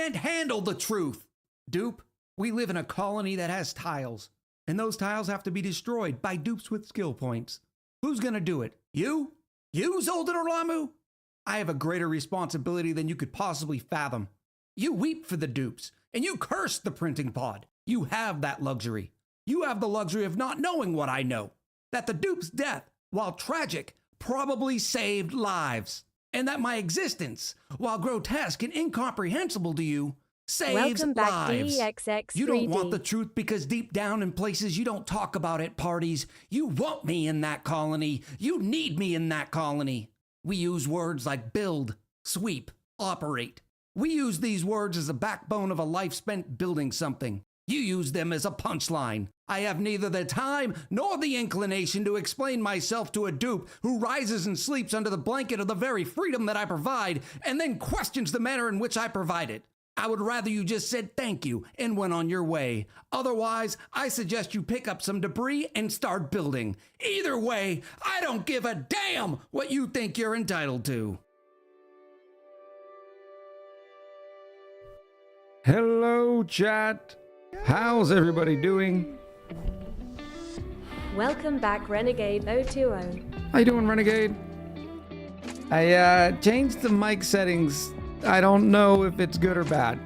can't handle the truth. Dupe, we live in a colony that has tiles, and those tiles have to be destroyed by dupes with skill points. Who's gonna do it? You? You, Zoldan Orlamu? I have a greater responsibility than you could possibly fathom. You weep for the dupes, and you curse the printing pod. You have that luxury. You have the luxury of not knowing what I know. That the dupe's death, while tragic, probably saved lives. And that my existence, while grotesque and incomprehensible to you, saves Welcome back, lives. DXX3D. You don't want the truth because deep down in places you don't talk about at parties, you want me in that colony. You need me in that colony. We use words like build, sweep, operate. We use these words as the backbone of a life spent building something. You use them as a punchline. I have neither the time nor the inclination to explain myself to a dupe who rises and sleeps under the blanket of the very freedom that I provide and then questions the manner in which I provide it. I would rather you just said thank you and went on your way. Otherwise, I suggest you pick up some debris and start building. Either way, I don't give a damn what you think you're entitled to. Hello, chat. How's everybody doing? Welcome back, Renegade 020. How you doing, Renegade? I changed the mic settings. I don't know if it's good or bad.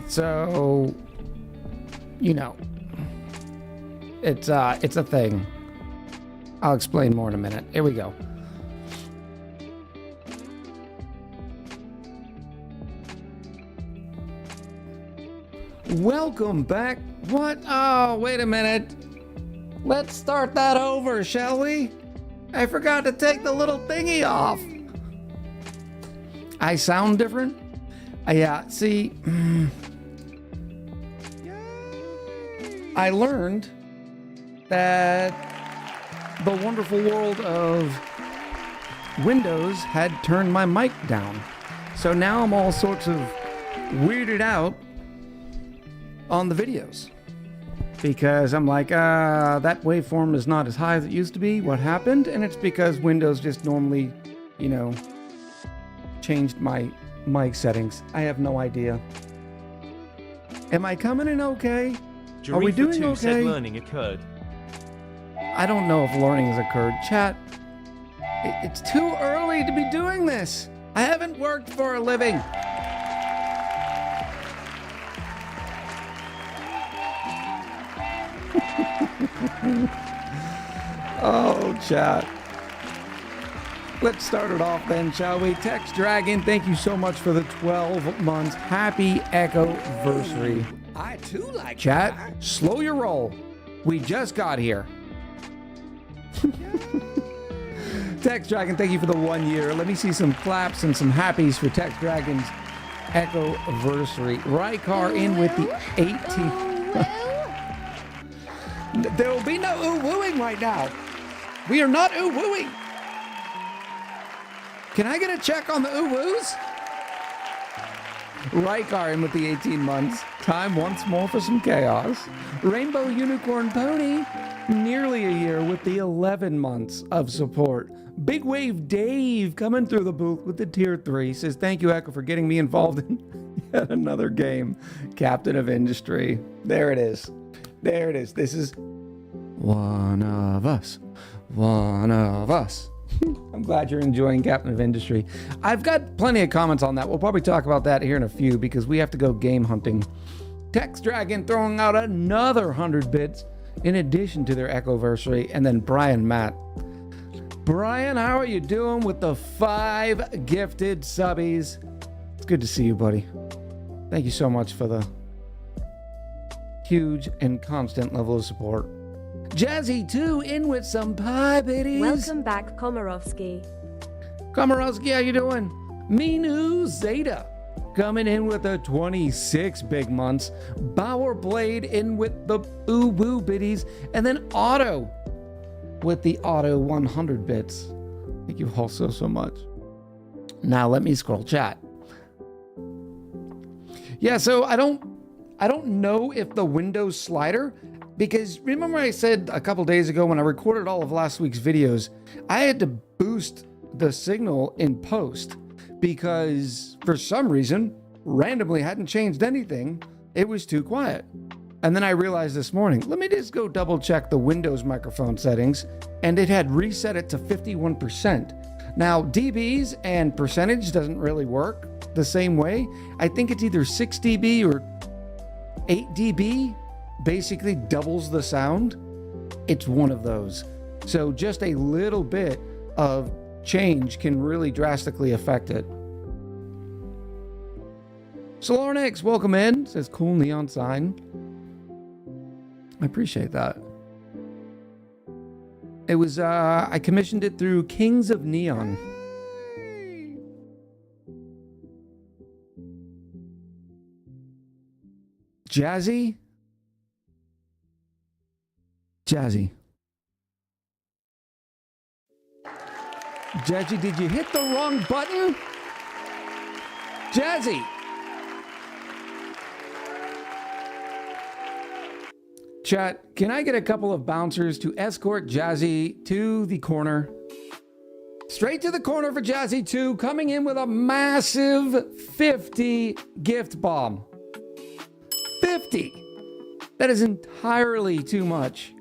So you know, it's a thing. I'll explain more in a minute. Here we go. Welcome back. What? Oh, wait a minute. Let's start that over, shall we? I forgot to take the little thingy off. I sound different? Yeah, see, I learned that the wonderful world of Windows had turned my mic down. So now I'm all sorts of weirded out on the videos. Because I'm like, that waveform is not as high as it used to be. What happened? And it's because Windows just normally, you know, changed my mic settings. I have no idea. Am I coming in okay? Are we doing okay? Said learning occurred. I don't know if learning has occurred. Chat, it's too early to be doing this. I haven't worked for a living. Oh, chat. Let's start it off then, shall we? Text Dragon, thank you so much for the 12 months. Happy Echo-versary. I too like Chat, that. slow your roll. We just got here. Text Dragon, thank you for the 1 year. Let me see some claps and some happies for Text Dragon's Echo-versary. Rykar in with the 18. There will be no ooh-wooing right now. We are not ooh-wooing. Can I get a check on the ooh-woos? Rykar in with the 18 months. Time once more for some chaos. Rainbow Unicorn Pony, nearly a year with the 11 months of support. Big Wave Dave coming through the booth with the tier 3. Says, thank you, Echo, for getting me involved in yet another game. Captain of Industry. There it is. There it is. This is one of us. One of us. I'm glad you're enjoying Captain of Industry. I've got plenty of comments on that. We'll probably talk about that here in a few because we have to go game hunting. Text Dragon throwing out another 100 bits in addition to their Echo-versary. And then Brian Matt. Brian, how are you doing with the 5 gifted subbies? It's good to see you, buddy. Thank you so much for the huge and constant level of support. Jazzy 2 in with some pie bitties. Welcome back, Komarovsky. Komarovsky, how you doing? Minu Zeta coming in with the 26 big months. Bauer Blade in with the ooh woo bitties. And then Otto with the Auto 100 bits. Thank you all so much. Now let me scroll chat. Yeah, so I don't know if the Windows slider, because remember I said a couple days ago when I recorded all of last week's videos, I had to boost the signal in post because for some reason randomly hadn't changed anything. It was too quiet. And then I realized this morning, let me just go double check the Windows microphone settings, and it had reset it to 51%. Now, dBs and percentage doesn't really work the same way. I think it's either 6 dB or 8 dB, basically doubles the sound. It's one of those. So just a little bit of change can really drastically affect it. Solarnix, welcome in. Says cool neon sign. I appreciate that. It was, I commissioned it through Kings of Neon. Jazzy? Jazzy. Jazzy, did you hit the wrong button? Jazzy! Chat, can I get a couple of bouncers to escort Jazzy to the corner? Straight to the corner for Jazzy 2, coming in with a massive 50 gift bomb. 50! That is entirely too much.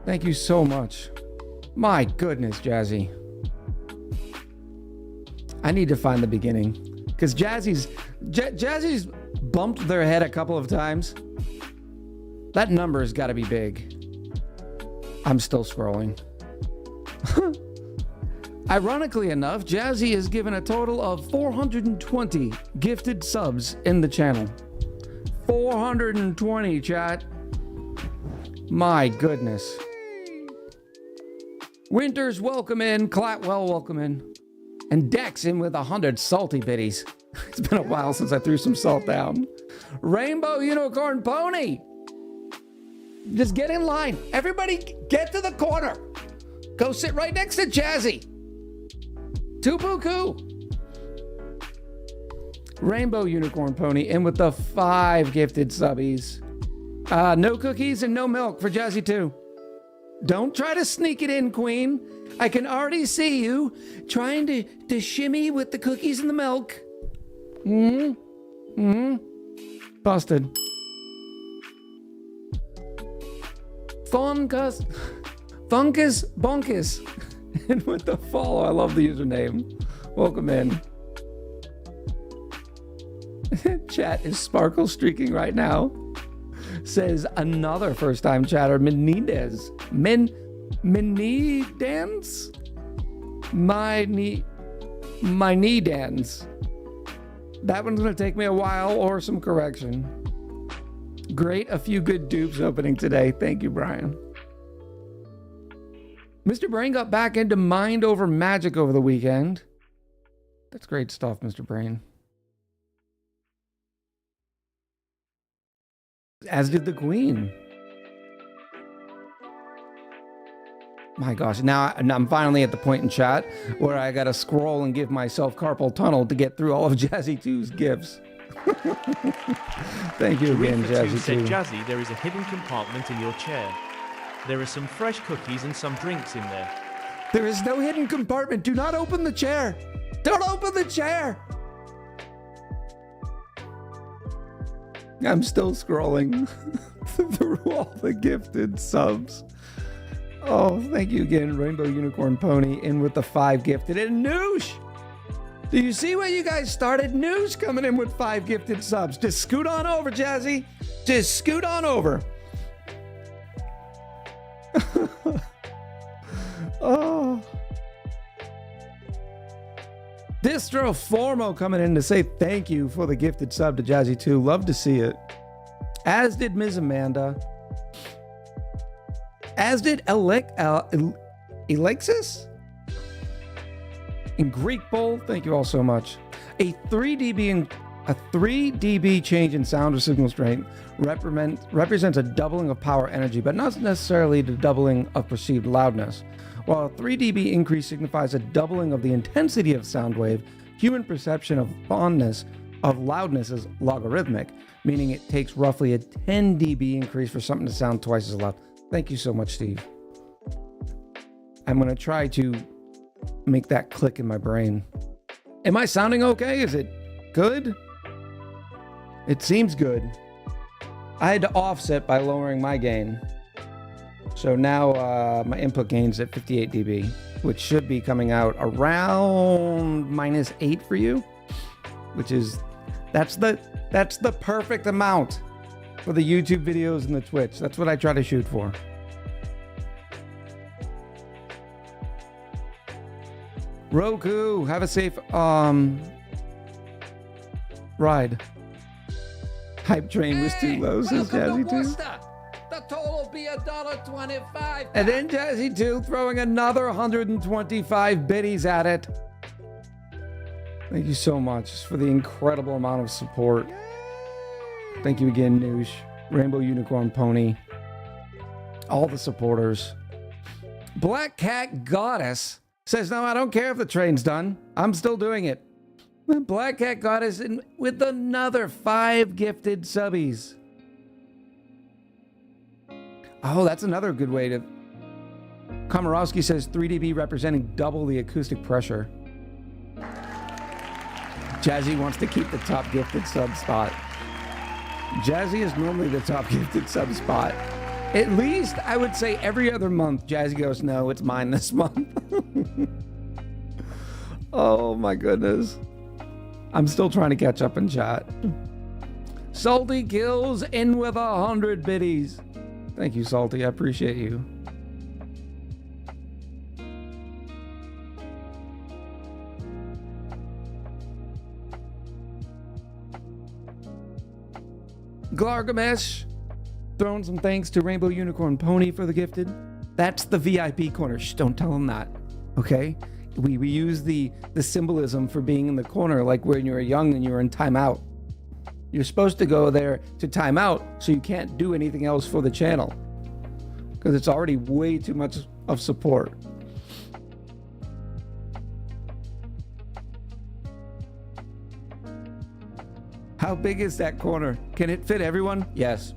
Thank you so much. My goodness, Jazzy. I need to find the beginning. Because Jazzy's bumped their head a couple of times. That number has got to be big. I'm still scrolling. Ironically enough, Jazzy has given a total of 420 gifted subs in the channel. 420, chat. My goodness. Winters, welcome in. Clatwell, welcome in. And Dex in with 100 salty biddies. It's been a while since I threw some salt down. Rainbow Unicorn Pony. Just get in line. Everybody get to the corner. Go sit right next to Jazzy. Tupuku. Rainbow Unicorn Pony in with the 5 gifted subbies. No cookies and no milk for Jazzy 2. Don't try to sneak it in, Queen. I can already see you trying to shimmy with the cookies and the milk. Busted. Funkus Bonkus. And with the follow, I love the username. Welcome in. Chat is sparkle streaking right now. Says another first time chatter, Menendez. Menendez? My knee dance. That one's gonna take me a while or some correction. Great, a few good dupes opening today. Thank you, Brian. Mr. Brain got back into Mind Over Magic over the weekend. That's great stuff, Mr. Brain. As did the Queen. My gosh, now I'm finally at the point in chat where I gotta scroll and give myself carpal tunnel to get through all of Jazzy 2's gifts. Thank you again, Jazzy 2. Said, Jazzy, there is a hidden compartment in your chair. There are some fresh cookies and some drinks in there. There is no hidden compartment. Do not open the chair. Don't open the chair. I'm still scrolling through all the gifted subs. Oh, thank you again, Rainbow Unicorn Pony, in with the 5 gifted. And Noosh! Do you see where you guys started? Noosh coming in with 5 gifted subs. Just scoot on over, Jazzy. Just scoot on over. Oh. Distro Formo coming in to say thank you for the gifted sub to Jazzy 2. Love to see it. As did Ms. Amanda. As did Alexis? In Greek Bowl, thank you all so much. A 3 dB change in sound or signal strength represents a doubling of power energy, but not necessarily the doubling of perceived loudness. While a 3 dB increase signifies a doubling of the intensity of sound wave, human perception of fondness of loudness is logarithmic, meaning it takes roughly a 10 dB increase for something to sound twice as loud. Thank you so much, Steve. I'm going to try to make that click in my brain. Am I sounding okay? Is it good? It seems good. I had to offset by lowering my gain. So now my input gain's at 58 dB, which should be coming out around -8 for you, which is, that's the perfect amount for the YouTube videos and the Twitch. That's what I try to shoot for. Roku, have a safe ride. Hype train was too low, says Jazzy 2. The total will be $1.25. And then Jazzy 2 throwing another 125 biddies at it. Thank you so much for the incredible amount of support. Thank you again, Noosh, Rainbow Unicorn Pony, all the supporters. Black Cat Goddess says, no, I don't care if the train's done. I'm still doing it. Black Cat Goddess in with another 5 gifted subbies. Oh, that's another good way to... Komorowski says 3 dB representing double the acoustic pressure. Jazzy wants to keep the top gifted sub spot. Jazzy is normally the top gifted sub spot. At least, I would say every other month, Jazzy goes, no, it's mine this month. Oh my goodness. I'm still trying to catch up in chat. Salty Kills in with 100 biddies. Thank you, Salty. I appreciate you. Glargamesh, throwing some thanks to Rainbow Unicorn Pony for the gifted. That's the VIP corner. Shh, don't tell them that. Okay? We use the symbolism for being in the corner, like when you were young and you were in timeout. You're supposed to go there to timeout so you can't do anything else for the channel, because it's already way too much of support. How big is that corner? Can it fit everyone? Yes.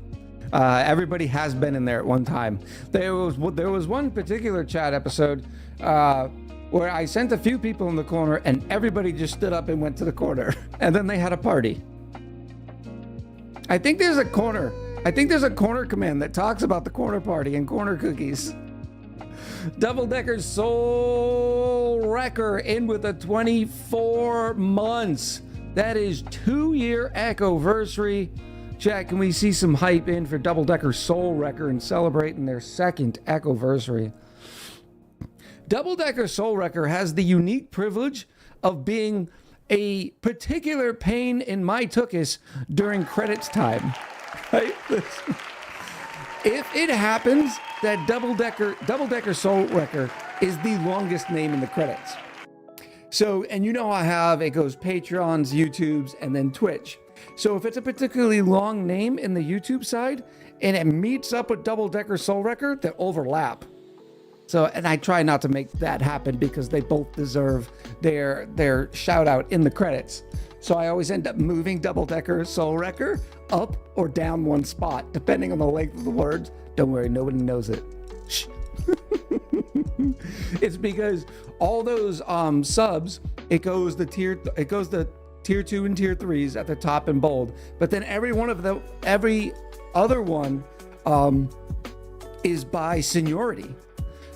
Everybody has been in there at one time. There was one particular chat episode where I sent a few people in the corner and everybody just stood up and went to the corner, and then they had a party. I think there's a corner command that talks about the corner party and corner cookies. Double Decker Soul Wrecker in with a 24 months. That is 2-year Echoversary. Chat, can we see some hype in for Double Decker Soul Wrecker and celebrating their 2nd Echoversary? Double Decker Soul Wrecker has the unique privilege of being a particular pain in my tuchus during credits time. Right? If it happens that Double Decker Soul Wrecker is the longest name in the credits. So, and you know I have, it goes Patreons, YouTubes, and then Twitch. So if it's a particularly long name in the YouTube side and it meets up with Double Decker Soul Wrecker, they overlap. So, and I try not to make that happen because they both deserve their shout out in the credits. So I always end up moving Double Decker Soul Wrecker up or down one spot, depending on the length of the words. Don't worry, nobody knows it. Shh. It's because all those subs, it goes the tier 2 and tier 3s at the top in bold, but then every other one is by seniority.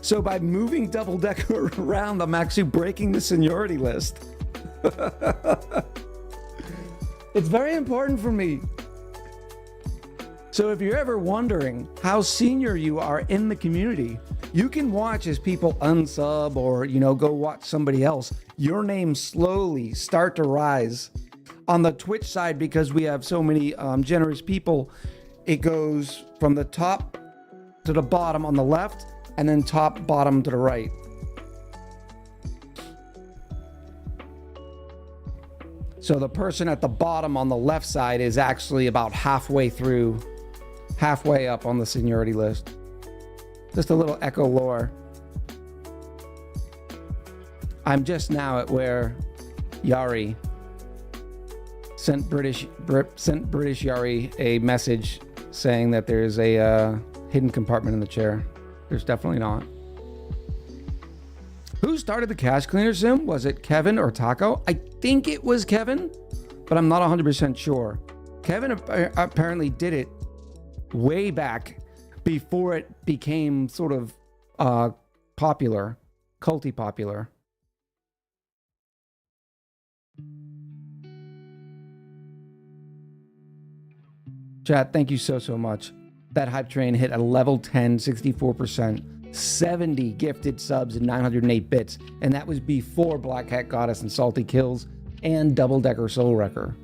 So by moving Double Decker around, I'm actually breaking the seniority list. It's very important for me. So if you're ever wondering how senior you are in the community, you can watch as people unsub or, go watch somebody else. Your name slowly start to rise. On the Twitch side, because we have so many generous people, it goes from the top to the bottom on the left, and then top, bottom to the right. So the person at the bottom on the left side is actually about halfway up on the seniority list. Just a little echo lore. I'm just now at where Yari sent British Yari a message saying that there's a hidden compartment in the chair. There's definitely not. Who started the cache cleaner sim? Was it Kevin or Taco? I think it was Kevin, but I'm not 100% sure. Kevin apparently did it way back before it became sort of popular, culty popular. Chat, thank you so much. That hype train hit a level 10, 64%, 70 gifted subs and 908 bits, and that was before Black Cat Goddess and Salty Kills and Double Decker Soul Wrecker.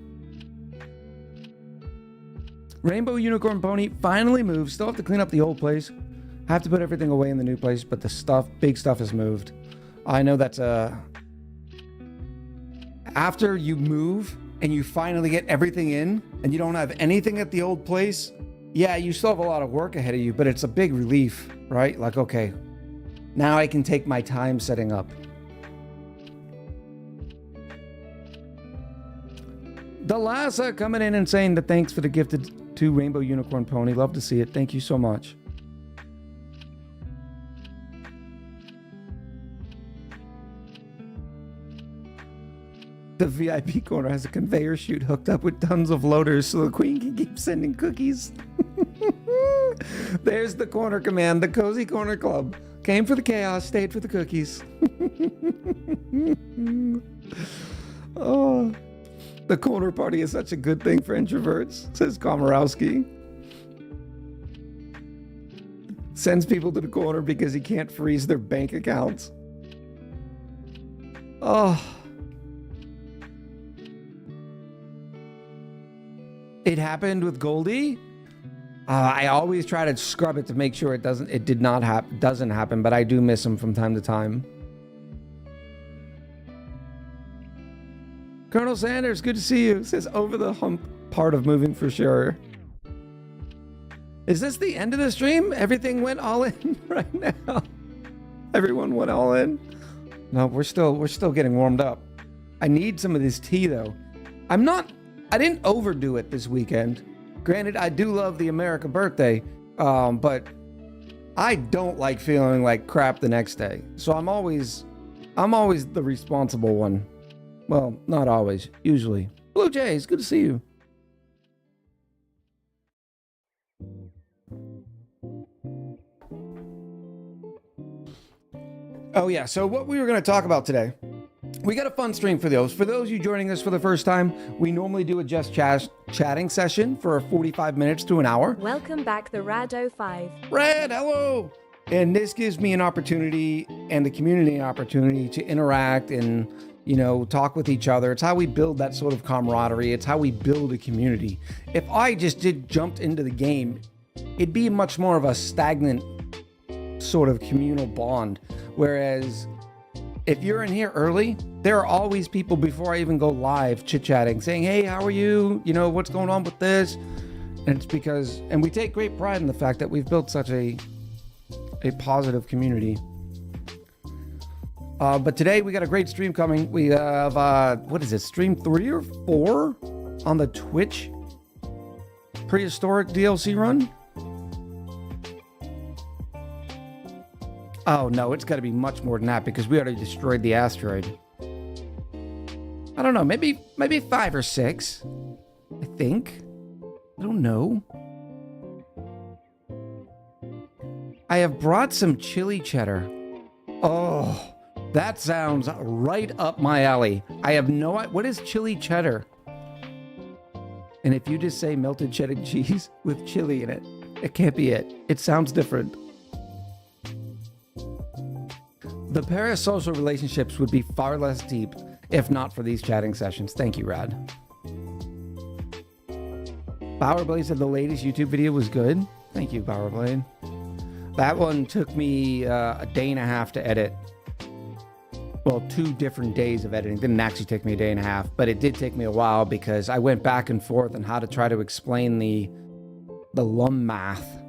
Rainbow Unicorn Pony finally moved. Still have to clean up the old place. Have to put everything away in the new place, but the stuff, big stuff has moved. I know that's after you move and you finally get everything in and you don't have anything at the old place, yeah, you still have a lot of work ahead of you, but it's a big relief, right? Like, okay, now I can take my time setting up. Delassa coming in and saying that thanks for the gifted to Rainbow Unicorn Pony. Love to see it. Thank you so much. The VIP corner has a conveyor chute hooked up with tons of loaders so the queen can keep sending cookies. There's the corner command, the Cozy Corner Club. Came for the chaos, stayed for the cookies. Oh, the corner party is such a good thing for introverts, says Komorowski. Sends people to the corner because he can't freeze their bank accounts. Oh. It happened with Goldie. I always try to scrub it to make sure it doesn't happen, but I do miss him from time to time. Colonel Sanders, good to see you. Says over the hump part of moving for sure. Is this the end of the stream? Everything went all in right now. Everyone went all in. No, we're still getting warmed up. I need some of this tea though. I didn't overdo it this weekend. Granted, I do love the America birthday, but I don't like feeling like crap the next day. So I'm always the responsible one. Well, not always, usually. Blue Jays, good to see you. Oh yeah, so what we were going to talk about today. We got a fun stream for those. For those of you joining us for the first time, we normally do a just chatting session for 45 minutes to an hour. Welcome back, the Rad05. Rad, hello! And this gives me an opportunity and the community an opportunity to interact and, you know, talk with each other. It's how we build that sort of camaraderie. It's how we build a community. If I just jumped into the game, it'd be much more of a stagnant sort of communal bond. Whereas if you're in here early, there are always people before I even go live chit-chatting, saying, hey, how are you? You know, what's going on with this? And it's because, and we take great pride in the fact that we've built such a positive community. But today we got a great stream coming. We have, what is it, stream 3 or 4 on the Twitch Prehistoric DLC run? Oh no, it's got to be much more than that because we already destroyed the asteroid. I don't know, maybe 5 or 6, I think. I don't know. I have brought some chili cheddar. Oh, that sounds right up my alley. I have no idea. What is chili cheddar? And if you just say melted cheddar cheese with chili in it, it can't be it. It sounds different. The parasocial relationships would be far less deep if not for these chatting sessions. Thank you, Rad. Powerblade said the latest YouTube video was good. Thank you, Powerblade. That one took me a day and a half to edit. Well, 2 different days of editing. Didn't actually take me a day and a half, but it did take me a while because I went back and forth on how to try to explain the lum math.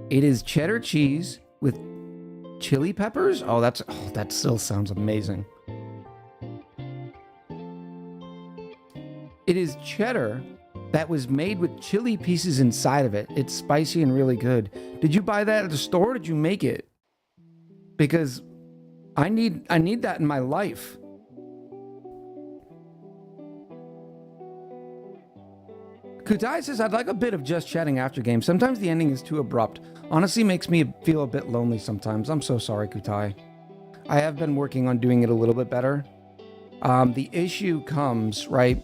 It is cheddar cheese with chili peppers? Oh, that still sounds amazing. It is cheddar that was made with chili pieces inside of it. It's spicy and really good. Did you buy that at the store or did you make it? Because I need that in my life. Kutai says, I'd like a bit of just chatting after game. Sometimes the ending is too abrupt. Honestly, makes me feel a bit lonely sometimes. I'm so sorry, Kutai. I have been working on doing it a little bit better. The issue comes, right,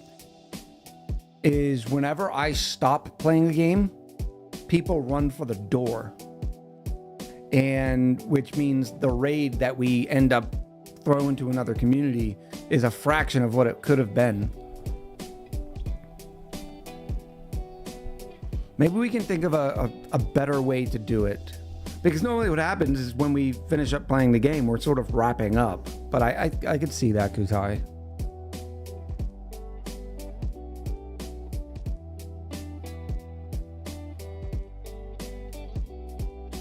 is whenever I stop playing the game, people run for the door. And which means the raid that we end up throwing to another community is a fraction of what it could have been. Maybe we can think of a better way to do it. Because normally what happens is when we finish up playing the game, we're sort of wrapping up. But I could see that, Kutai.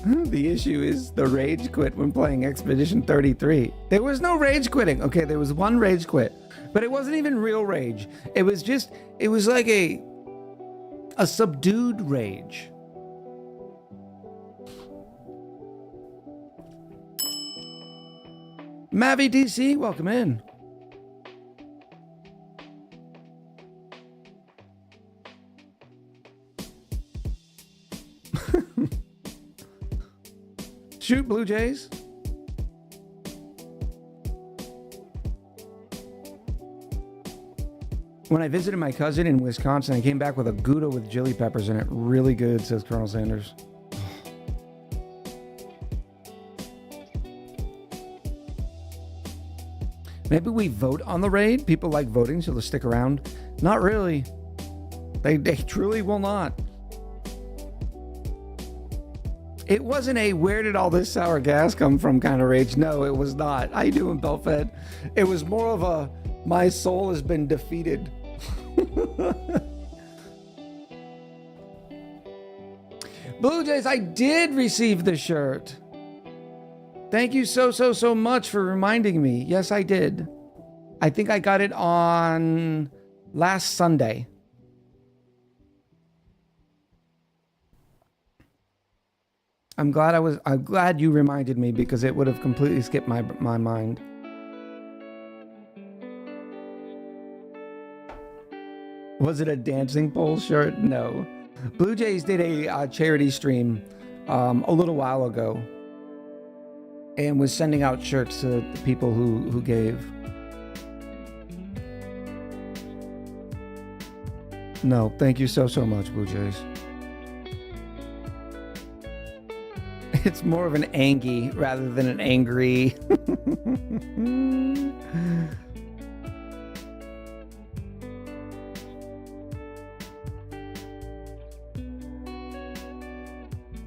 The issue is the rage quit when playing Expedition 33. There was no rage quitting. Okay, there was one rage quit. But it wasn't even real rage. It was like a subdued rage. Mavi DC, welcome in. Shoot, Blue Jays. When I visited my cousin in Wisconsin, I came back with a Gouda with chili peppers in it. Really good, says Colonel Sanders. Maybe we vote on the raid? People like voting, so they'll stick around. Not really. They truly will not. It wasn't a where did all this sour gas come from kind of rage. No, it was not. How you doing, Belfed? It was more of a my soul has been defeated. Blue Jays, I did receive the shirt. Thank you so much for reminding me. Yes, I did. I think I got it on last Sunday. I'm glad you reminded me because it would have completely skipped my mind. Was it a dancing pole shirt? No. Blue Jays did a charity stream a little while ago and was sending out shirts to the people who gave. No, thank you so much, Blue Jays. It's more of an angy rather than an angry.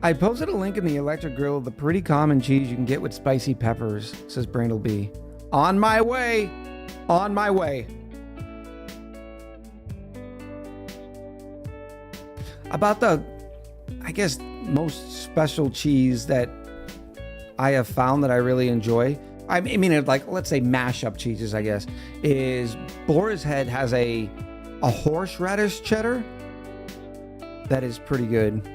I posted a link in the electric grill of the pretty common cheese you can get with spicy peppers, says Brandel B. On my way. On my way. About the, I guess, most special cheese that I have found that I really enjoy, I mean, like, let's say mashup cheeses, I guess, is Boar's Head has a horseradish cheddar that is pretty good.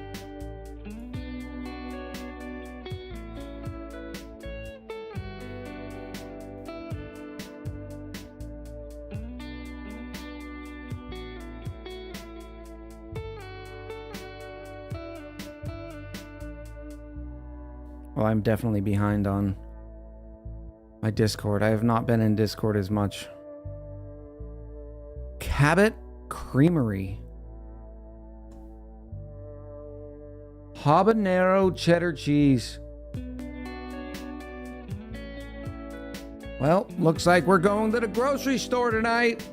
Well, I'm definitely behind on my Discord. I have not been in Discord as much. Cabot Creamery. Habanero cheddar cheese. Well, looks like we're going to the grocery store tonight.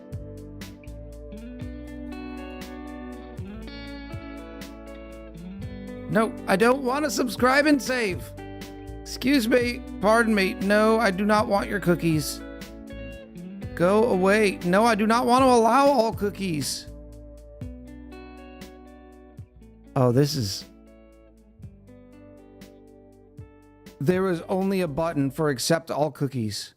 No, I don't want to subscribe and save. Excuse me, pardon me. No, I do not want your cookies. Go away. No, I do not want to allow all cookies. Oh, this is... There is only a button for accept all cookies.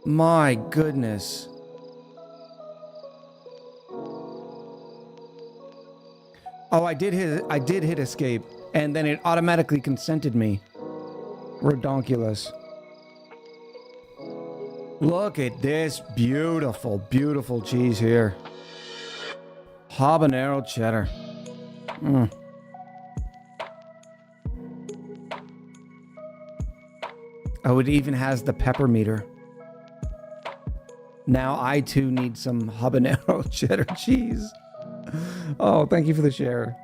My goodness. Oh, I did hit escape, and then it automatically consented me. Redonkulous. Look at this beautiful, beautiful cheese here. Habanero cheddar. Oh, it even has the pepper meter. Now I too need some habanero cheddar cheese. Oh, thank you for the share.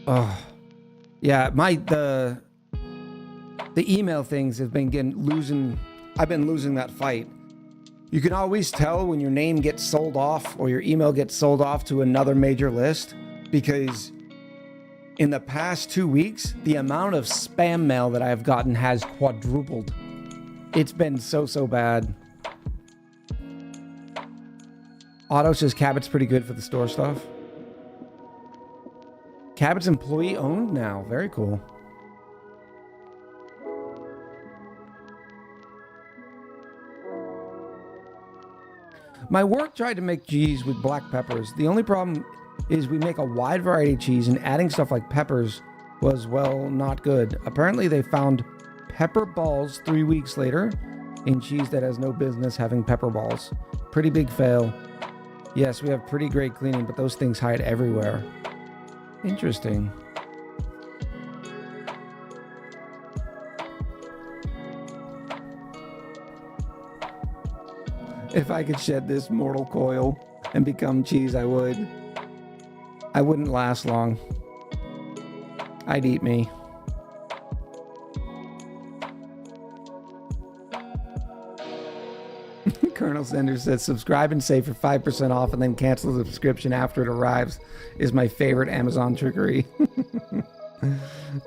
Oh, yeah. The email things have been losing. I've been losing that fight. You can always tell when your name gets sold off or your email gets sold off to another major list, because in the past 2 weeks, the amount of spam mail that I've gotten has quadrupled. It's been so bad. Otto says Cabot's pretty good for the store stuff. Cabot's employee owned now. Very cool. My work tried to make cheese with black peppers. The only problem is we make a wide variety of cheese, and adding stuff like peppers was, well, not good. Apparently they found pepper balls 3 weeks later in cheese that has no business having pepper balls. Pretty big fail. Yes, we have pretty great cleaning, but those things hide everywhere. Interesting. If I could shed this mortal coil and become cheese, I would. I wouldn't last long. I'd eat me. Colonel Sanders says, subscribe and save for 5% off and then cancel the subscription after it arrives is my favorite Amazon trickery.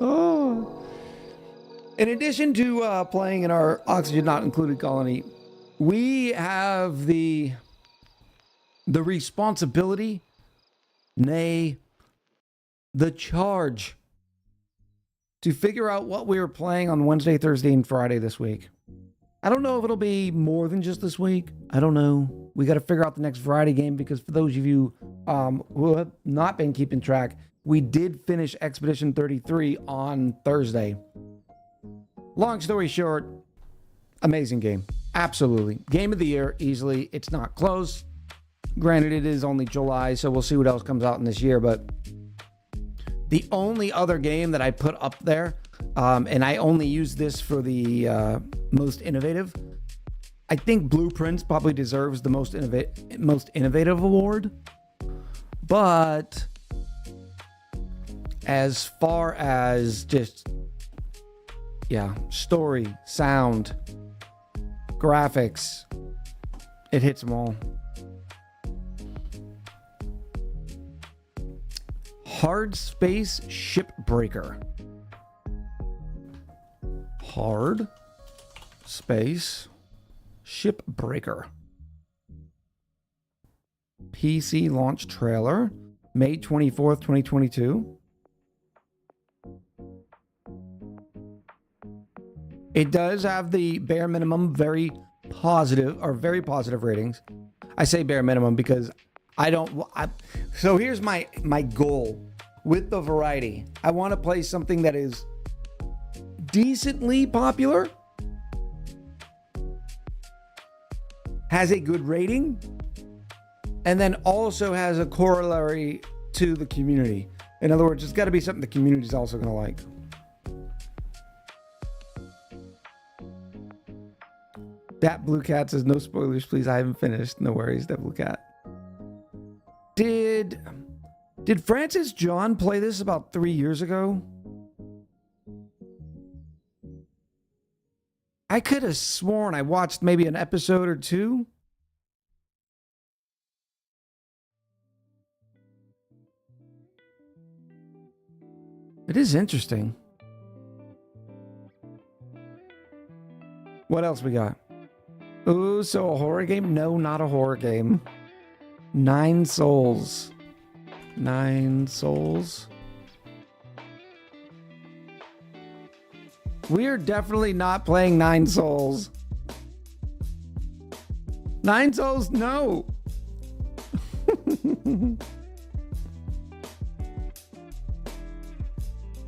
Oh. In addition to playing in our Oxygen Not Included colony, we have the responsibility, nay, the charge to figure out what we were playing on Wednesday, Thursday, and Friday this week. I don't know if it'll be more than just this week. I don't know. We got to figure out the next variety game, because for those of you who have not been keeping track, we did finish Expedition 33 on Thursday. Long story short, amazing game. Absolutely. Game of the year, easily. It's not close. Granted, it is only July, so we'll see what else comes out in this year, but the only other game that I put up there, and I only use this for the most innovative, I think Blueprints probably deserves the most innovative award. But as far as just, story, sound, graphics, it hits them all. Hard Space Shipbreaker. Hard Space Shipbreaker. PC launch trailer, May 24th, 2022. It does have the bare minimum, very positive ratings. I say bare minimum because so here's my goal with the variety. I want to play something that is decently popular, has a good rating, and then also has a corollary to the community. In other words, it's got to be something the community is also going to like. That Blue Cat says, no spoilers, please. I haven't finished. No worries, that Blue Cat. Did Francis John play this about 3 years ago? I could have sworn I watched maybe an episode or two. It is interesting. What else we got? Ooh, so a horror game? No, not a horror game. 9 Souls. 9 Souls. We're definitely not playing Nine Souls. Nine Souls, no.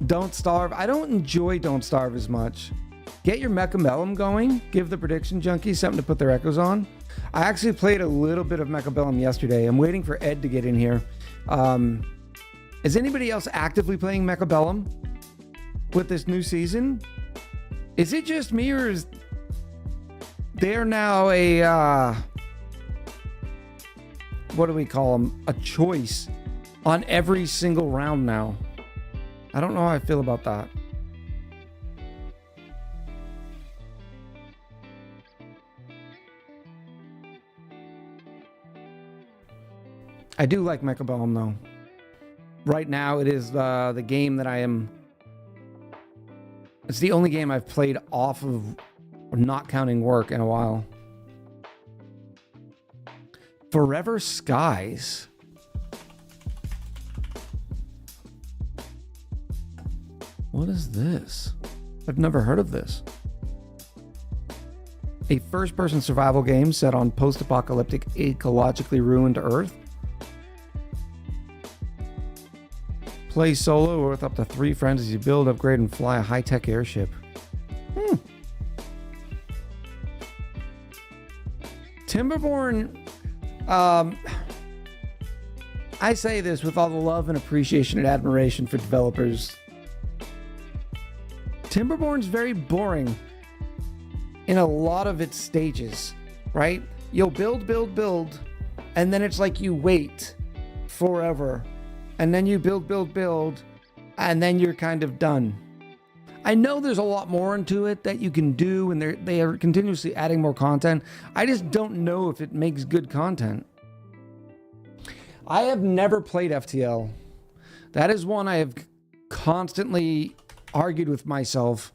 Don't Starve. I don't enjoy Don't Starve as much. Get your Mechabellum going. Give the Prediction Junkies something to put their echoes on. I actually played a little bit of Mechabellum yesterday. I'm waiting for Ed to get in here. Is anybody else actively playing Mechabellum with this new season? Is it just me, or is they're now a what do we call them? A choice on every single round now. I don't know how I feel about that. I do like Mechabellum though. Right now it is the game that I am... It's the only game I've played off of, not counting work, in a while. Forever Skies. What is this? I've never heard of this. A first-person survival game set on post-apocalyptic, ecologically ruined Earth. Play solo or with up to 3 friends as you build, upgrade, and fly a high-tech airship. Timberborn, I say this with all the love and appreciation and admiration for developers. Timberborn's very boring in a lot of its stages, right? You'll build, and then it's like you wait forever. And then you build, and then you're kind of done. I know there's a lot more into it that you can do, and they are continuously adding more content. I just don't know if it makes good content. I have never played FTL. That is one I have constantly argued with myself.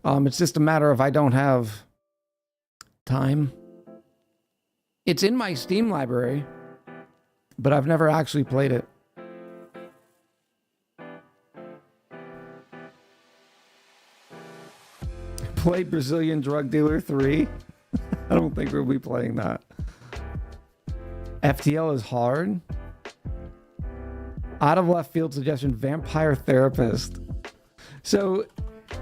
It's just a matter of I don't have time. It's in my Steam library, but I've never actually played it. Play Brazilian Drug Dealer 3. I don't think we'll be playing that. FTL is hard. Out of left field suggestion, Vampire Therapist. So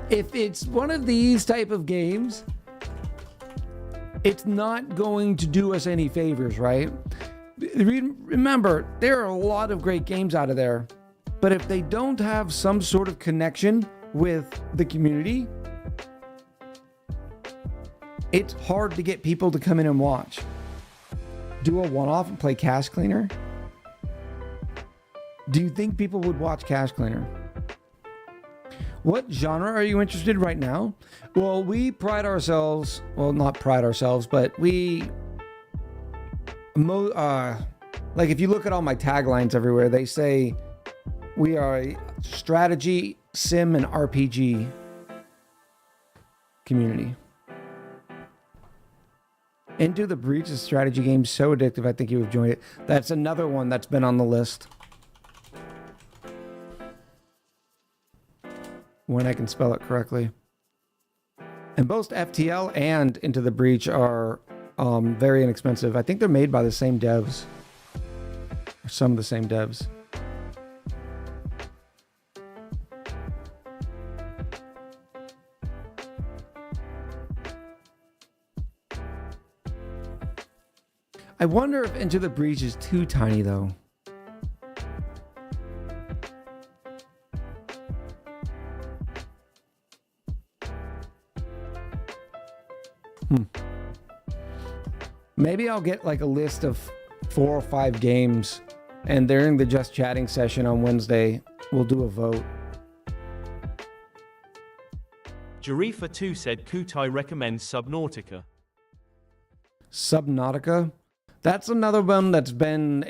if it's one of these type of games, it's not going to do us any favors, right? Remember, there are a lot of great games out of there, but if they don't have some sort of connection with the community, it's hard to get people to come in and watch. Do a one-off and play Cash Cleaner? Do you think people would watch Cash Cleaner? What genre are you interested in right now? Well, we pride ourselves, well, not pride ourselves, but we, like if you look at all my taglines everywhere, they say we are a strategy, sim, and RPG community. Into the Breach, a strategy game so addictive, I think you would enjoy it. That's another one that's been on the list. When I can spell it correctly. And both FTL and Into the Breach are very inexpensive. I think they're made by the same devs. Or some of the same devs. I wonder if Into the Breach is too tiny, though. Maybe I'll get like a list of 4 or 5 games, and during the Just Chatting session on Wednesday, we'll do a vote. Jarifa2 said Kutai recommends Subnautica. Subnautica? That's another one that's been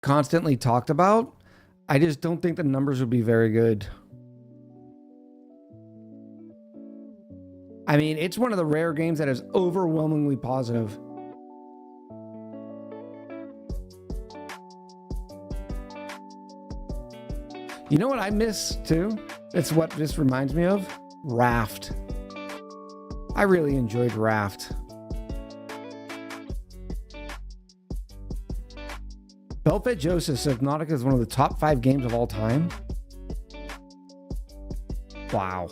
constantly talked about. I just don't think the numbers would be very good. I mean, it's one of the rare games that is overwhelmingly positive. You know what I miss too? It's what this reminds me of? Raft. I really enjoyed Raft. Belfet Joseph says Nautica is one of the top 5 games of all time. Wow.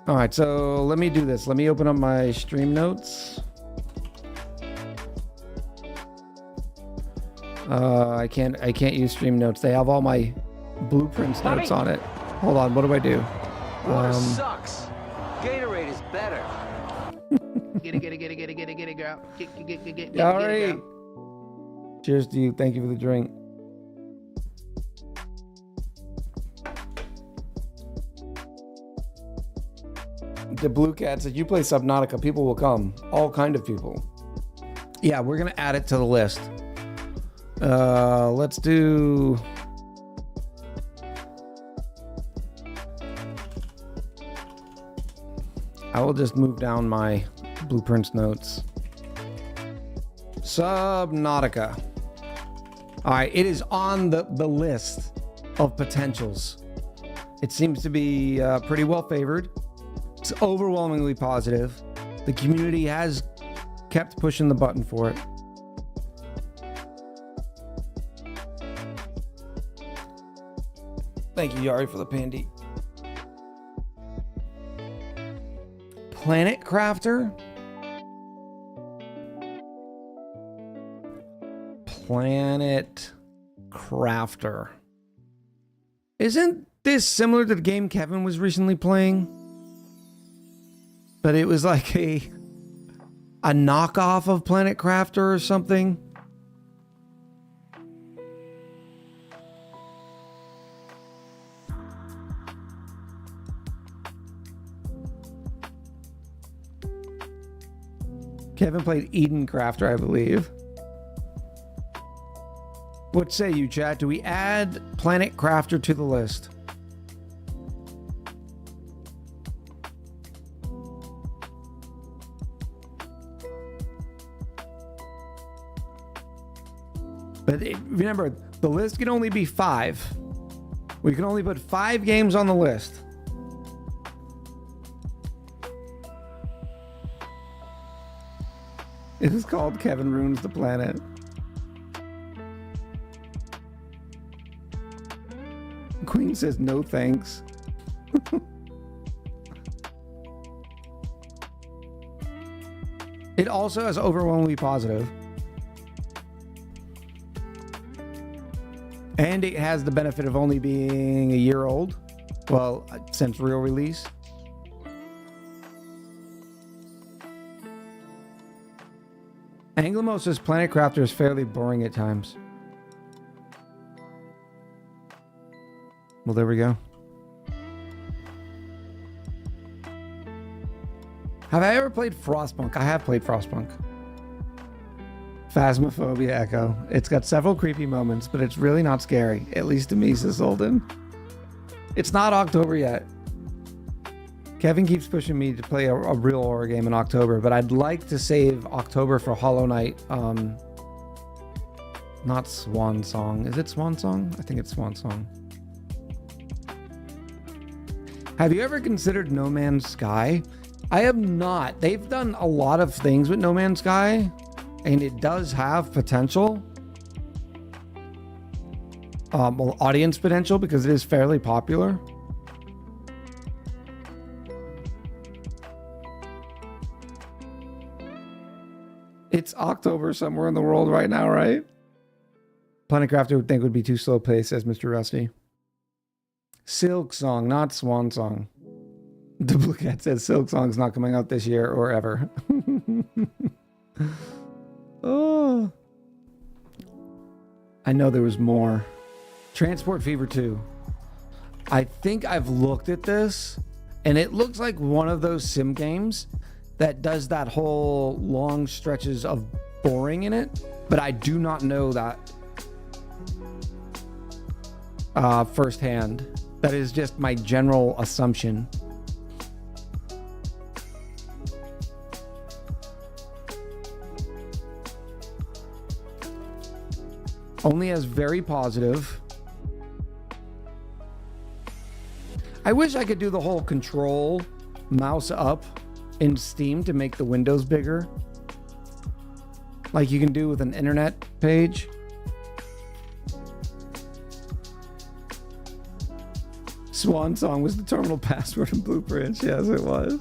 All right, so let me do this. Let me open up my stream notes. I can't use stream notes. They have all my blueprints notes on it. Hold on, what do I do? Water sucks. Gatorade is better. Get it, girl. Get All it, right. girl. Cheers to you. Thank you for the drink. The Blue Cat said, you play Subnautica, people will come. All kind of people. Yeah, we're going to add it to the list. Let's do... I will just move down my blueprints notes. Subnautica. All right, it is on the list of potentials. It seems to be pretty well favored. It's overwhelmingly positive. The community has kept pushing the button for it. Thank you, Yari, for the pandy. Planet Crafter. Planet Crafter. Isn't this similar to the game Kevin was recently playing? But it was like a knockoff of Planet Crafter or something. Kevin played Eden Crafter, I believe. What say you, chat? Do we add Planet Crafter to the list? But remember, the list can only be 5. We can only put 5 games on the list. It is called Kevin Ruins the Planet. Queen says no thanks. It also has overwhelmingly positive. And it has the benefit of only being a year old. Well, since real release. Anglimo says Planet Crafter is fairly boring at times. Well, there we go. Have I ever played Frostpunk? I have played Frostpunk. Phasmophobia Echo. It's got several creepy moments, but it's really not scary. At least to me, says Holden. It's not October yet. Kevin keeps pushing me to play a real horror game in October, but I'd like to save October for Hollow Knight. Not Swan Song. Is it Swan Song? I think it's Swan Song. Have you ever considered No Man's Sky? I have not. They've done a lot of things with No Man's Sky, and it does have potential. Well, audience potential, because it is fairly popular. It's October somewhere in the world right now, right? Planet Crafter would think would be too slow paced, says Mr. Rusty. Silk Song, not Swan Song. Duplicate says Silk Song's not coming out this year or ever. Oh. I know there was more. Transport Fever 2. I think I've looked at this, and it looks like one of those sim games that does that whole long stretches of boring in it, but I do not know that firsthand. That is just my general assumption. Only as very positive. I wish I could do the whole control mouse up in Steam to make the windows bigger. Like you can do with an internet page. Swan Song was the terminal password in Blueprints. Yes, it was.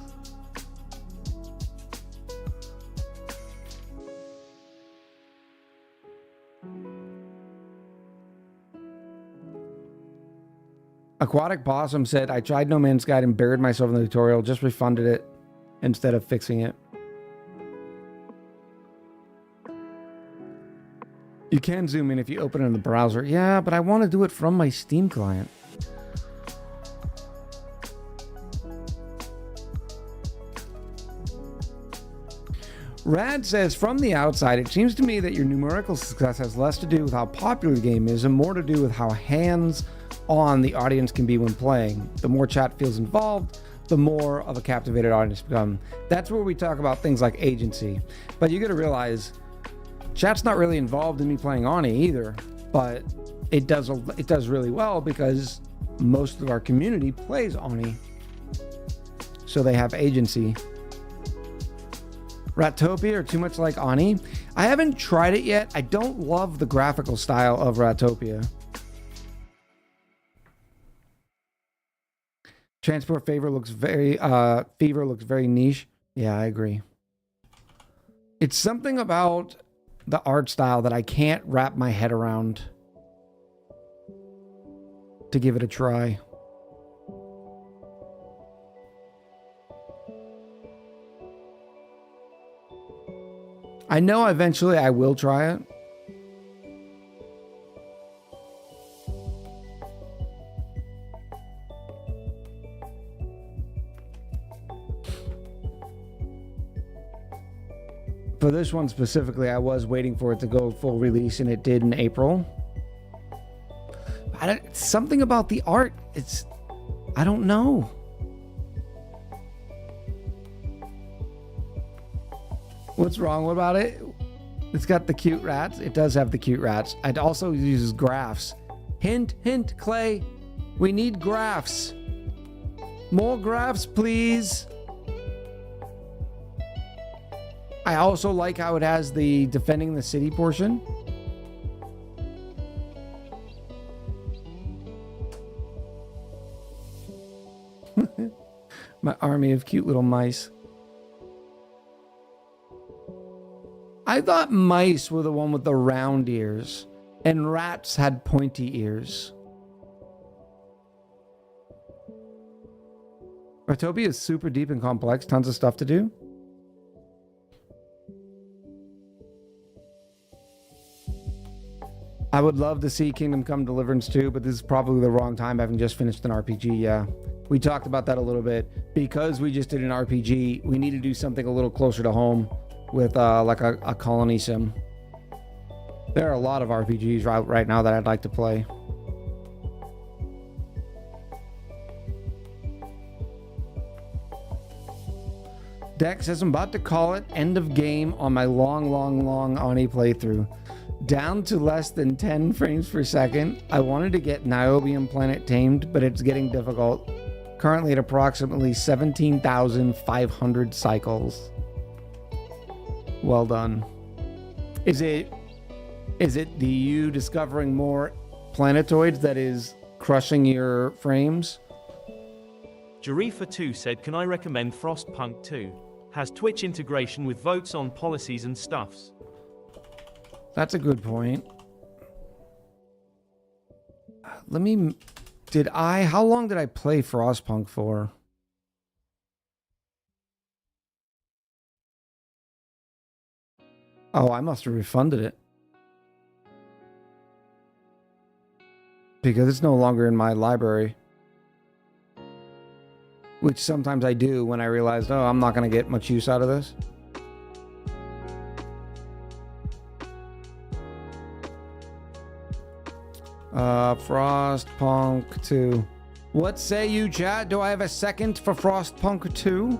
Aquatic Possum said, I tried No Man's Sky and buried myself in the tutorial, just refunded it instead of fixing it. You can zoom in if you open it in the browser. Yeah, but I want to do it from my Steam client. Rad says, from the outside, it seems to me that your numerical success has less to do with how popular the game is and more to do with how hands-on the audience can be when playing. The more chat feels involved, the more of a captivated audience become. That's where we talk about things like agency. But you got to realize, chat's not really involved in me playing ONI either, but it does really well because most of our community plays ONI. So they have agency. Ratopia or too much like ONI? I haven't tried it yet. I don't love the graphical style of Ratopia. Transport Fever looks very niche. Yeah, I agree. It's something about the art style that I can't wrap my head around to give it a try. I know eventually I will try it. For this one specifically, I was waiting for it to go full release, and it did in April. Something about the art, I don't know. What's wrong about it? It's got the cute rats. It does have the cute rats. It also uses graphs. Hint, hint, Clay. We need graphs. More graphs, please. I also like how it has the defending the city portion. My army of cute little mice. I thought mice were the one with the round ears, and rats had pointy ears. Ratopia is super deep and complex, tons of stuff to do. I would love to see Kingdom Come Deliverance 2, but this is probably the wrong time, having just finished an RPG, yeah. We talked about that a little bit. Because we just did an RPG, we need to do something a little closer to home with like a colony sim. There are a lot of RPGs right now that I'd like to play. Dex says, I'm about to call it end of game on my long ONI playthrough. Down to less than 10 frames per second. I wanted to get Niobium Planet tamed, but it's getting difficult. Currently at approximately 17,500 cycles. Well done. Is it the you discovering more planetoids that is crushing your frames? Jarifa2 said, can I recommend Frostpunk 2? Has Twitch integration with votes on policies and stuffs. That's a good point. How long did I play Frostpunk for? Oh, I must have refunded it. Because it's no longer in my library. Which sometimes I do when I realize, oh, I'm not going to get much use out of this. Frostpunk 2. What say you, chat? Do I have a second for Frostpunk 2?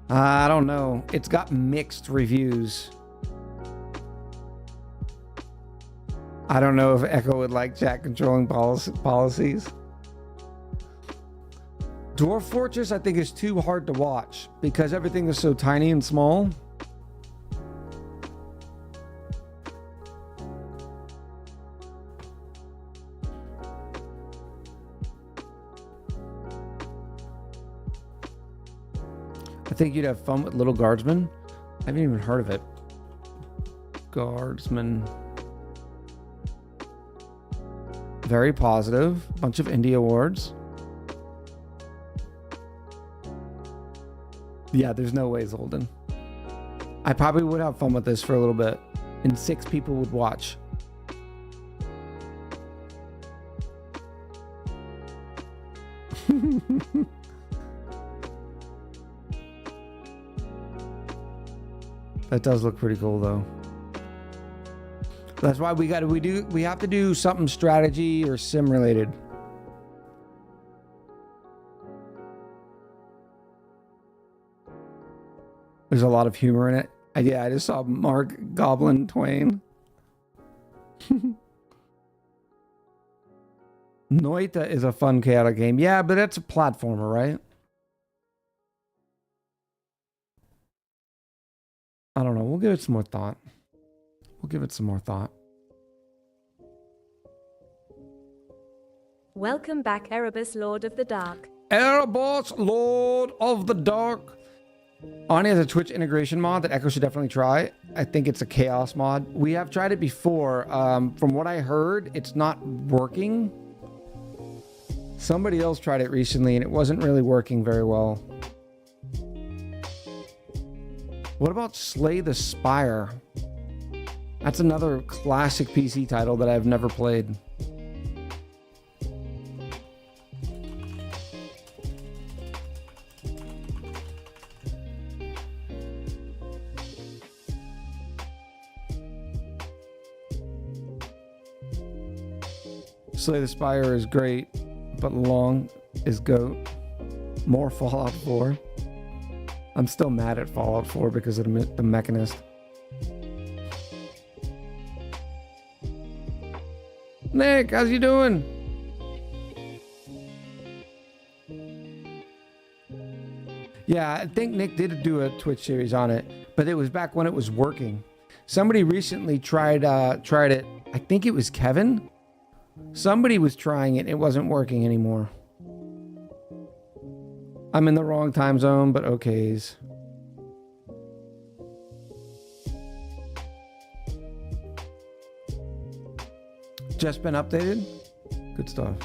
I don't know. It's got mixed reviews. I don't know if Echo would like chat controlling policies. Dwarf Fortress, I think, is too hard to watch because everything is so tiny and small. I think you'd have fun with Little Guardsman. I haven't even heard of it. Guardsman. Very positive. Bunch of indie awards. Yeah, there's no way, Zolden. I probably would have fun with this for a little bit. And 6 people would watch. That does look pretty cool though. That's why we have to do something strategy or sim related. There's a lot of humor in it. I just saw Mark Goblin Twain. Noita is a fun chaotic game. Yeah, but that's a platformer, right? I don't know. We'll give it some more thought. Welcome back, Erebus, Lord of the Dark. Erebus, Lord of the Dark. ONI has a Twitch integration mod that Echo should definitely try. I think it's a chaos mod. We have tried it before. From what I heard, it's not working. Somebody else tried it recently and it wasn't really working very well. What about Slay the Spire? That's another classic PC title that I've never played. Slay the Spire is great, but long is GOAT. More Fallout 4. I'm still mad at Fallout 4 because of the Mechanist. Nick, how's you doing? Yeah, I think Nick did do a Twitch series on it, but it was back when it was working. Somebody recently tried it. I think it was Kevin. Somebody was trying it. It wasn't working anymore. I'm in the wrong time zone, but okays. Just been updated? Good stuff.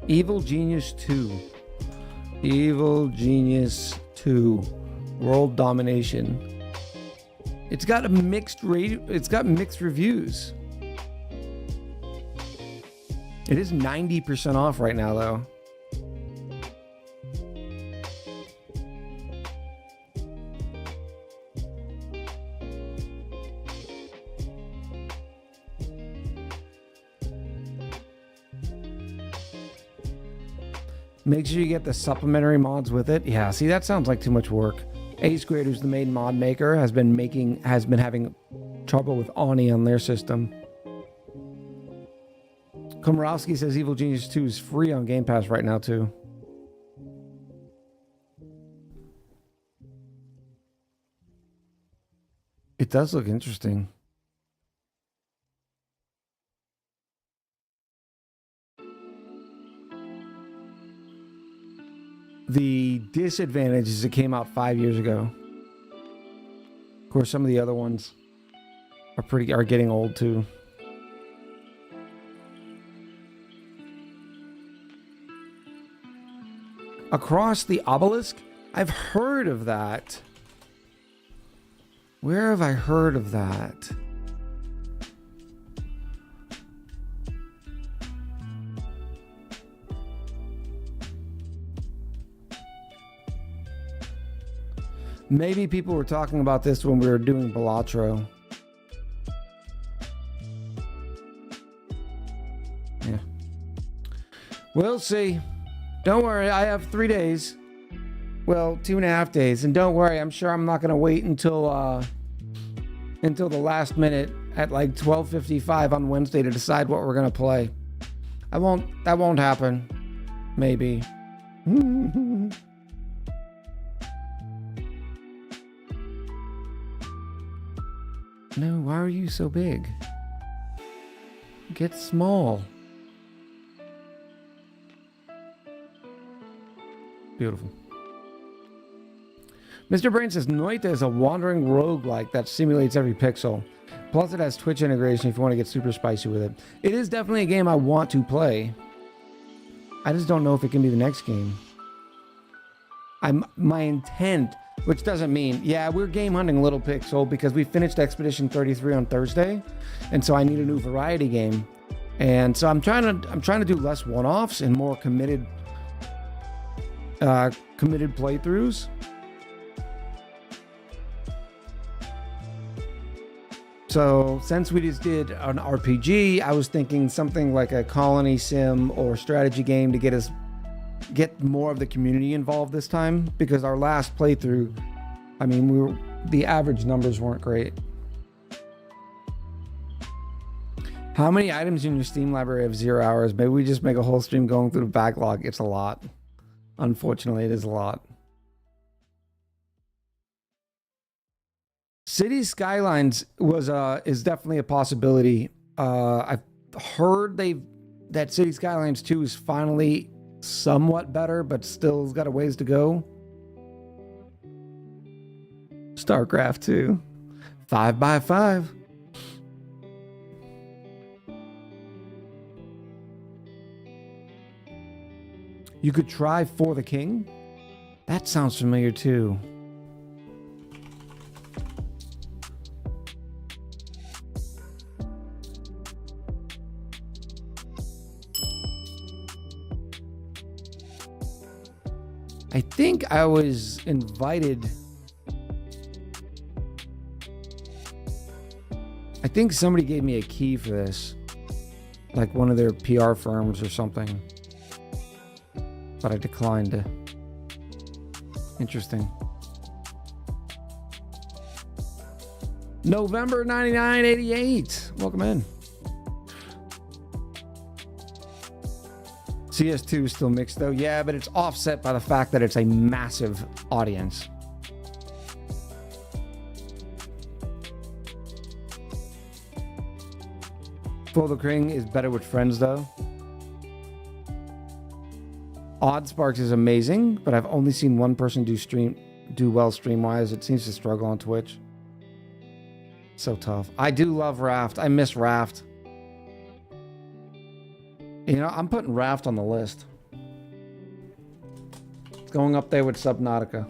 Evil Genius 2. Evil Genius 2. World Domination. It's got mixed reviews. It is 90% off right now, though. Make sure you get the supplementary mods with it. Yeah, see, that sounds like too much work. A Squared, who's the main mod maker, has been having trouble with ONI on their system. Komorowski says Evil Genius 2 is free on Game Pass right now, too. It does look interesting. The disadvantage is it came out 5 years ago. Of course, some of the other ones are getting old too. Across the Obelisk? I've heard of that. Where have I heard of that? Maybe people were talking about this when we were doing Balatro. Yeah. We'll see. Don't worry, I have 3 days. Well, 2.5 days. And don't worry, I'm sure I'm not going to wait until until the last minute at like 12:55 on Wednesday to decide what we're gonna play. That won't happen. Maybe. No, why are you so big? Get small. Beautiful. Mr. Brain says Noita is a wandering roguelike that simulates every pixel. Plus it has Twitch integration if you want to get super spicy with it. It is definitely a game I want to play. I just don't know if it can be the next game. My intent, which doesn't mean, yeah, we're game hunting Little Pixel because we finished Expedition 33 on Thursday, and so I need a new variety game. And so I'm trying to do less one-offs and more committed playthroughs. So since we just did an RPG, I was thinking something like a colony sim or strategy game to get more of the community involved this time, because our last playthrough, I mean, the average numbers weren't great. How many items in your Steam library have 0 hours? Maybe we just make a whole stream going through the backlog. It's a lot. Unfortunately, it is a lot. City Skylines is definitely a possibility. I've heard that City Skylines 2 is finally somewhat better, but still has got a ways to go. StarCraft 2. 5x5. You could try For the King. That sounds familiar too. I think I was invited. I think somebody gave me a key for this, like one of their PR firms or something, but I declined. Interesting. November 9988. Welcome in. CS2 is still mixed though. Yeah, but it's offset by the fact that it's a massive audience. For the King is better with friends though. Odd Sparks is amazing, but I've only seen one person do well stream-wise. It seems to struggle on Twitch. So tough. I do love Raft. I miss Raft. You know, I'm putting Raft on the list. It's going up there with Subnautica.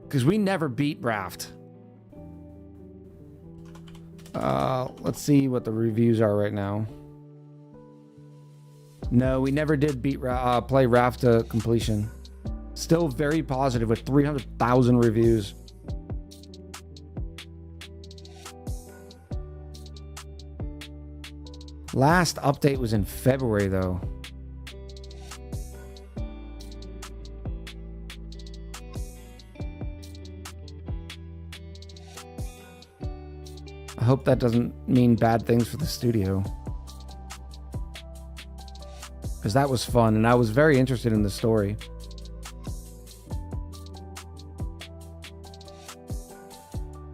Because we never beat Raft. Let's see what the reviews are right now. No, we never did play Raft to completion. Still very positive with 300,000 reviews. Last update was in February, though. I hope that doesn't mean bad things for the studio. Because that was fun, and I was very interested in the story.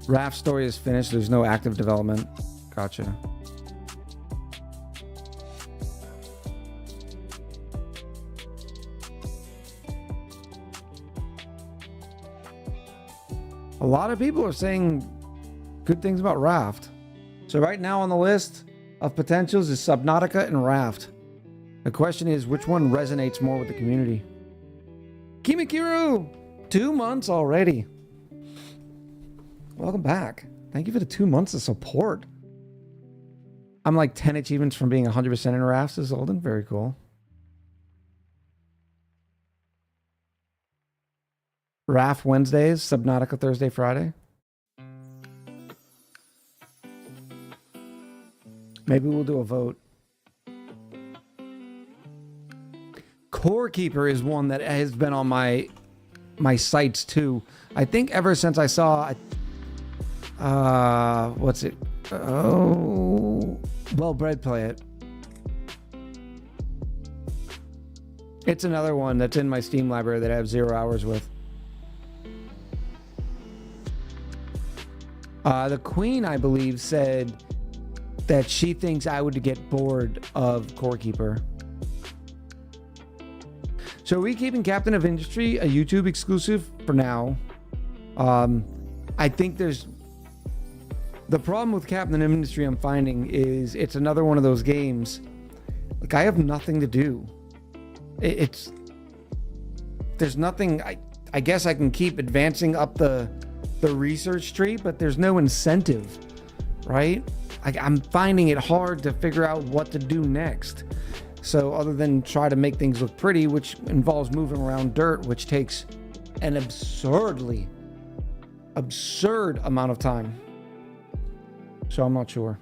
Raft's story is finished. There's no active development. Gotcha. A lot of people are saying good things about Raft. So right now on the list of potentials is Subnautica and Raft. The question is, which one resonates more with the community? Kimikiru! 2 months already. Welcome back. Thank you for the 2 months of support. I'm like 10 achievements from being 100% in Raft, says Olden. Very cool. Raft Wednesdays, Subnautica Thursday, Friday. Maybe we'll do a vote. Core Keeper is one that has been on my sights too. I think ever since I saw, What's it? Oh, Well Bred Play It. It's another one that's in my Steam library that I have 0 hours with. The Queen, I believe, said that she thinks I would get bored of Core Keeper. So are we keeping Captain of Industry a YouTube exclusive for now? I think there's... The problem with Captain of Industry I'm finding is it's another one of those games. Like, I have nothing to do. There's nothing... I guess I can keep advancing up the research tree, but there's no incentive, right? I'm finding it hard to figure out what to do next. So other than try to make things look pretty, which involves moving around dirt, which takes an absurd amount of time. So I'm not sure.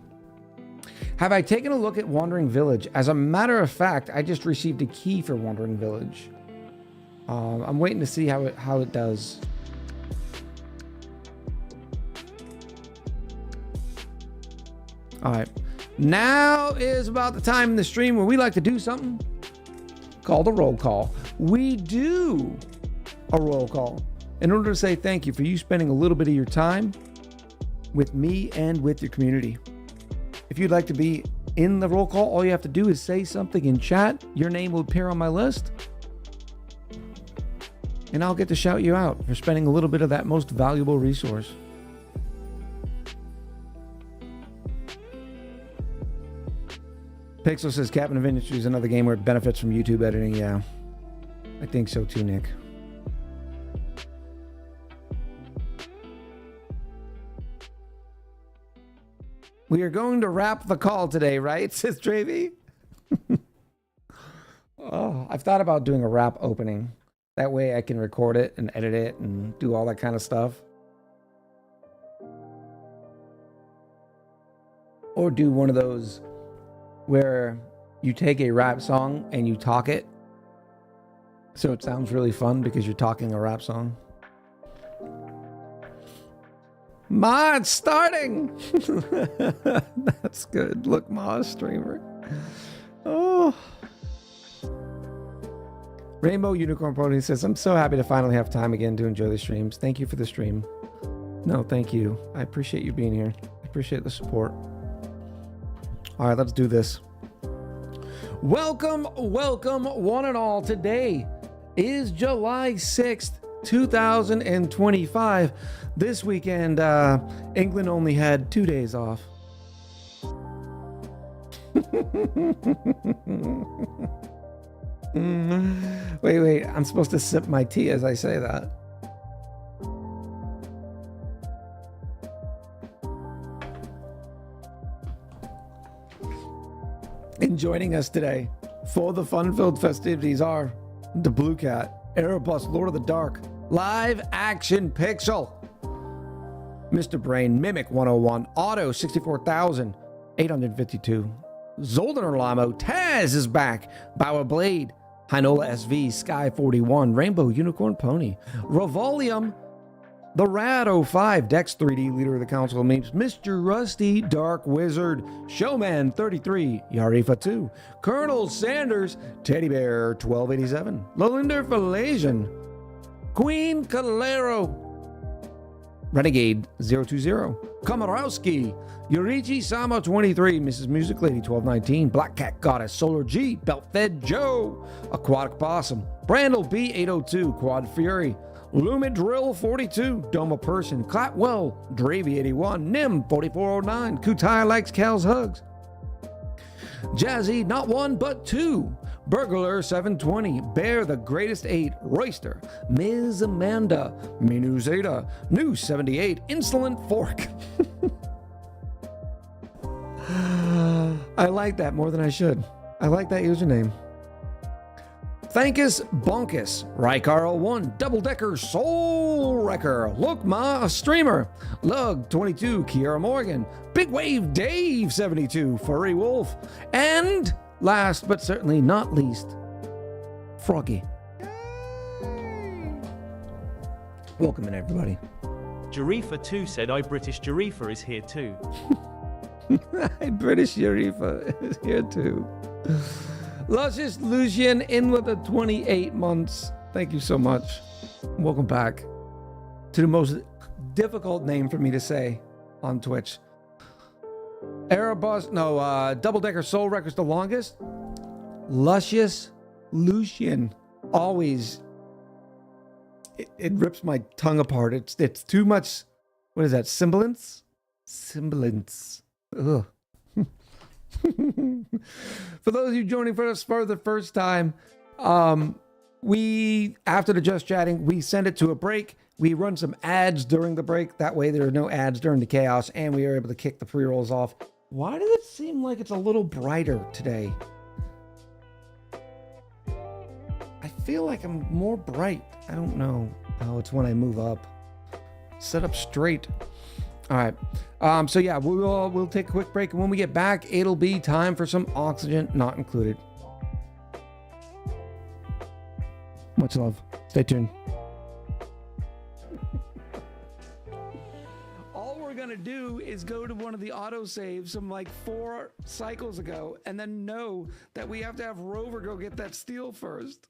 Have I taken a look at Wandering Village? As a matter of fact, I just received a key for Wandering Village. I'm waiting to see how it does. All right. Now is about the time in the stream where we like to do something called a roll call. We do a roll call in order to say thank you for you spending a little bit of your time with me and with your community. If you'd like to be in the roll call, all you have to do is say something in chat. Your name will appear on my list, and I'll get to shout you out for spending a little bit of that most valuable resource. Pixel says Captain of Industry is another game where it benefits from YouTube editing. Yeah, I think so too, Nick. We are going to wrap the call today, right? Says Travy. Oh, I've thought about doing a wrap opening. That way I can record it and edit it and do all that kind of stuff. Or do one of those where you take a rap song and you talk it. So it sounds really fun because you're talking a rap song. Ma, it's starting! That's good. Look, Ma's streamer. Oh. Rainbow Unicorn Pony says, I'm so happy to finally have time again to enjoy the streams. Thank you for the stream. No, thank you. I appreciate you being here. I appreciate the support. All right, let's do this. Welcome, one and all. Today is July 6th, 2025. This weekend, England only had 2 days off. Wait, I'm supposed to sip my tea as I say that. And joining us today for the fun-filled festivities are the Blue Cat, Erebus, Lord of the Dark, Live Action Pixel, Mr. Brain, Mimic 101, Auto 64,852, Zoldaner Lamo, Taz is back, Bauer Blade, Hinola SV, Sky 41, Rainbow Unicorn Pony, Revolium, The Rad 05, Dex 3D, Leader of the Council of Memes, Mr. Rusty, Dark Wizard, Showman 33, Yarifa 2, Colonel Sanders, Teddy Bear 1287, Lolinder Falasian, Queen Calero, Renegade 020, Komorowski, Yurichi Sama 23, Mrs. Music Lady 1219, Black Cat Goddess, Solar G, Beltfed Joe, Aquatic Possum, Brandel B802, Quad Fury, Lumid Drill 42, Doma Person, Clapwell, Dravy 81, Nim 4409, Kutai Likes Cal's Hugs, Jazzy Not One But Two, Burglar 720, Bear the Greatest 8, Royster, Ms. Amanda, Minu Zeta, New 78, Insolent Fork. I like that more than I should. I like that username. Thankus Bonkus, Rycar01, Double Decker Soul Wrecker, Look Ma, a streamer, Lug 22, Kiera Morgan, Big Wave Dave 72, Furry Wolf, and last but certainly not least, Froggy. Welcome in, everybody. Jarifa 2 said I British Jarifa is here too. British Eureka is here too. Luscious Lucian in with the 28 months. Thank you so much. Welcome back to the most difficult name for me to say on Twitch. Erebus, no, Double Decker Soul Records the longest. Luscious Lucian. Always. It rips my tongue apart. It's too much. What is that? Semblance? Semblance. Ugh. For those of you joining us for the first time, we, after the Just Chatting, we send it to a break. We run some ads during the break. That way there are no ads during the chaos, and we are able to kick the pre-rolls off. Why does it seem like it's a little brighter today? I feel like I'm more bright. I don't know. Oh, it's when I move up. Set up straight. All right. So yeah, we'll take a quick break, and when we get back, it'll be time for some oxygen not included. Much love. Stay tuned. All we're gonna do is go to one of the autosaves from like 4 cycles ago, and then know that we have to have Rover go get that steel first.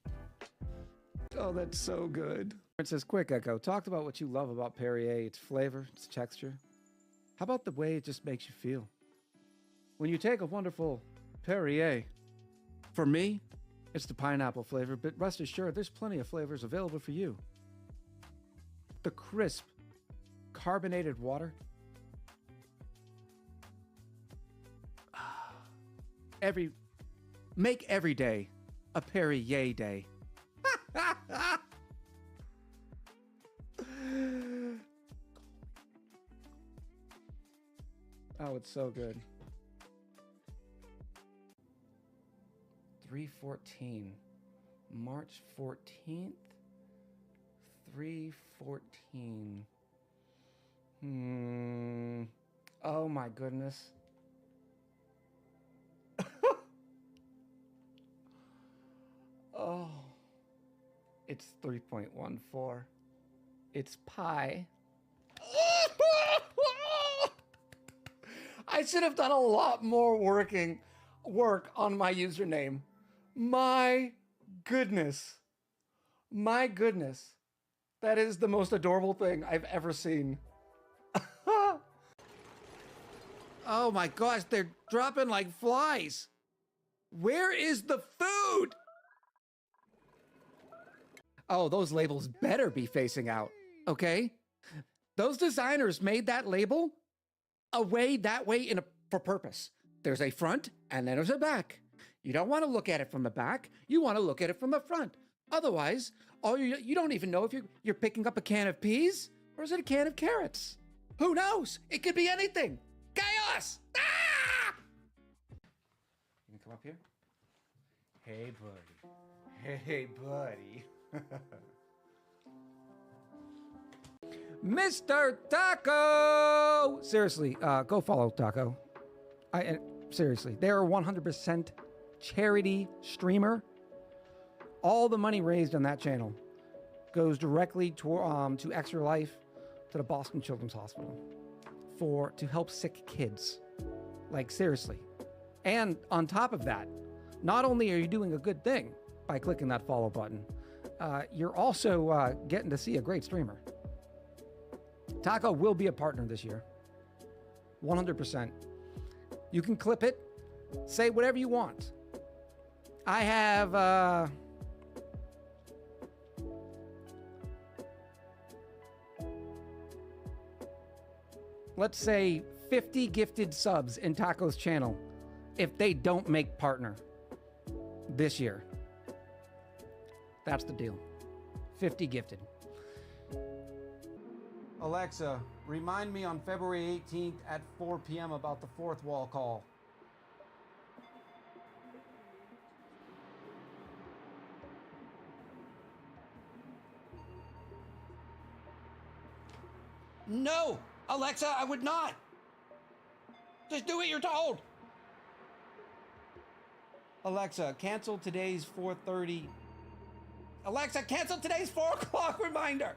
Oh, that's so good. It says, quick Echo, talked about what you love about Perrier, its flavor, its texture. How about the way it just makes you feel? When you take a wonderful Perrier, for me, it's the pineapple flavor, but rest assured, there's plenty of flavors available for you. The crisp, carbonated water. Make every day a Perrier day. Oh, it's so good. 3/14. March 14th. 3/14. Oh my goodness. Oh. It's 3.14. It's pi. I should have done a lot more work on my username. My goodness. My goodness. That is the most adorable thing I've ever seen. Oh my gosh, they're dropping like flies. Where is the food? Oh, those labels better be facing out, okay? Those designers made that label that way for purpose. There's a front and then there's a back. You don't want to look at it from the back. You want to look at it from the front. Otherwise, you don't even know if you're picking up a can of peas or is it a can of carrots? Who knows? It could be anything. Chaos! Ah! You can come up here. Hey, buddy. Hey, buddy. Mr. Taco! Seriously, go follow Taco. Seriously, they're a 100% charity streamer. All the money raised on that channel goes directly to Extra Life, to the Boston Children's Hospital, to help sick kids. Like, seriously. And on top of that, not only are you doing a good thing by clicking that follow button, you're also getting to see a great streamer. Taco will be a partner this year. 100%. You can clip it, say whatever you want. I have, let's say 50 gifted subs in Taco's channel if they don't make partner this year. That's the deal. 50 gifted. Alexa, remind me on February 18th at 4 p.m. about the fourth wall call. No, Alexa, I would not. Just do what you're told. Alexa, cancel today's 4:30. Alexa, cancel today's 4 o'clock reminder.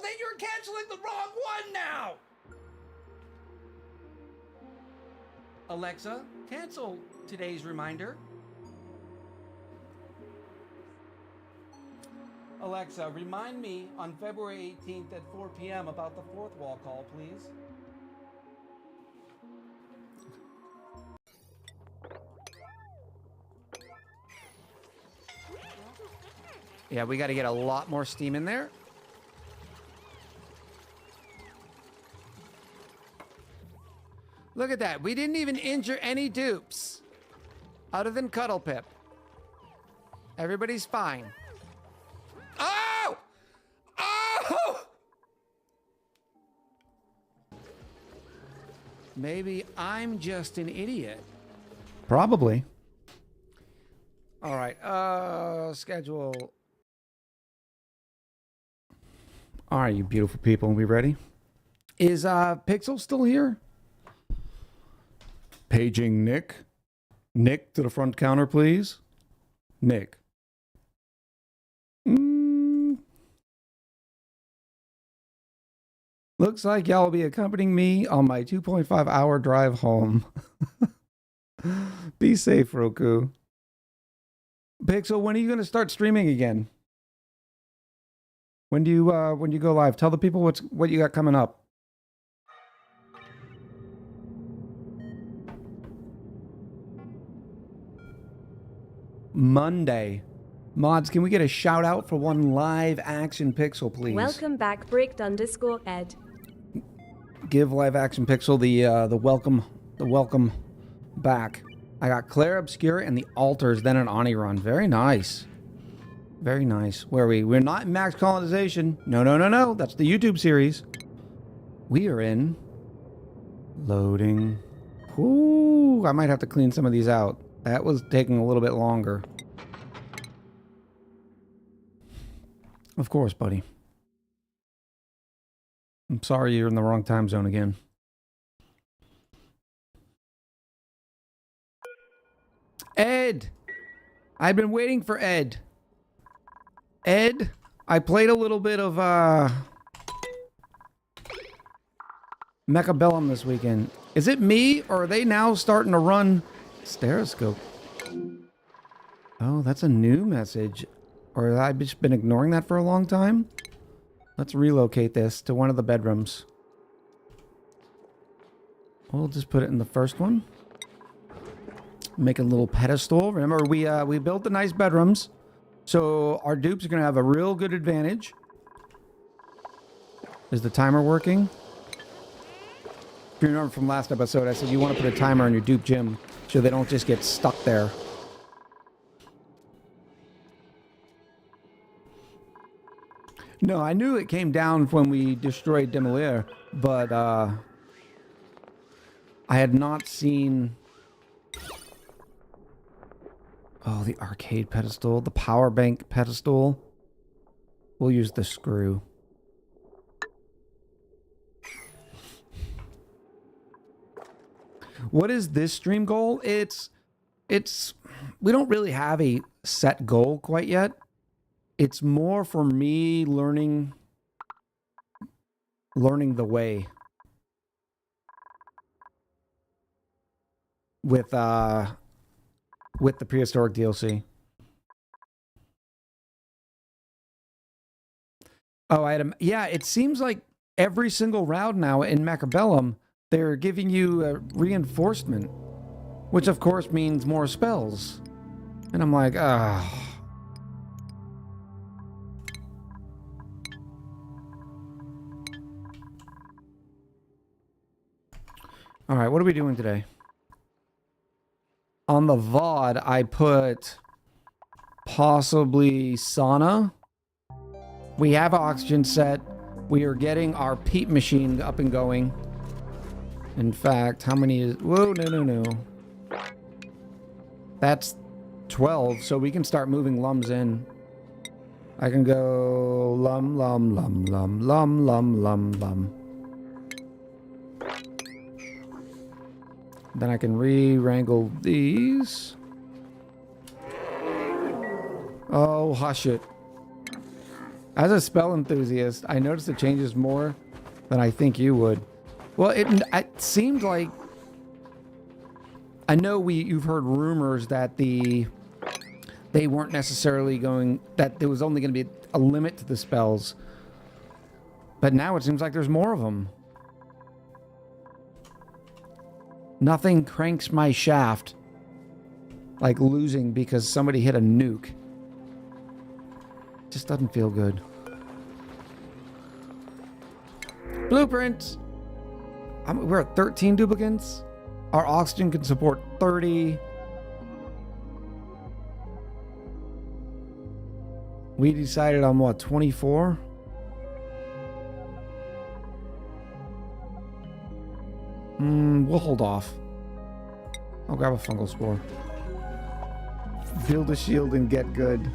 then you're canceling the wrong one now! Alexa, cancel today's reminder. Alexa, remind me on February 18th at 4 p.m. about the fourth wall call, please. Yeah, we got to get a lot more steam in there. Look at that. We didn't even injure any dupes. Other than Cuddle Pip. Everybody's fine. Oh! Oh! Maybe I'm just an idiot. Probably. All right. Schedule. All right, you beautiful people. We ready? Is Pixel still here? Paging Nick. Nick to the front counter, please. Nick. Looks like y'all will be accompanying me on my 2.5-hour drive home. Be safe, Roku. Pixel, when are you going to start streaming again? When do you go live? Tell the people what you got coming up. Monday. Mods, can we get a shout out for one live action Pixel, please? Welcome back, Bricked_Ed. Give live action Pixel the welcome back. I got Claire Obscura and the Altars, then an Oni run. Very nice. Very nice. Where are we? We're not in Max Colonization. No. That's the YouTube series. We are in loading. Ooh, I might have to clean some of these out. That was taking a little bit longer. Of course, buddy. I'm sorry you're in the wrong time zone again. Ed! I've been waiting for Ed. Ed, I played a little bit of Mechabellum this weekend. Is it me, or are they now starting to run Stereoscope? Oh, that's a new message. Or have I just been ignoring that for a long time? Let's relocate this to one of the bedrooms. We'll just put it in the first one. Make a little pedestal. Remember, we built the nice bedrooms, so our dupes are going to have a real good advantage. Is the timer working? If you remember from last episode, I said you want to put a timer on your dupe gym so they don't just get stuck there. No, I knew it came down when we destroyed Demolier, but I had not seen... Oh, the arcade pedestal, the power bank pedestal. We'll use the screw. What is this stream goal? It's we don't really have a set goal quite yet. It's more for me learning the way with the Prehistoric DLC. Oh, yeah, it seems like every single round now in Mechabellum, they're giving you a reinforcement, which of course means more spells. And I'm like, ah. All right, what are we doing today? On the VOD, I put possibly sauna. We have an oxygen set. We are getting our peat machine up and going. In fact, how many is... Whoa, no. That's 12, so we can start moving lums in. I can go lum. Then I can re-wrangle these. Oh, hush it. As a spell enthusiast, I noticed it changes more than I think you would. Well, it seemed like... I know you've heard rumors that they weren't necessarily going... That there was only going to be a limit to the spells. But now it seems like there's more of them. Nothing cranks my shaft like losing because somebody hit a nuke. Just doesn't feel good. Blueprints! We're at 13 duplicants. Our oxygen can support 30. We decided on what, 24? We'll hold off. I'll grab a fungal spore. Build a shield and get good.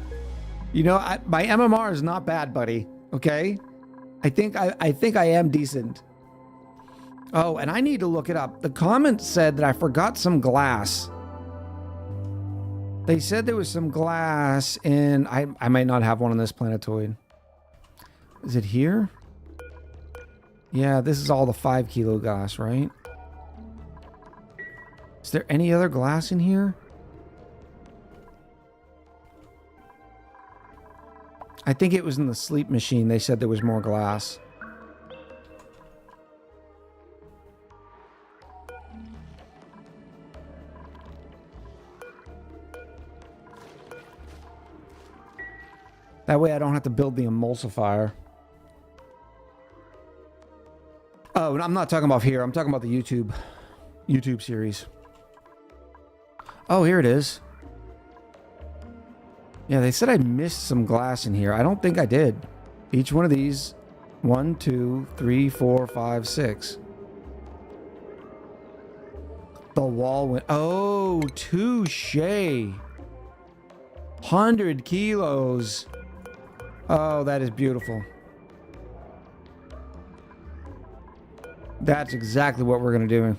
You know, my MMR is not bad, buddy. Okay? I think I am decent. Oh, and I need to look it up. The comment said that I forgot some glass. They said there was some glass in... I might not have one on this planetoid. Is it here? Yeah, this is all the 5 kilo glass, right? Is there any other glass in here? I think it was in the sleep machine. They said there was more glass. That way I don't have to build the emulsifier. Oh, and I'm not talking about here. I'm talking about the YouTube series. Oh, here it is. Yeah, they said I missed some glass in here. I don't think I did. Each one of these. 1, 2, 3, 4, 5, 6. The wall went... Oh, touche. 100 kilos. Oh, that is beautiful. That's exactly what we're going to do.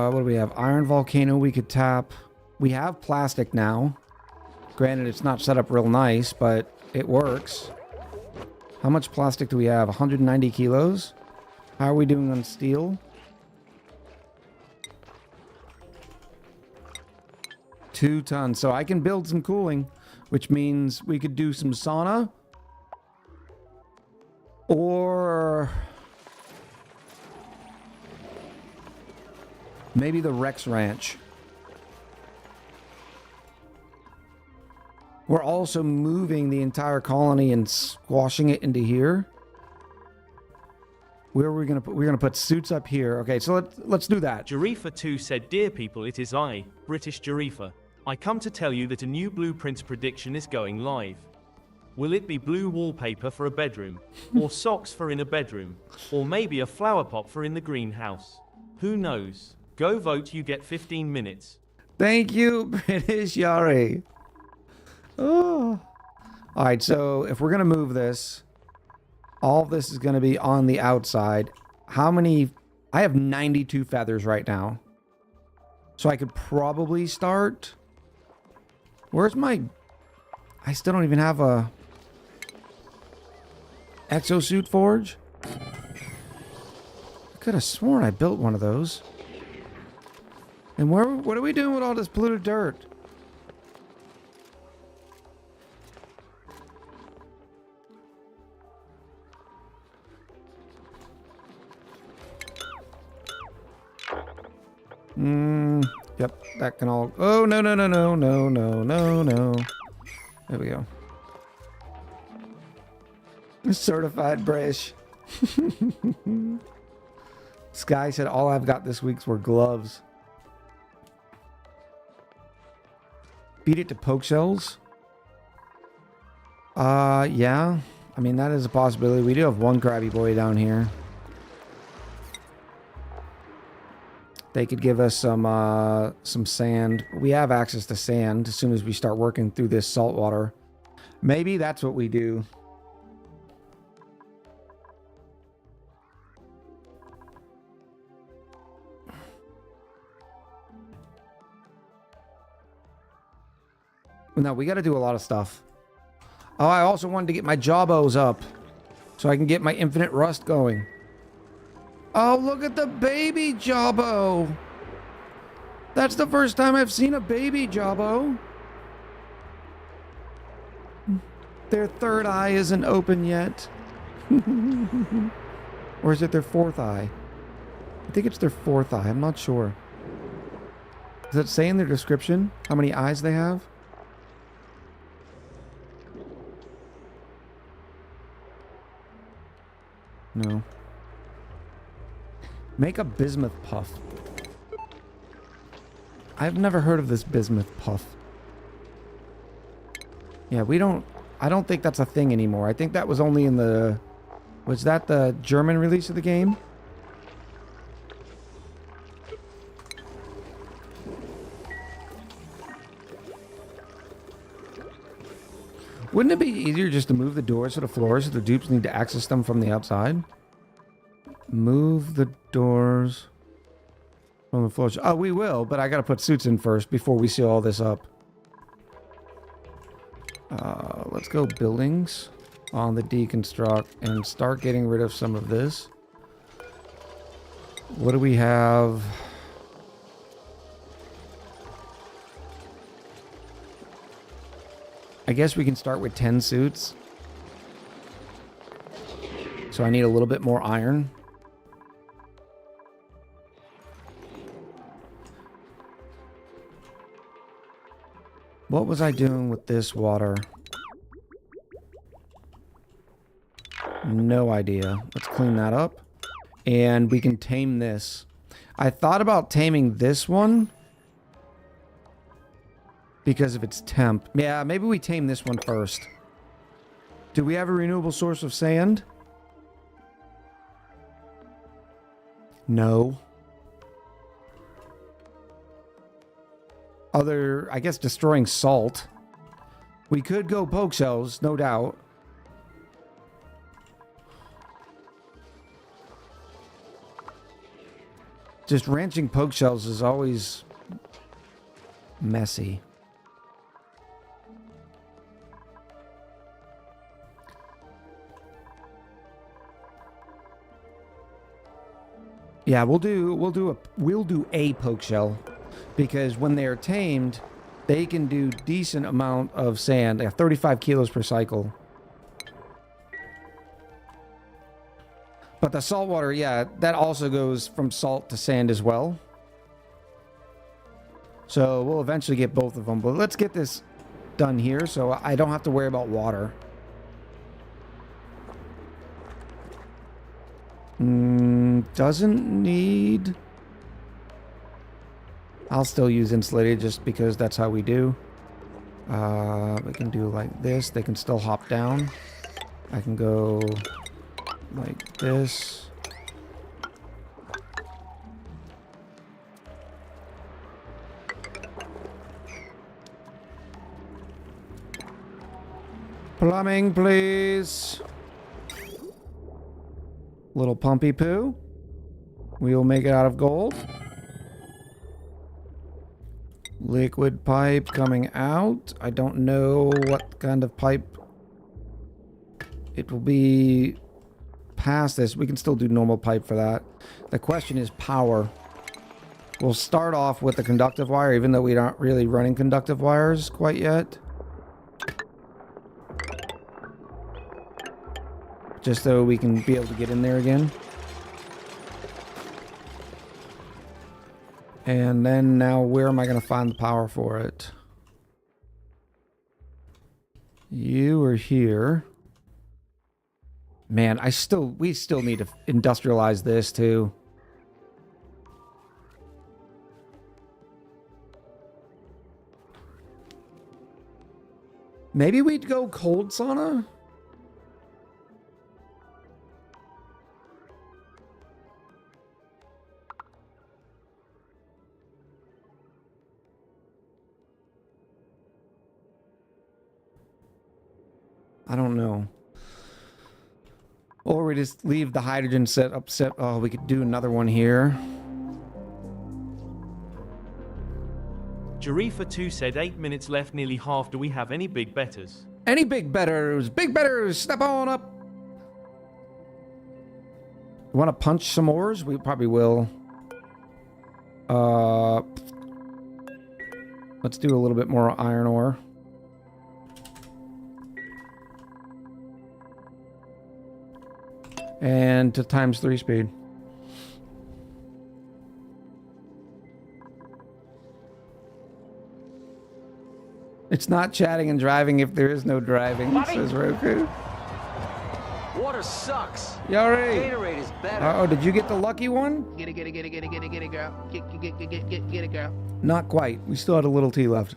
What do we have? Iron volcano we could tap. We have plastic now. Granted, it's not set up real nice, but it works. How much plastic do we have? 190 kilos? How are we doing on steel? 2 tons. So I can build some cooling, which means we could do some sauna. Or... maybe the Rex Ranch. We're also moving the entire colony and squashing it into here. Where are we gonna put? We're gonna put suits up here. Okay, so let's do that. Jarifa 2 said, "Dear people, it is I, British Jarifa. I come to tell you that a new blueprints prediction is going live. Will it be blue wallpaper for a bedroom, or socks for in a bedroom, or maybe a flower pot for in the greenhouse? Who knows? Go vote, you get 15 minutes. Thank you, British Yari. Oh. All right, so if we're going to move this, all of this is going to be on the outside. How many? I have 92 feathers right now. So I could probably start. Where's my... I still don't even have a exosuit forge. I could have sworn I built one of those. And what are we doing with all this polluted dirt? Yep, that can all... Oh, no. There we go. Certified British. Sky said all I've got this week's were gloves. Beat it to poke shells? Yeah. I mean, that is a possibility. We do have one crabby boy down here. They could give us some sand. We have access to sand as soon as we start working through this salt water. Maybe that's what we do. No, we got to do a lot of stuff. Oh, I also wanted to get my jawbows up so I can get my infinite rust going. Oh, look at the baby jawbow. That's the first time I've seen a baby jawbow. Their third eye isn't open yet. Or is it their fourth eye? I think it's their fourth eye. I'm not sure. Does it say in their description how many eyes they have? No. Make a bismuth puff. I've never heard of this bismuth puff. Yeah, I don't think that's a thing anymore. I think that was only in the... Was that the German release of the game? Wouldn't it be easier just to move the doors to the floor so the dupes need to access them from the outside? Move the doors from the floor. Oh, we will, but I gotta put suits in first before we seal all this up. Let's go buildings on the deconstruct and start getting rid of some of this. What do we have? I guess we can start with 10 suits. So I need a little bit more iron. What was I doing with this water? No idea. Let's clean that up. And we can tame this. I thought about taming this one because of its temp. Yeah, maybe we tame this one first. Do we have a renewable source of sand? No. I guess destroying salt. We could go poke shells, no doubt. Just ranching poke shells is always messy. Yeah, we'll do a poke shell. Because when they are tamed, they can do decent amount of sand, like 35 kilos per cycle. But the saltwater, yeah, that also goes from salt to sand as well. So we'll eventually get both of them. But let's get this done here so I don't have to worry about water. Doesn't need... I'll still use insulated just because that's how we do. We can do like this. They can still hop down. I can go like this. Plumbing, please. Little pumpy poo. We will make it out of gold. Liquid pipe coming out. I don't know what kind of pipe it will be past this. We can still do normal pipe for that. The question is power. We'll start off with the conductive wire, even though we're not really running conductive wires quite yet. Just so we can be able to get in there again. And then now where am I going to find the power for it? You are here. Man, we still need to industrialize this too. Maybe we'd go cold sauna? I don't know. Or we just leave the hydrogen set. Oh, we could do another one here. Jarifa2 said 8 minutes left, nearly half. Do we have any big betters? Any big betters? Big betters, step on up. Want to punch some ores? We probably will. Let's do a little bit more iron ore. And to ×3 speed. It's not chatting and driving if there is no driving, says Roku. Water sucks. Yari! Gatorade is better. Uh-oh, did you get the lucky one? Get it, girl. Get it, girl. Not quite. We still had a little tea left.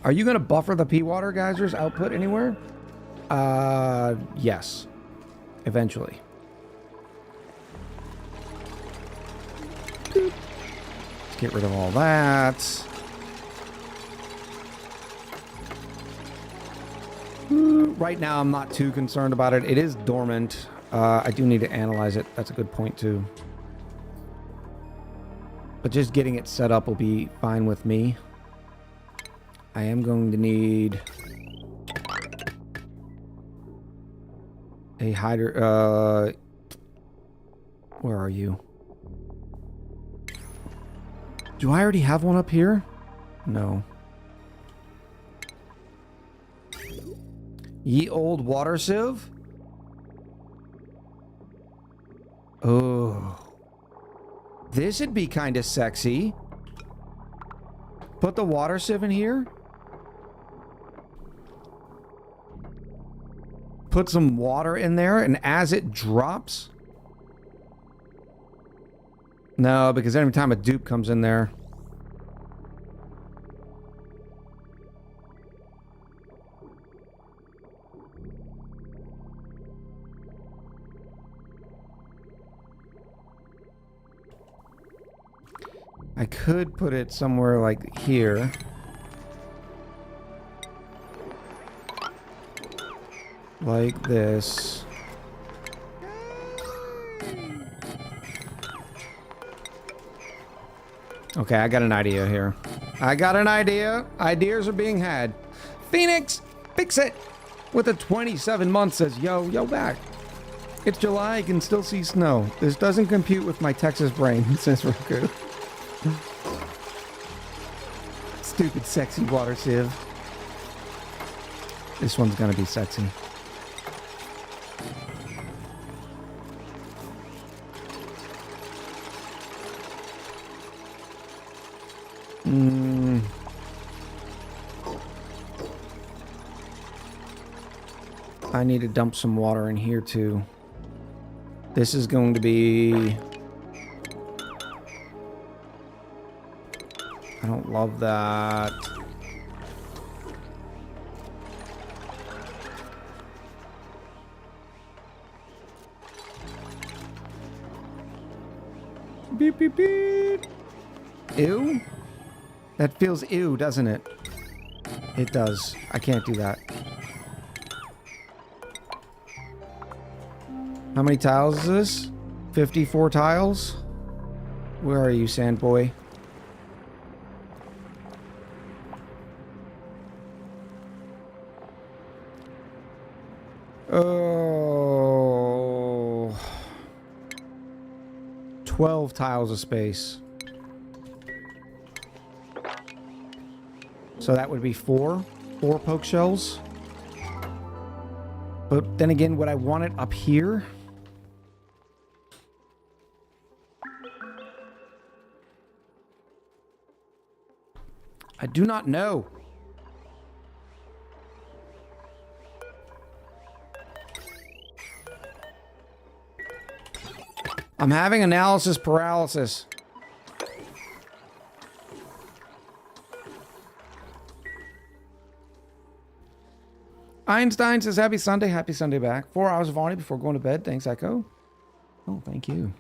Are you going to buffer the pea water geysers output anywhere? Yes. Eventually. Let's get rid of all that. Right now, I'm not too concerned about it. It is dormant. I do need to analyze it. That's a good point, too. But just getting it set up will be fine with me. I am going to need a hider. Where are you? Do I already have one up here? No. Ye old water sieve? Oh. This would be kind of sexy. Put the water sieve in here. Put some water in there, and as it drops... No, because every time a dupe comes in there... I could put it somewhere like here. Like this. Okay, I got an idea here. I got an idea. Ideas are being had. Phoenix, fix it! With a 27 month says, yo back. It's July, I can still see snow. This doesn't compute with my Texas brain, says Roku. Stupid sexy water sieve. This one's gonna be sexy. I need to dump some water in here too. This is going to be... I don't love that. Beep, beep, beep. Ew? That feels ew, doesn't it? It does. I can't do that. How many tiles is this? 54 tiles? Where are you, sand boy? Oh, 12 tiles of space. So that would be four poke shells. But then again, would I want it up here? I do not know. I'm having analysis paralysis. Einstein says, happy Sunday back. 4 hours of ONI before going to bed. Thanks, Echo. Oh, thank you.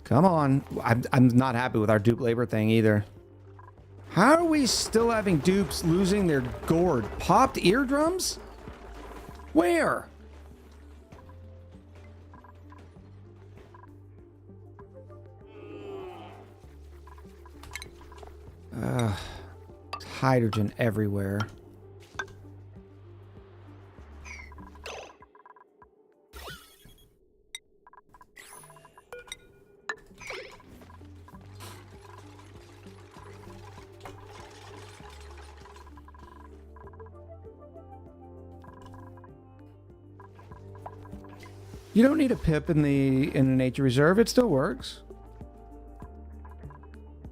Come on. I'm not happy with our dupe labor thing either. How are we still having dupes losing their gourd? Popped eardrums? Where? Hydrogen everywhere. You don't need a pip in the nature reserve. It still works.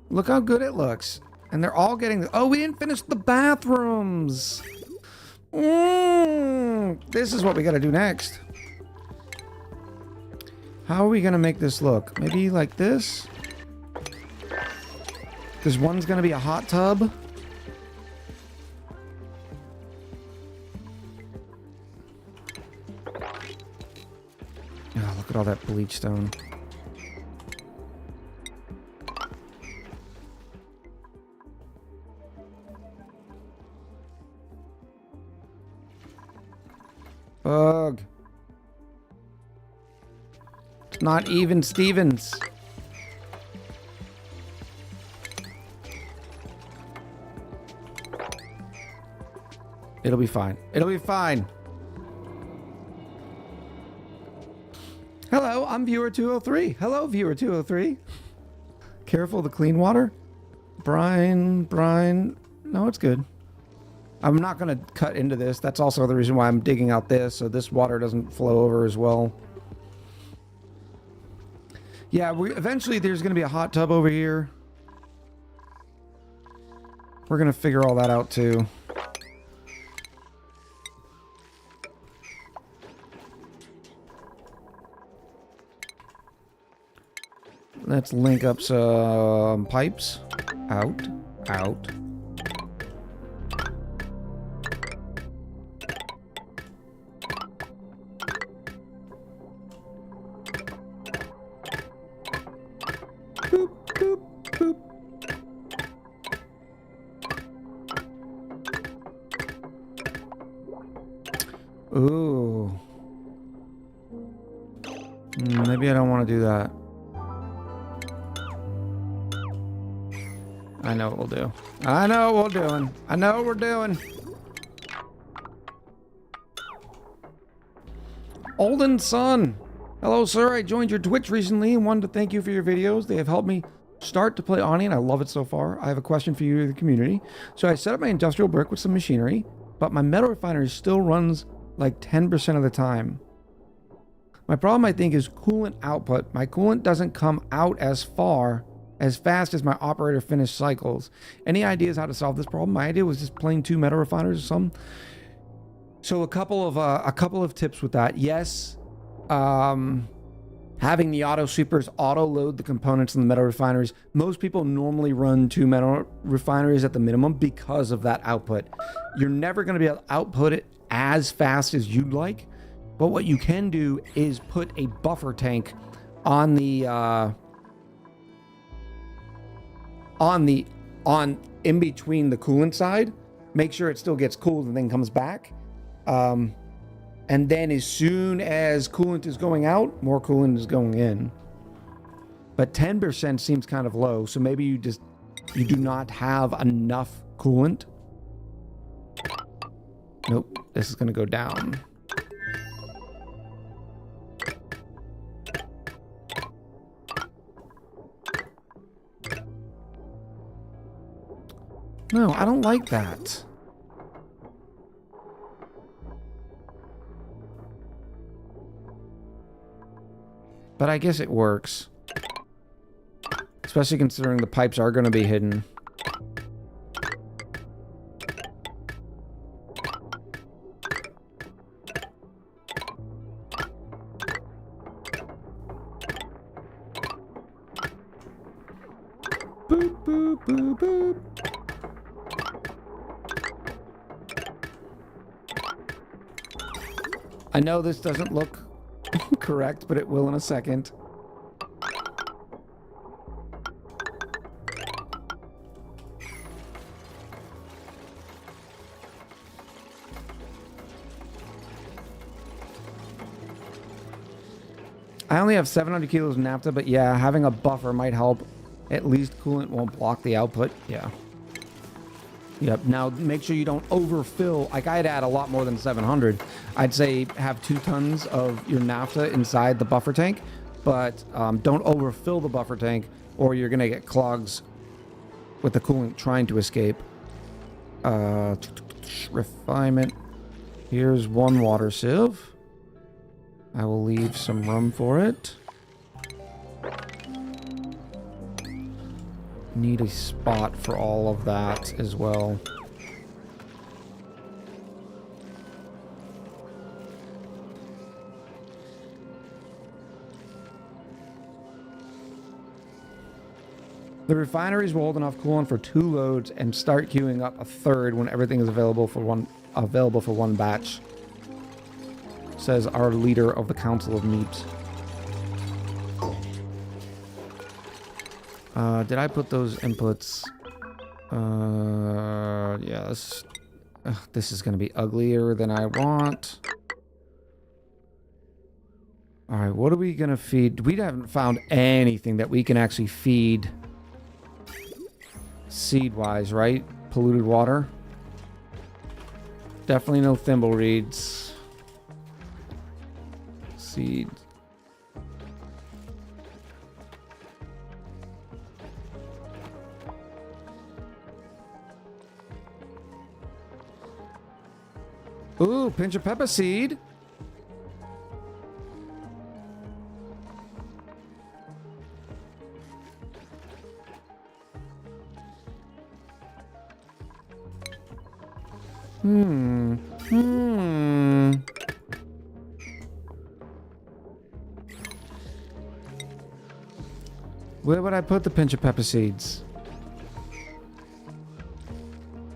Look how good it looks. And they're all getting... Oh, we didn't finish the bathrooms. This is what we got to do next. How are we going to make this look? Maybe like this? Because one's going to be a hot tub. Oh, look at all that bleach stone. Bug. It's not even Stevens. It'll be fine. It'll be fine. Hello, I'm viewer 203. Hello, viewer 203. Careful of the clean water. Brine. No, it's good. I'm not going to cut into this. That's also the reason why I'm digging out this, so this water doesn't flow over as well. Yeah, eventually there's going to be a hot tub over here. We're going to figure all that out too. Let's link up some pipes. Out. Boop, boop, boop. Ooh. Maybe I don't want to do that. I know what we'll do. I know what we're doing. I know what we're doing. Olden Son. Hello, sir. I joined your Twitch recently and wanted to thank you for your videos. They have helped me start to play ONI, and I love it so far. I have a question for you, the community. So I set up my industrial brick with some machinery, but my metal refinery still runs like 10% of the time. My problem, I think, is coolant output. My coolant doesn't come out as fast as my operator finished cycles. Any ideas how to solve this problem? My idea was just playing 2 metal refiners or something. So a couple of tips with that. Yes, having the auto sweepers auto load the components in the metal refineries. Most people normally run 2 metal refineries at the minimum because of that output. You're never going to be able to output it as fast as you'd like, but what you can do is put a buffer tank on the in between the coolant side. Make sure it still gets cooled and then comes back. And then as soon as coolant is going out, more coolant is going in. But 10% seems kind of low, so maybe you do not have enough coolant. Nope, this is gonna go down. No, I don't like that. But I guess it works. Especially considering the pipes are going to be hidden. Boop, boop, boop, boop. I know this doesn't look correct, but it will in a second. I only have 700 kilos of naphtha, but yeah, having a buffer might help. At least coolant won't block the output. Yeah. Yep. Now, make sure you don't overfill. Like, I'd add a lot more than 700. I'd say have 2 tons of your naphtha inside the buffer tank, but don't overfill the buffer tank, or you're going to get clogs with the coolant trying to escape. Refinement. Here's 1 water sieve. I will leave some room for it. Need a spot for all of that as well. The refineries will hold enough coolant for 2 loads and start queuing up a third when everything is available for one batch. Says our leader of the Council of Meeps. Did I put those inputs? Yeah, this is going to be uglier than I want. Alright, what are we going to feed? We haven't found anything that we can actually feed seed-wise, right? Polluted water. Definitely no thimble reeds. Seed. Ooh, pinch of pepper seed. Where would I put the pinch of pepper seeds?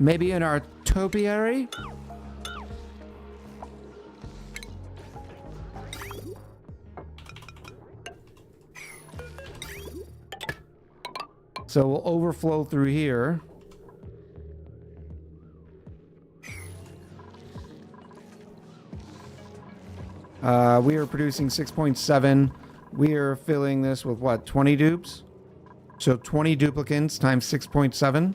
Maybe in our topiary? So we'll overflow through here. We are producing 6.7. We are filling this with what, 20 dupes? So 20 duplicants times 6.7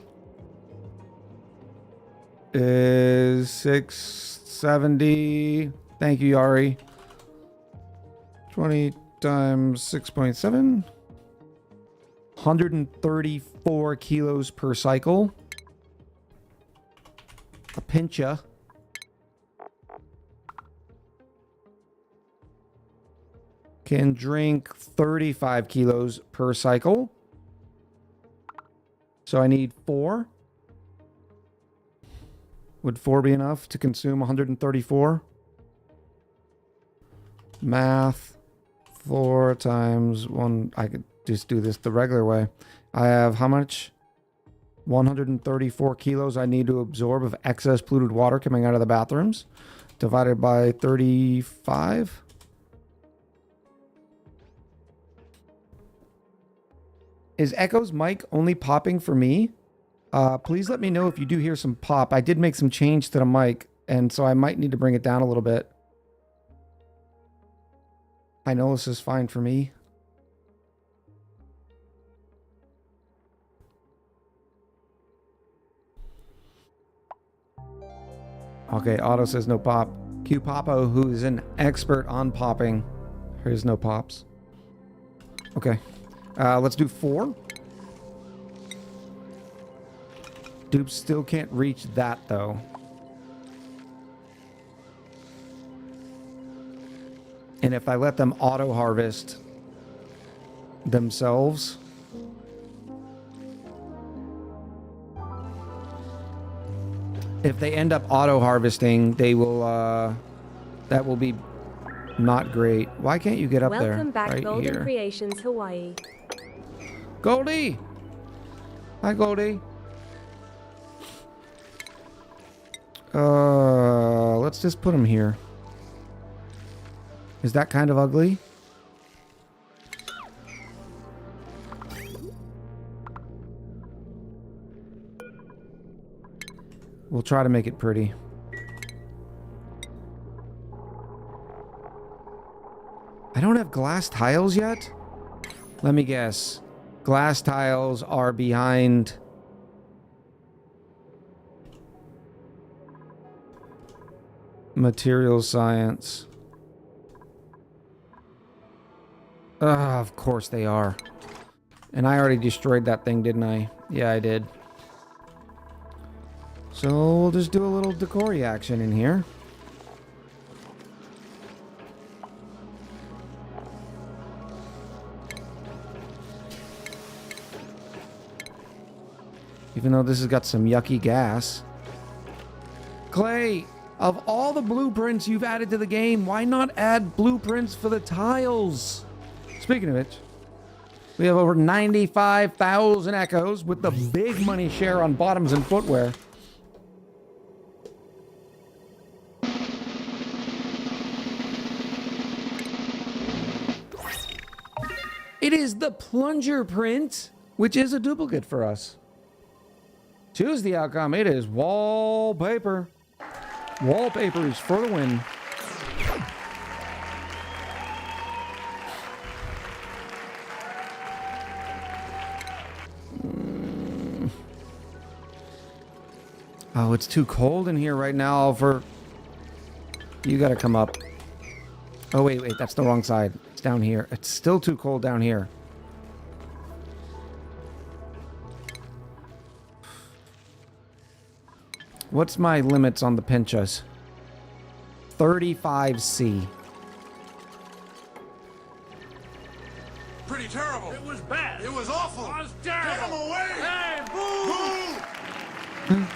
is 670. Thank you, Yari. 20 times 6.7. 134 kilos per cycle. A pincha. Can drink 35 kilos per cycle. So I need 4. Would 4 be enough to consume 134? Math. 4 times 1. I could just do this the regular way. I have how much? 134 kilos I need to absorb of excess polluted water coming out of the bathrooms. Divided by 35. Is Echo's mic only popping for me? Please let me know if you do hear some pop. I did make some change to the mic, and so I might need to bring it down a little bit. I know this is fine for me. Okay, Otto says no pop. Q Papo, who is an expert on popping. Here's no pops. Okay. Let's do 4. Dupes still can't reach that, though. And if I let them auto-harvest themselves... If they end up auto-harvesting, they will, that will be not great. Why can't you get up there? Welcome back, right Golden here? Creations Hawaii. Goldie! Hi, Goldie. Let's just put him here. Is that kind of ugly? We'll try to make it pretty. I don't have glass tiles yet? Let me guess. Glass tiles are behind Material science. Of course they are. And I already destroyed that thing, didn't I? Yeah, I did. So we'll just do a little decory action in here. Even though this has got some yucky gas. Clay, of all the blueprints you've added to the game, why not add blueprints for the tiles? Speaking of which, we have over 95,000 echoes with the big money share on bottoms and footwear. It is the plunger print, which is a duplicate for us. Choose the outcome. It is wallpaper. Wallpaper is for the win. Oh, it's too cold in here right now for... You gotta come up. Oh, wait, that's the wrong side. It's down here. It's still too cold down here. What's my limits on the pinchas? 35C. Pretty terrible. It was bad. It was awful. It was terrible. Get him away. Hey, boo!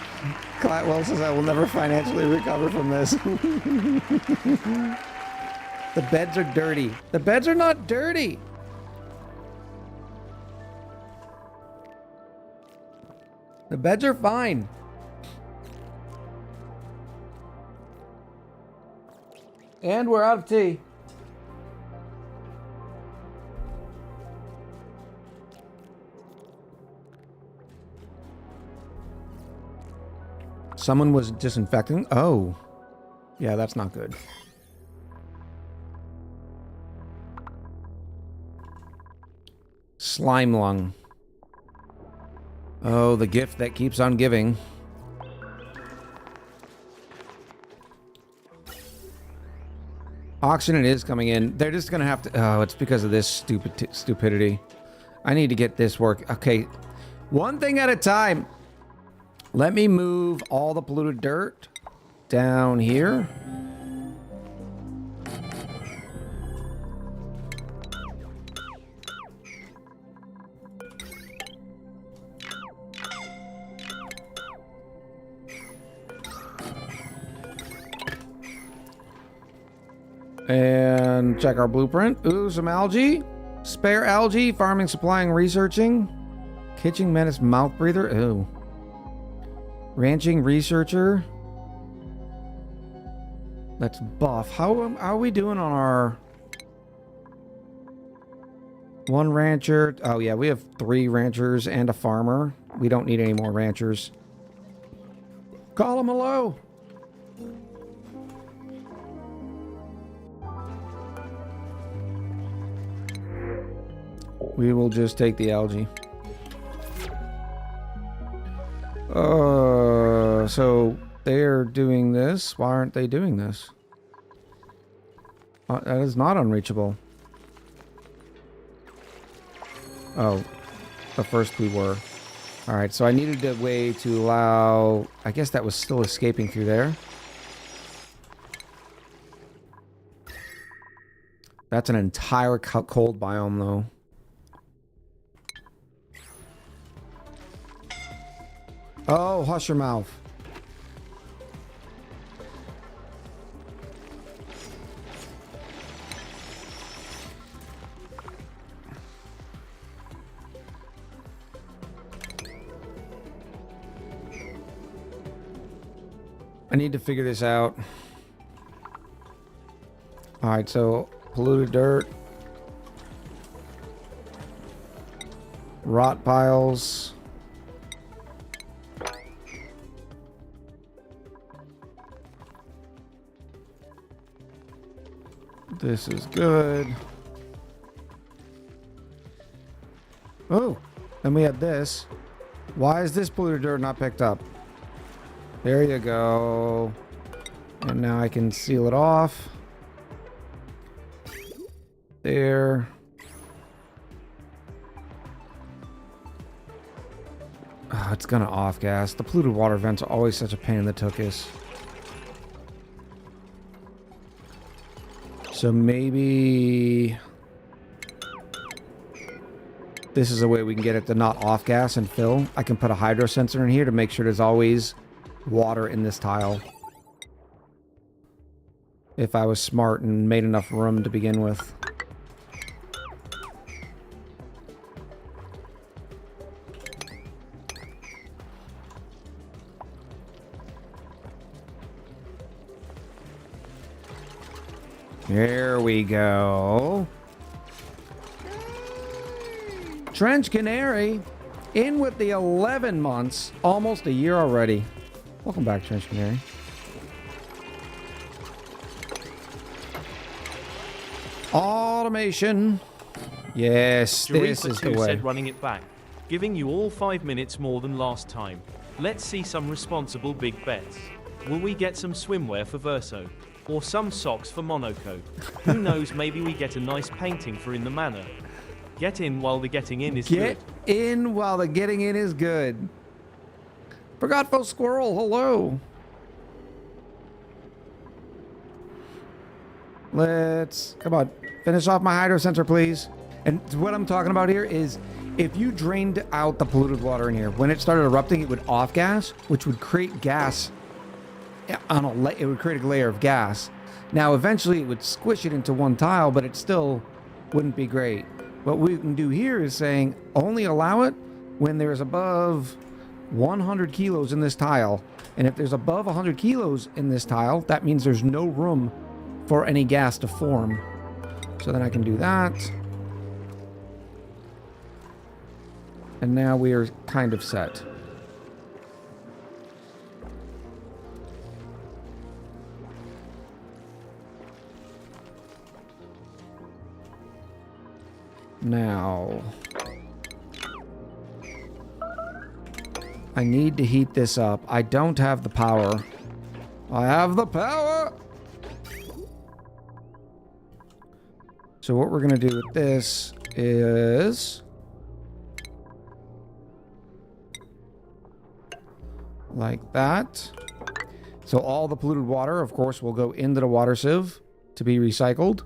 Clatwell says I will never financially recover from this. The beds are dirty. The beds are not dirty. The beds are fine. And we're out of tea. Someone was disinfecting. Oh. Yeah, that's not good. Slime lung. Oh, the gift that keeps on giving. Auction it is coming in. They're just gonna have to... Oh, it's because of this stupidity. I need to get this work. Okay. One thing at a time. Let me move all the polluted dirt down here. And check our blueprint. Ooh, some algae. Spare algae. Farming, supplying, researching. Kitchen menace, mouth breather. Ooh. Ranching, researcher. Let's buff. How are we doing on our... One rancher. Oh, yeah, we have 3 ranchers and a farmer. We don't need any more ranchers. Call them hello. We will just take the algae. So they're doing this. Why aren't they doing this? That is not unreachable. Oh, at first we were. All right, so I needed a way to allow... I guess that was still escaping through there. That's an entire cold biome, though. Oh, hush your mouth. I need to figure this out. All right, so polluted dirt. Rot piles. This is good. Oh, then we had this. Why is this polluted dirt not picked up? There you go. And now I can seal it off. There. Oh, it's gonna off gas. The polluted water vents are always such a pain in the tuchus. So maybe this is a way we can get it to not off gas and fill. I can put a hydro sensor in here to make sure there's always water in this tile. If I was smart and made enough room to begin with. There we go. Trench Canary in with the 11 months, almost a year already. Welcome back, Trench Canary. Automation. Yes, this is the way. Said running it back, giving you all 5 minutes more than last time. Let's see some responsible big bets. Will we get some swimwear for Verso? Or some socks for Monaco? Who knows, maybe we get a nice painting for In the Manor. Get in while the getting in is good. Get in while the getting in is good. Forgotful Squirrel, hello. Let's, come on, finish off my hydro sensor, please. And what I'm talking about here is if you drained out the polluted water in here, when it started erupting, it would off gas, which would create gas it would create a layer of gas. Now, eventually, it would squish it into one tile, but it still wouldn't be great. What we can do here is saying only allow it when there's above 100 kilos in this tile. And if there's above 100 kilos in this tile, that means there's no room for any gas to form. So then I can do that. And now we are kind of set. Now, I need to heat this up. I don't have the power. I have the power! So what we're going to do with this is like that. So all the polluted water, of course, will go into the water sieve to be recycled.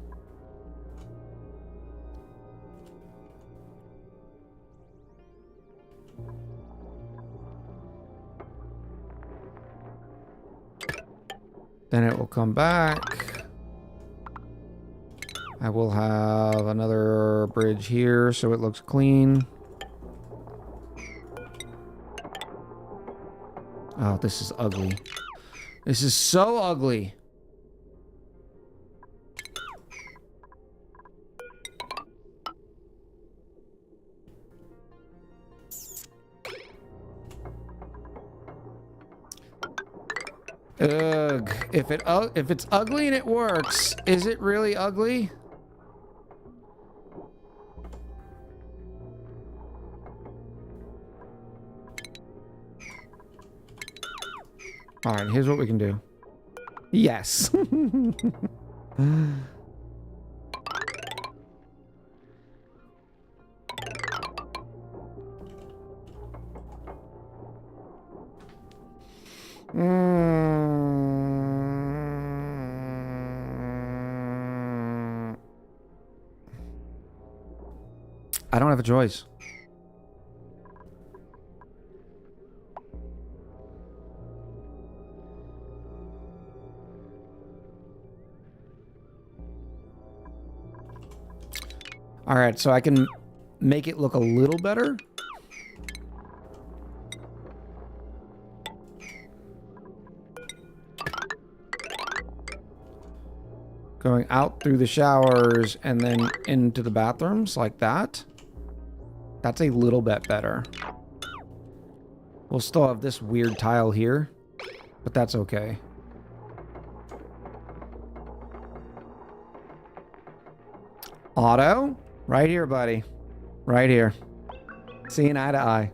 Then it will come back. I will have another bridge here so it looks clean. Oh, this is ugly. This is so ugly. Ugh. If it's ugly and it works, is it really ugly? All right, here's what we can do. Yes. I don't have a choice. All right, so I can make it look a little better. Going out through the showers and then into the bathrooms like that. That's a little bit better. We'll still have this weird tile here, but that's okay. Auto, right here, buddy. Right here. Seeing eye to eye.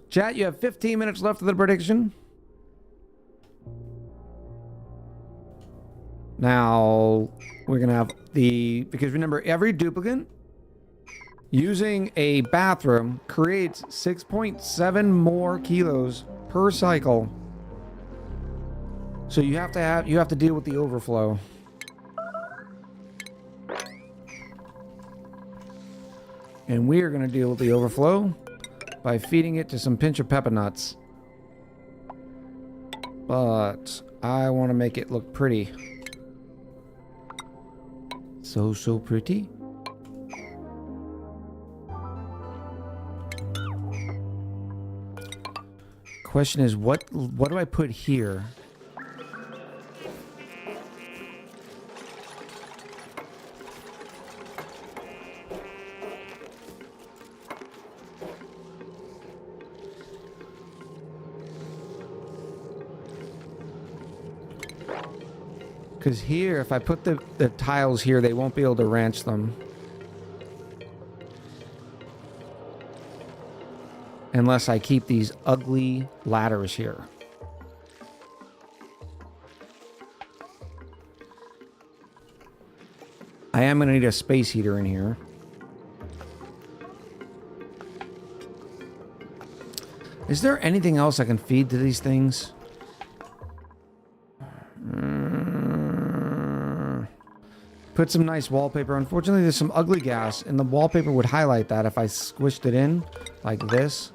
Chat, you have 15 minutes left of the prediction. Now, we're going to have because remember, every duplicant using a bathroom creates 6.7 more kilos per cycle. So you have to deal with the overflow. And we are going to deal with the overflow by feeding it to some pinch of pepper nuts. But I want to make it look pretty. So pretty. Question is, what do I put here? Because here, if I put the tiles here, they won't be able to ranch them. Unless I keep these ugly ladders here. I am going to need a space heater in here. Is there anything else I can feed to these things? Put some nice wallpaper. Unfortunately, there's some ugly gas, and the wallpaper would highlight that if I squished it in like this.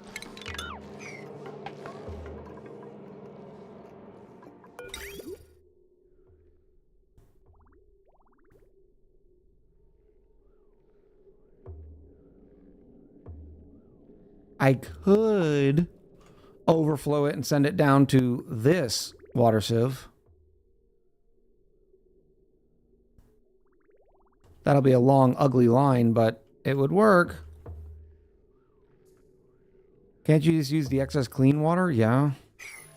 I could overflow it and send it down to this water sieve. That'll be a long, ugly line, but it would work. Can't you just use the excess clean water? Yeah.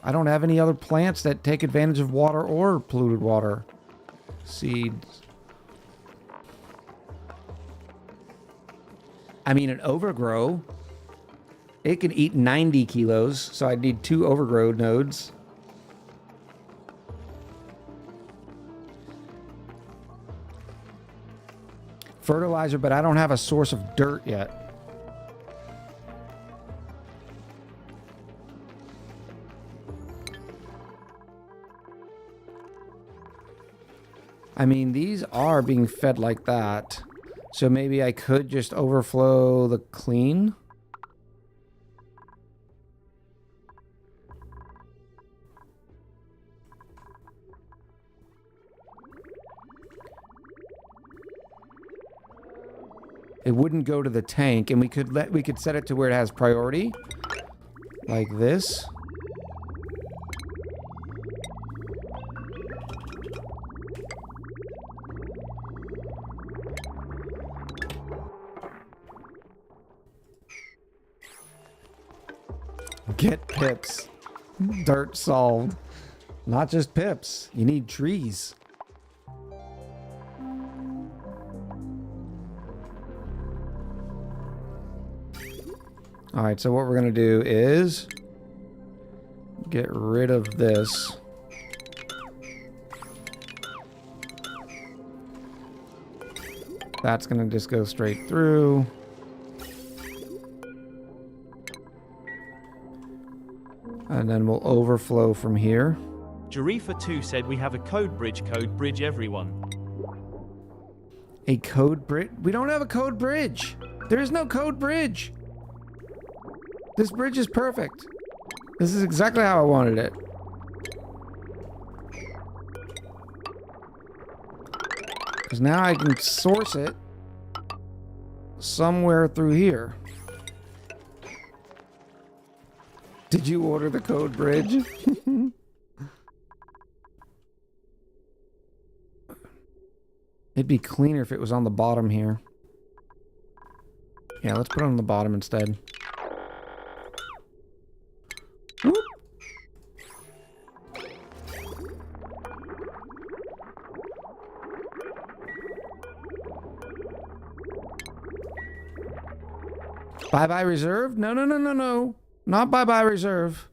I don't have any other plants that take advantage of water or polluted water. Seeds. I mean, an overgrow, it can eat 90 kilos, so I'd need 2 overgrow nodes. Fertilizer, but I don't have a source of dirt yet. I mean, these are being fed like that. So maybe I could just overflow the clean. It wouldn't go to the tank, and we could set it to where it has priority, like this. Get pips. Dirt solved. Not just pips. You need trees. All right, so what we're going to do is get rid of this. That's going to just go straight through. And then we'll overflow from here. Jarifa2 said we have a code bridge everyone. A code bridge? We don't have a code bridge. There is no code bridge. This bridge is perfect. This is exactly how I wanted it. Because now I can source it somewhere through here. Did you order the code bridge? It'd be cleaner if it was on the bottom here. Yeah, let's put it on the bottom instead. Whoop. Bye-bye reserve? No, no, no, no, no. Not bye-bye reserve.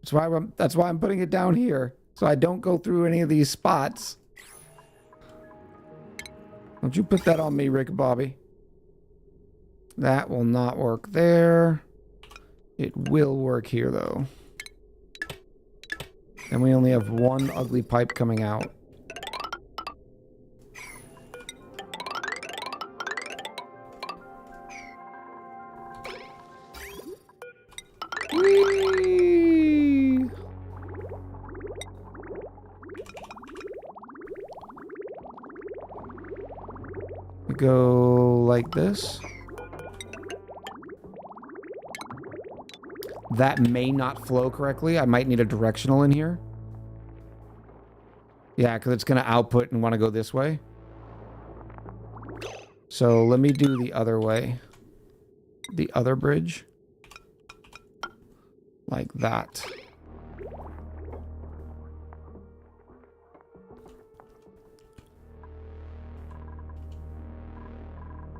That's why I'm putting it down here, so I don't go through any of these spots. Don't you put that on me, Rick Bobby. That will not work there. It will work here, though. And we only have one ugly pipe coming out. Whee! We go like this. That may not flow correctly. I might need a directional in here. Yeah, because it's going to output and want to go this way. So let me do the other way. The other bridge. Like that.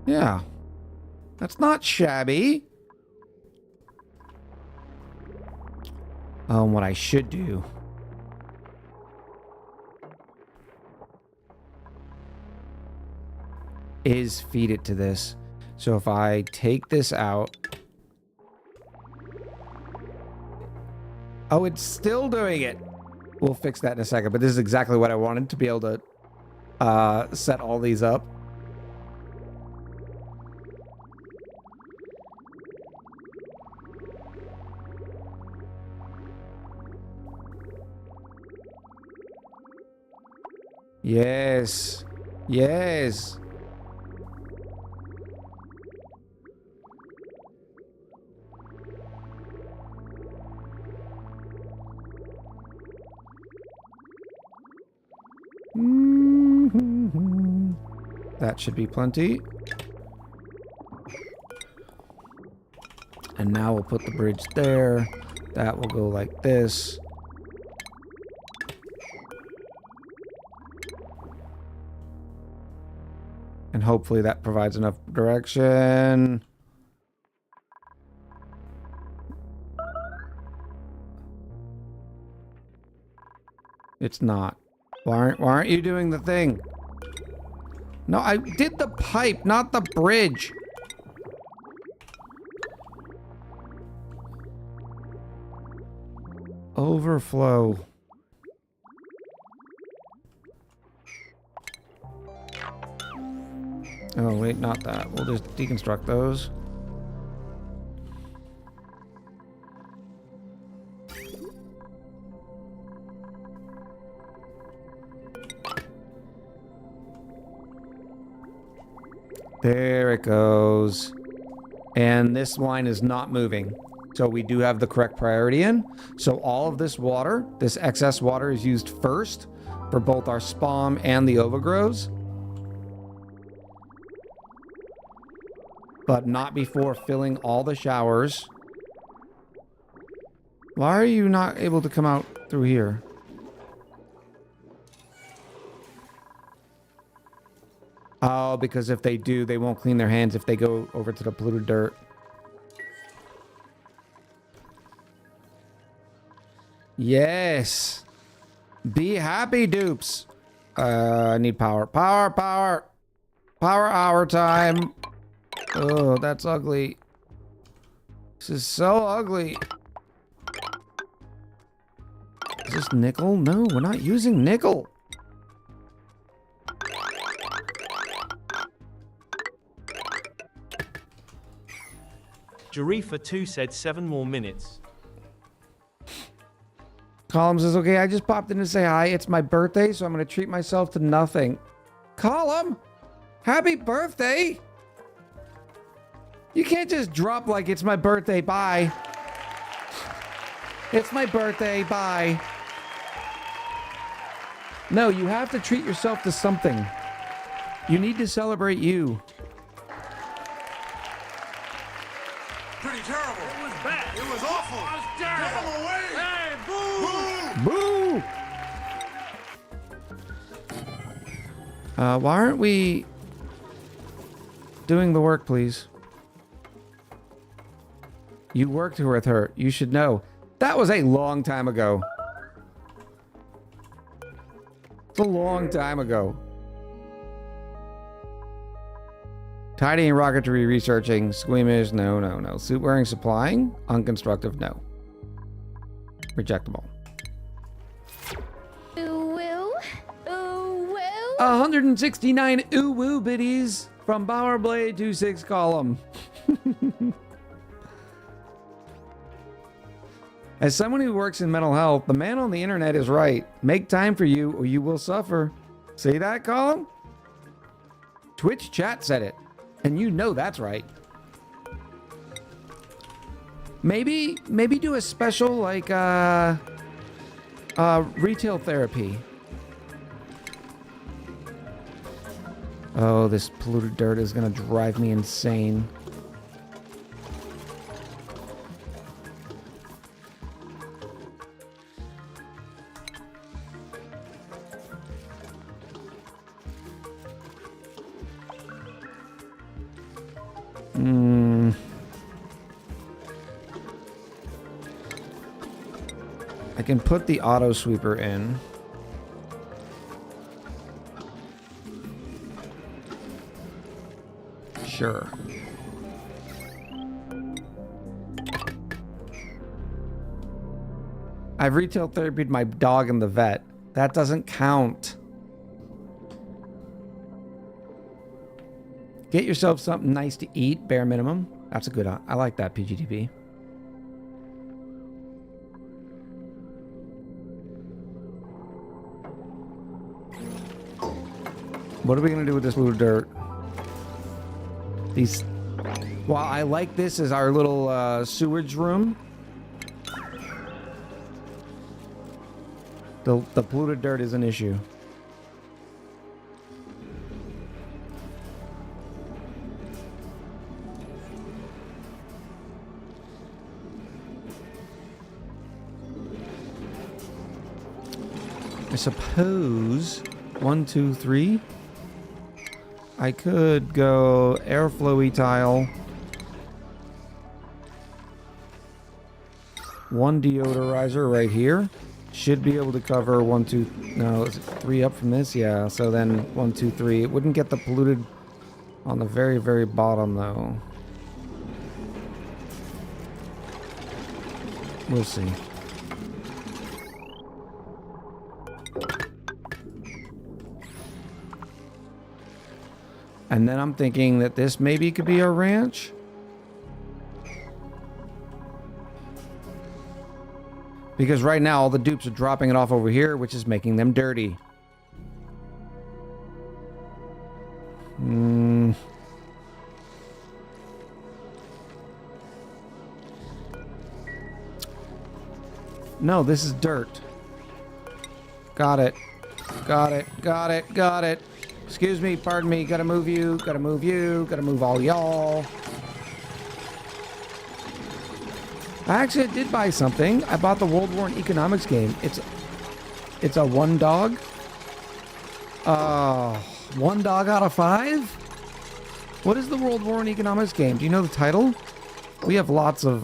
Yeah. That's not shabby. What I should do is feed it to this. So if I take this out. Oh, it's still doing it. We'll fix that in a second, but this is exactly what I wanted, to be able to set all these up. Yes. Yes. That should be plenty. And now we'll put the bridge there. That will go like this. And hopefully that provides enough direction. It's not. Why aren't you doing the thing? No, I did the pipe, not the bridge. Overflow. Oh, wait, not that. We'll just deconstruct those. There it goes. And this line is not moving. So we do have the correct priority in. So all of this water, this excess water, is used first for both our spalm and the overgrows. But not before filling all the showers. Why are you not able to come out through here? Oh, because if they do, they won't clean their hands if they go over to the polluted dirt. Yes. Be happy, dupes. I need power. Power, power. Power hour time. Oh, that's ugly. This is so ugly. Is this nickel? No, we're not using nickel. Jarifa 2 said 7 more minutes. Column says, okay, I just popped in to say hi. It's my birthday, so I'm going to treat myself to nothing. Column, happy birthday. You can't just drop like it's my birthday. Bye. It's my birthday. Bye. No, you have to treat yourself to something. You need to celebrate you. Pretty terrible. It was bad. It was awful. It was Get terrible. him away. Hey, boo! Boo! Boo! Why aren't we doing the work, please? You worked with her. You should know. That was a long time ago. It's a long time ago. Tidying, rocketry, researching, squeamish, no. Suit wearing, supplying, unconstructive, no. Rejectable. Ooh woo. Ooh woo. 169 ooh woo biddies from Bowerblade to 6 column. As someone who works in mental health, the man on the internet is right. Make time for you or you will suffer. See that, column? Twitch chat said it. And you know that's right. Maybe do a special like retail therapy. Oh, this polluted dirt is gonna drive me insane. I can put the auto sweeper in. Sure. I've retail therapied my dog in the vet. That doesn't count. Get yourself something nice to eat, bare minimum. That's a good, I like that, PGTP. What are we gonna do with this blue dirt? These, well, I like this as our little sewage room. The polluted dirt is an issue. I suppose 1, 2, 3. I could go airflowy tile. 1 deodorizer right here. Should be able to cover 1, 2. No, is it 3 up from this? Yeah. So then 1, 2, 3. It wouldn't get the polluted on the very, very bottom though. We'll see. And then I'm thinking that this maybe could be our ranch. Because right now all the dupes are dropping it off over here, which is making them dirty. No, this is dirt. Got it. Got it. Got it. Got it. Excuse me, pardon me, gotta move you, gotta move you, gotta move all y'all. I actually did buy something. I bought the World War Economics game. It's a 1 dog. 1 dog out of 5? What is the World War Economics game? Do you know the title? We have lots of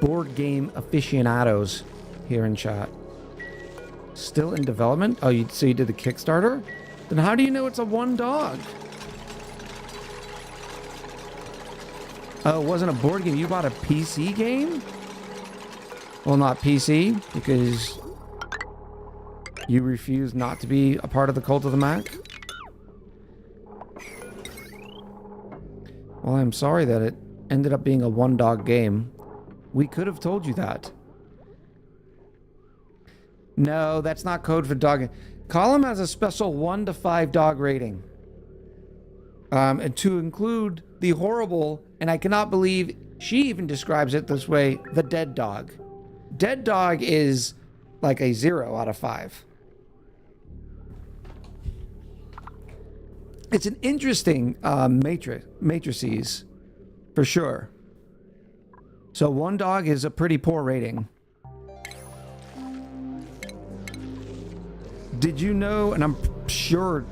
board game aficionados here in chat. Still in development? Oh, so you did the Kickstarter? Then how do you know it's a 1 dog? Oh, it wasn't a board game. You bought a PC game? Well, not PC, because you refuse not to be a part of the cult of the Mac? Well, I'm sorry that it ended up being a 1 dog game. We could have told you that. No, that's not code for dog. Column has a special 1 to 5 dog rating. And to include the horrible, and I cannot believe she even describes it this way, the dead dog. Dead dog is like a 0 out of 5. It's an interesting matrices, for sure. So 1 dog is a pretty poor rating. Did you know, and I'm sure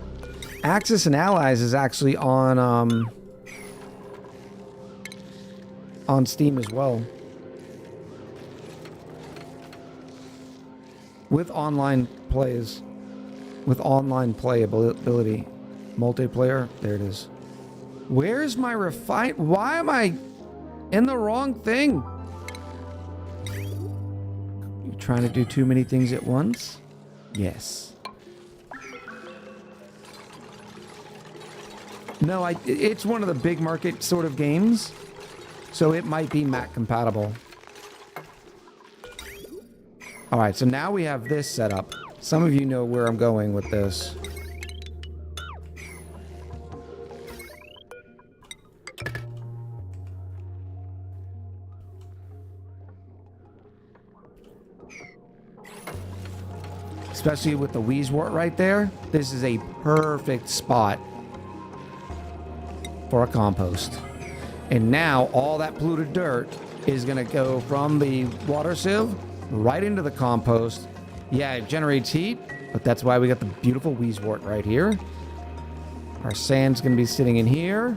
Axis and Allies is actually on Steam as well. With online plays. With online playability. Multiplayer. There it is. Where's my refine? Why am I in the wrong thing? You trying to do too many things at once? Yes. No, it's one of the big market sort of games, so it might be Mac compatible. All right, so now we have this set up. Some of you know where I'm going with this. Especially with the Wheezewort right there, this is a perfect spot for a compost. And now all that polluted dirt is going to go from the water sieve right into the compost. Yeah, it generates heat, but that's why we got the beautiful Wheezewort right here. Our sand's going to be sitting in here.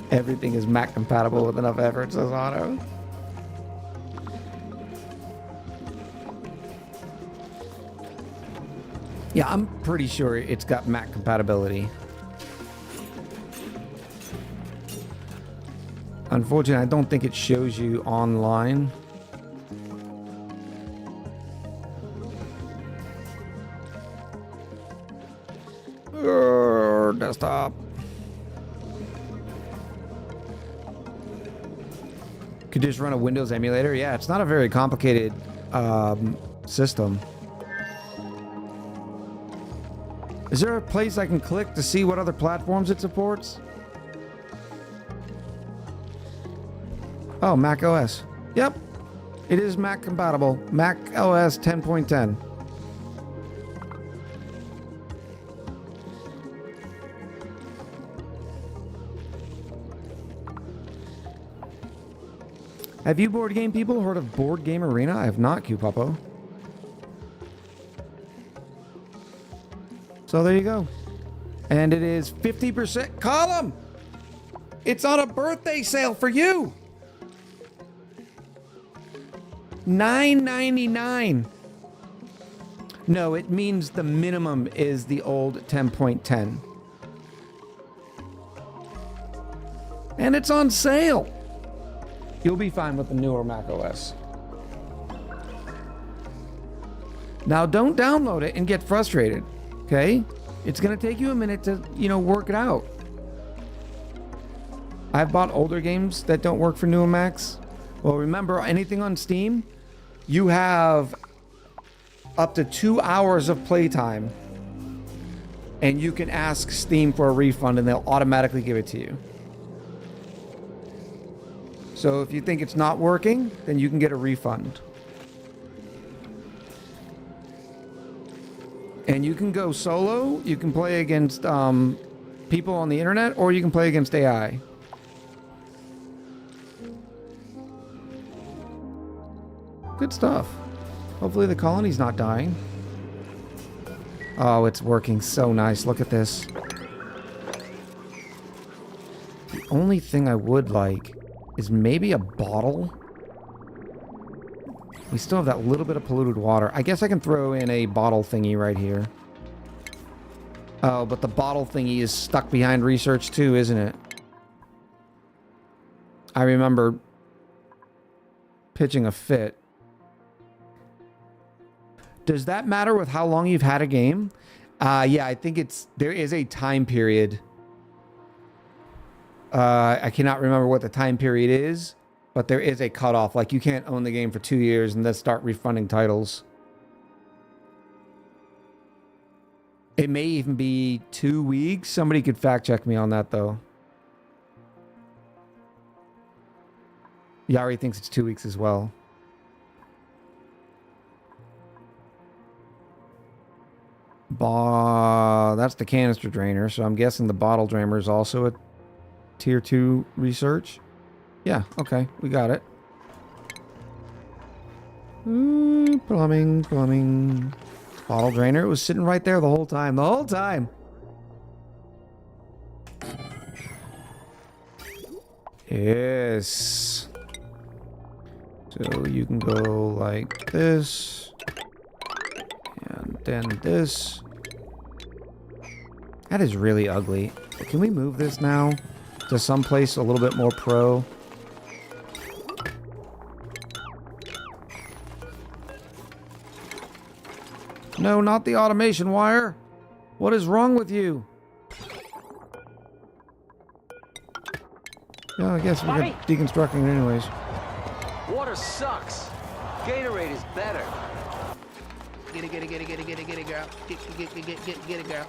Everything is Mac compatible with enough effort, says Otto. Yeah, I'm pretty sure it's got Mac compatibility. Unfortunately, I don't think it shows you online. Desktop. Could just run a Windows emulator. Yeah, it's not a very complicated system. Is there a place I can click to see what other platforms it supports? Oh, Mac OS. Yep. It is Mac compatible. Mac OS 10.10. Have you board game people heard of Board Game Arena? I have not, Q-Popo. So there you go. And it is 50%. Column! It's on a birthday sale for you! $9.99. No, it means the minimum is the old 10.10. And it's on sale. You'll be fine with the newer Mac OS. Now, don't download it and get frustrated, okay? It's going to take you a minute to, work it out. I've bought older games that don't work for newer Macs. Well, remember, anything on Steam, you have up to 2 hours of playtime, and you can ask Steam for a refund, and they'll automatically give it to you. So if you think it's not working, then you can get a refund. And you can go solo, you can play against people on the internet, or you can play against AI. Good stuff. Hopefully the colony's not dying. Oh, it's working so nice. Look at this. The only thing I would like is maybe a bottle. We still have that little bit of polluted water. I guess I can throw in a bottle thingy right here. Oh, but the bottle thingy is stuck behind research too, isn't it? I remember pitching a fit. Does that matter with how long you've had a game? Yeah, I think there is a time period. I cannot remember what the time period is, but there is a cutoff. Like, you can't own the game for 2 years and then start refunding titles. It may even be 2 weeks. Somebody could fact check me on that, though. Yari thinks it's 2 weeks as well. That's the canister drainer, so I'm guessing the bottle drainer is also a tier 2 research. Yeah, okay, we got it. Plumbing. Bottle drainer, it was sitting right there the whole time. Yes. So you can go like this. put in this. That is really ugly. Can we move this now to someplace a little bit more pro? No, not the automation wire. What is wrong with you? Yeah, I guess we're deconstructing it anyways. Water sucks. Gatorade is better. Get it, girl. Get it, girl.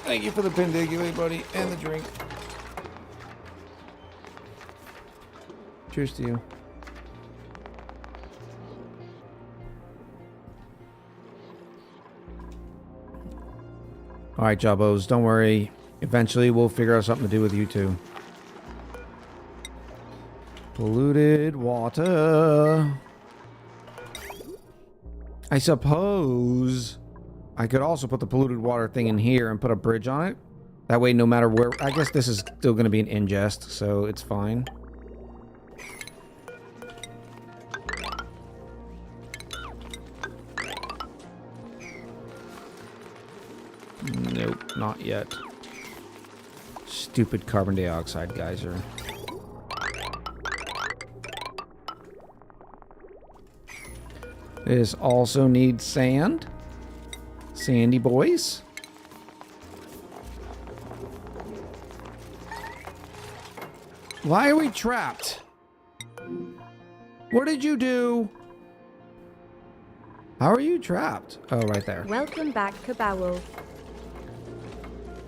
Thank you for the pindigulate, buddy, and the drink. Cheers to you. Alright, Jabbos, don't worry. Eventually we'll figure out something to do with you two. Polluted water. I suppose I could also put the polluted water thing in here and put a bridge on it. That way, no matter where... I guess this is still going to be an ingest, so it's fine. Nope, not yet. Stupid carbon dioxide geyser. This also needs sand. Sandy boys. Why are we trapped? What did you do? How are you trapped? Oh, right there. Welcome back, Kabowel.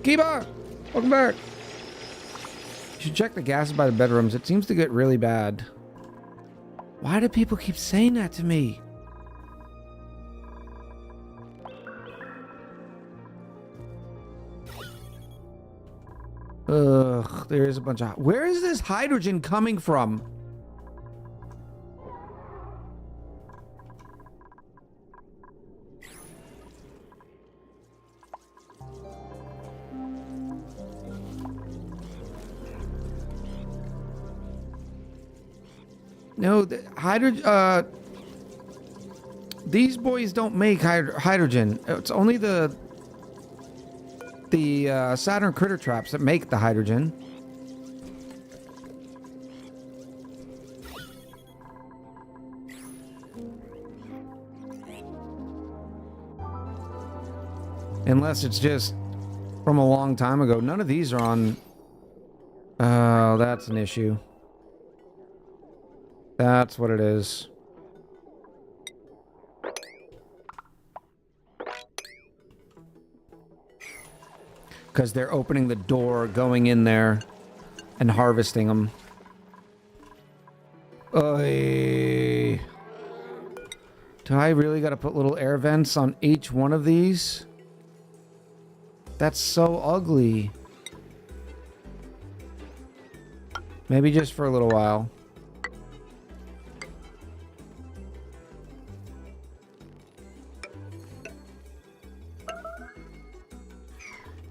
Kiba! Welcome back. You should check the gases by the bedrooms. It seems to get really bad. Why do people keep saying that to me? Ugh, there is a bunch of... Where is this hydrogen coming from? No, the hydrogen... these boys don't make hydrogen. It's only the Saturn critter traps that make the hydrogen. Unless it's just from a long time ago. None of these are on... Oh, that's an issue. That's what it is. Because they're opening the door, going in there, and harvesting them. Oy. Do I really got to put little air vents on each one of these? That's so ugly. Maybe just for a little while.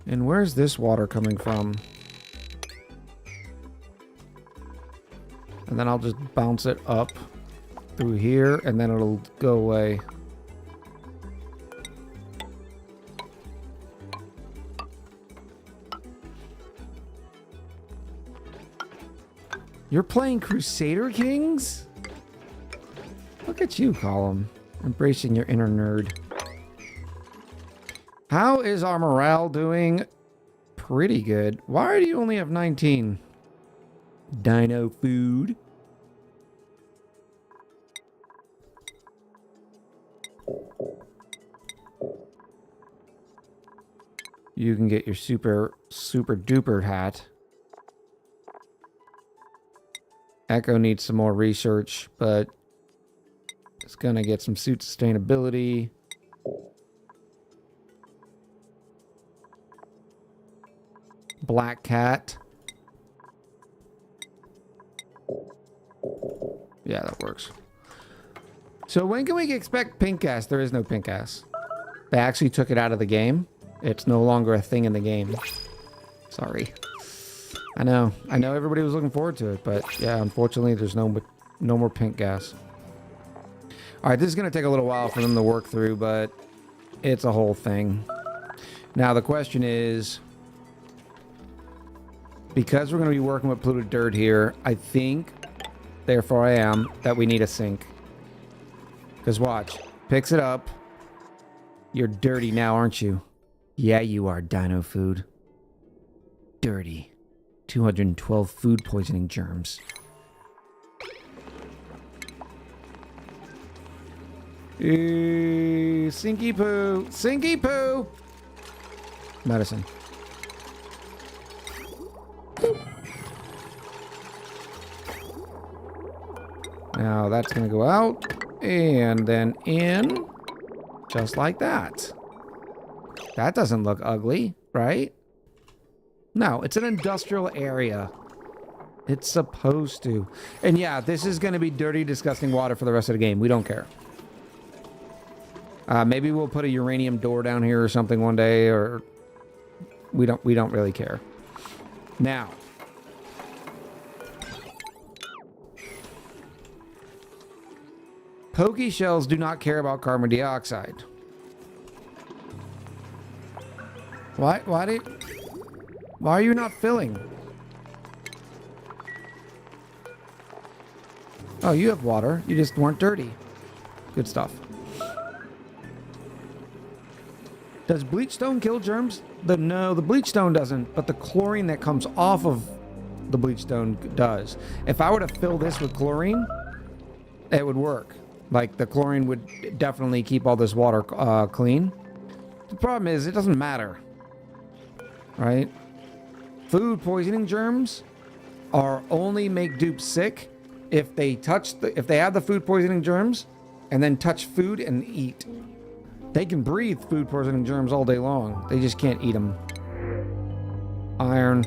And where's this water coming from? And then I'll just bounce it up through here, and then it'll go away. You're playing Crusader Kings? Look at you, Column. Embracing your inner nerd. How is our morale doing? Pretty good. Why do you only have 19? Dino food. You can get your super duper hat. Echo needs some more research, but it's gonna get some suit sustainability. Black cat. Yeah, that works. So when can we expect pink ass? There is no pink ass. They actually took it out of the game. It's no longer a thing in the game. Sorry. I know everybody was looking forward to it, but yeah, unfortunately there's no more pink gas. All right, this is going to take a little while for them to work through, but it's a whole thing. Now, the question is, because we're going to be working with polluted dirt here, I think, therefore I am, that we need a sink. Because watch, picks it up. You're dirty now, aren't you? Yeah, you are, dino food. Dirty. 212 food poisoning germs. Sinky poo. Sinky poo. Medicine. Now that's going to go out and then in just like that. That doesn't look ugly, right? No, it's an industrial area. It's supposed to. And yeah, this is going to be dirty, disgusting water for the rest of the game. We don't care. Maybe we'll put a uranium door down here or something one day, or we don't really care. Now, pokey shells do not care about carbon dioxide. Why are you not filling? Oh, you have water. You just weren't dirty. Good stuff. Does bleach stone kill germs? No, the bleach stone doesn't, but the chlorine that comes off of the bleach stone does. If I were to fill this with chlorine, it would work. Like, the chlorine would definitely keep all this water clean. The problem is, it doesn't matter. Right? Food poisoning germs are only make dupes sick if they if they have the food poisoning germs and then touch food and eat. They can breathe food poisoning germs all day long. They just can't eat them. Iron.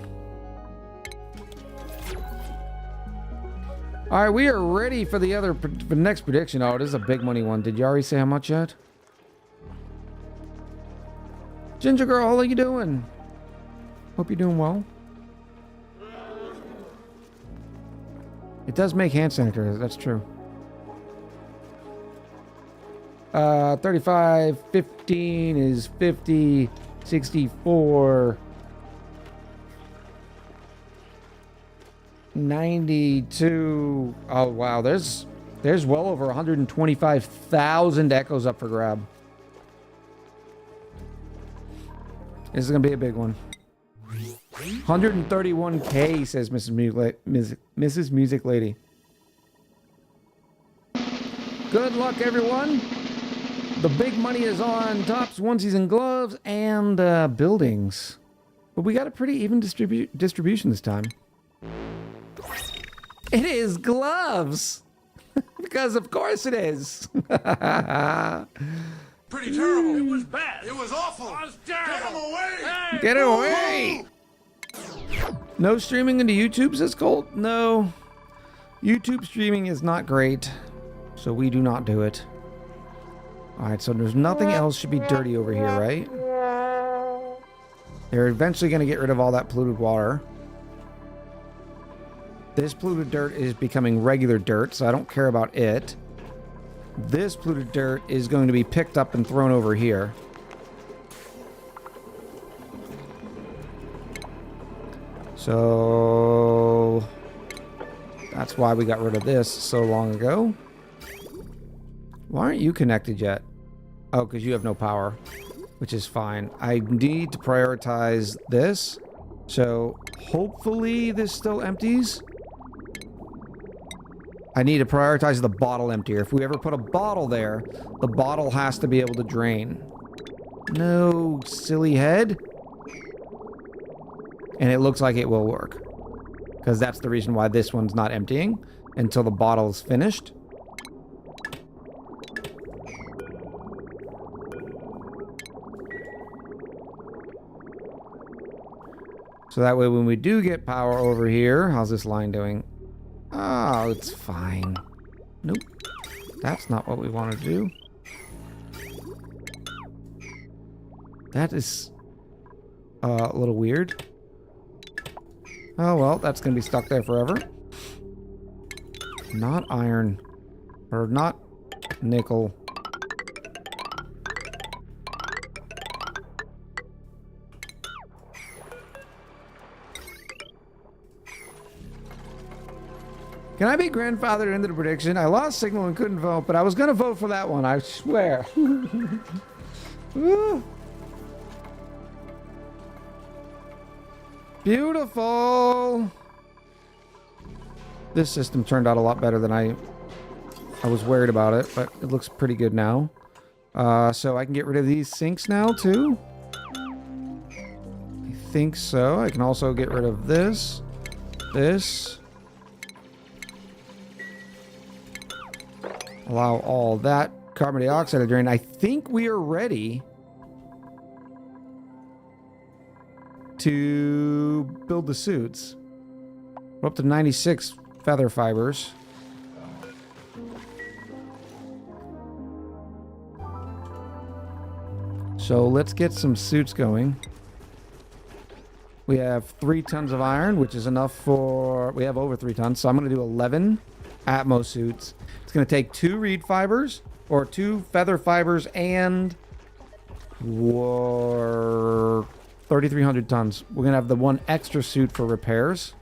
All right, we are ready for the next prediction. Oh, this is a big money one. Did you already say how much yet? Ginger girl, how are you doing? Hope you're doing well. It does make hand sanitizer, that's true. 35, 15 is 50, 64, 92. Oh, wow, there's well over 125,000 echoes up for grab. This is going to be a big one. 131K, says Mrs. Music Lady. Good luck, everyone. The big money is on tops, onesies, and gloves, and buildings. But we got a pretty even distribution this time. It is gloves! Because of course it is. Pretty terrible. It was bad. It was awful. It was terrible. Get him away! Hey, get it away! No streaming into YouTube, says Colt? No. YouTube streaming is not great, so we do not do it. Alright, so there's nothing else should be dirty over here, right? They're eventually going to get rid of all that polluted water. This polluted dirt is becoming regular dirt, so I don't care about it. This polluted dirt is going to be picked up and thrown over here. So that's why we got rid of this so long ago. Why aren't you connected yet? Oh, because you have no power, which is fine. I need to prioritize this. So hopefully this still empties. I need to prioritize the bottle emptier. If we ever put a bottle there, the bottle has to be able to drain. No, silly head. And it looks like it will work. Because that's the reason why this one's not emptying until the bottle is finished. So that way when we do get power over here, how's this line doing? Oh, it's fine. Nope. That's not what we want to do. That is a little weird. Oh, well, that's going to be stuck there forever. Not iron. Or not nickel. Can I be grandfathered into the prediction? I lost signal and couldn't vote, but I was going to vote for that one, I swear. Woo. Beautiful. This system turned out a lot better than I was worried about it, but it looks pretty good now. So I can get rid of these sinks now, too? I think so. I can also get rid of this. This. Allow all that carbon dioxide to drain. I think we are ready to build the suits. We're up to 96 feather fibers. So let's get some suits going. We have 3 tons of iron, which is enough for... We have over 3 tons, so I'm going to do 11 Atmos suits. It's going to take 2 reed fibers, or 2 feather fibers, and 3,300 tons. We're going to have the 1 extra suit for repairs.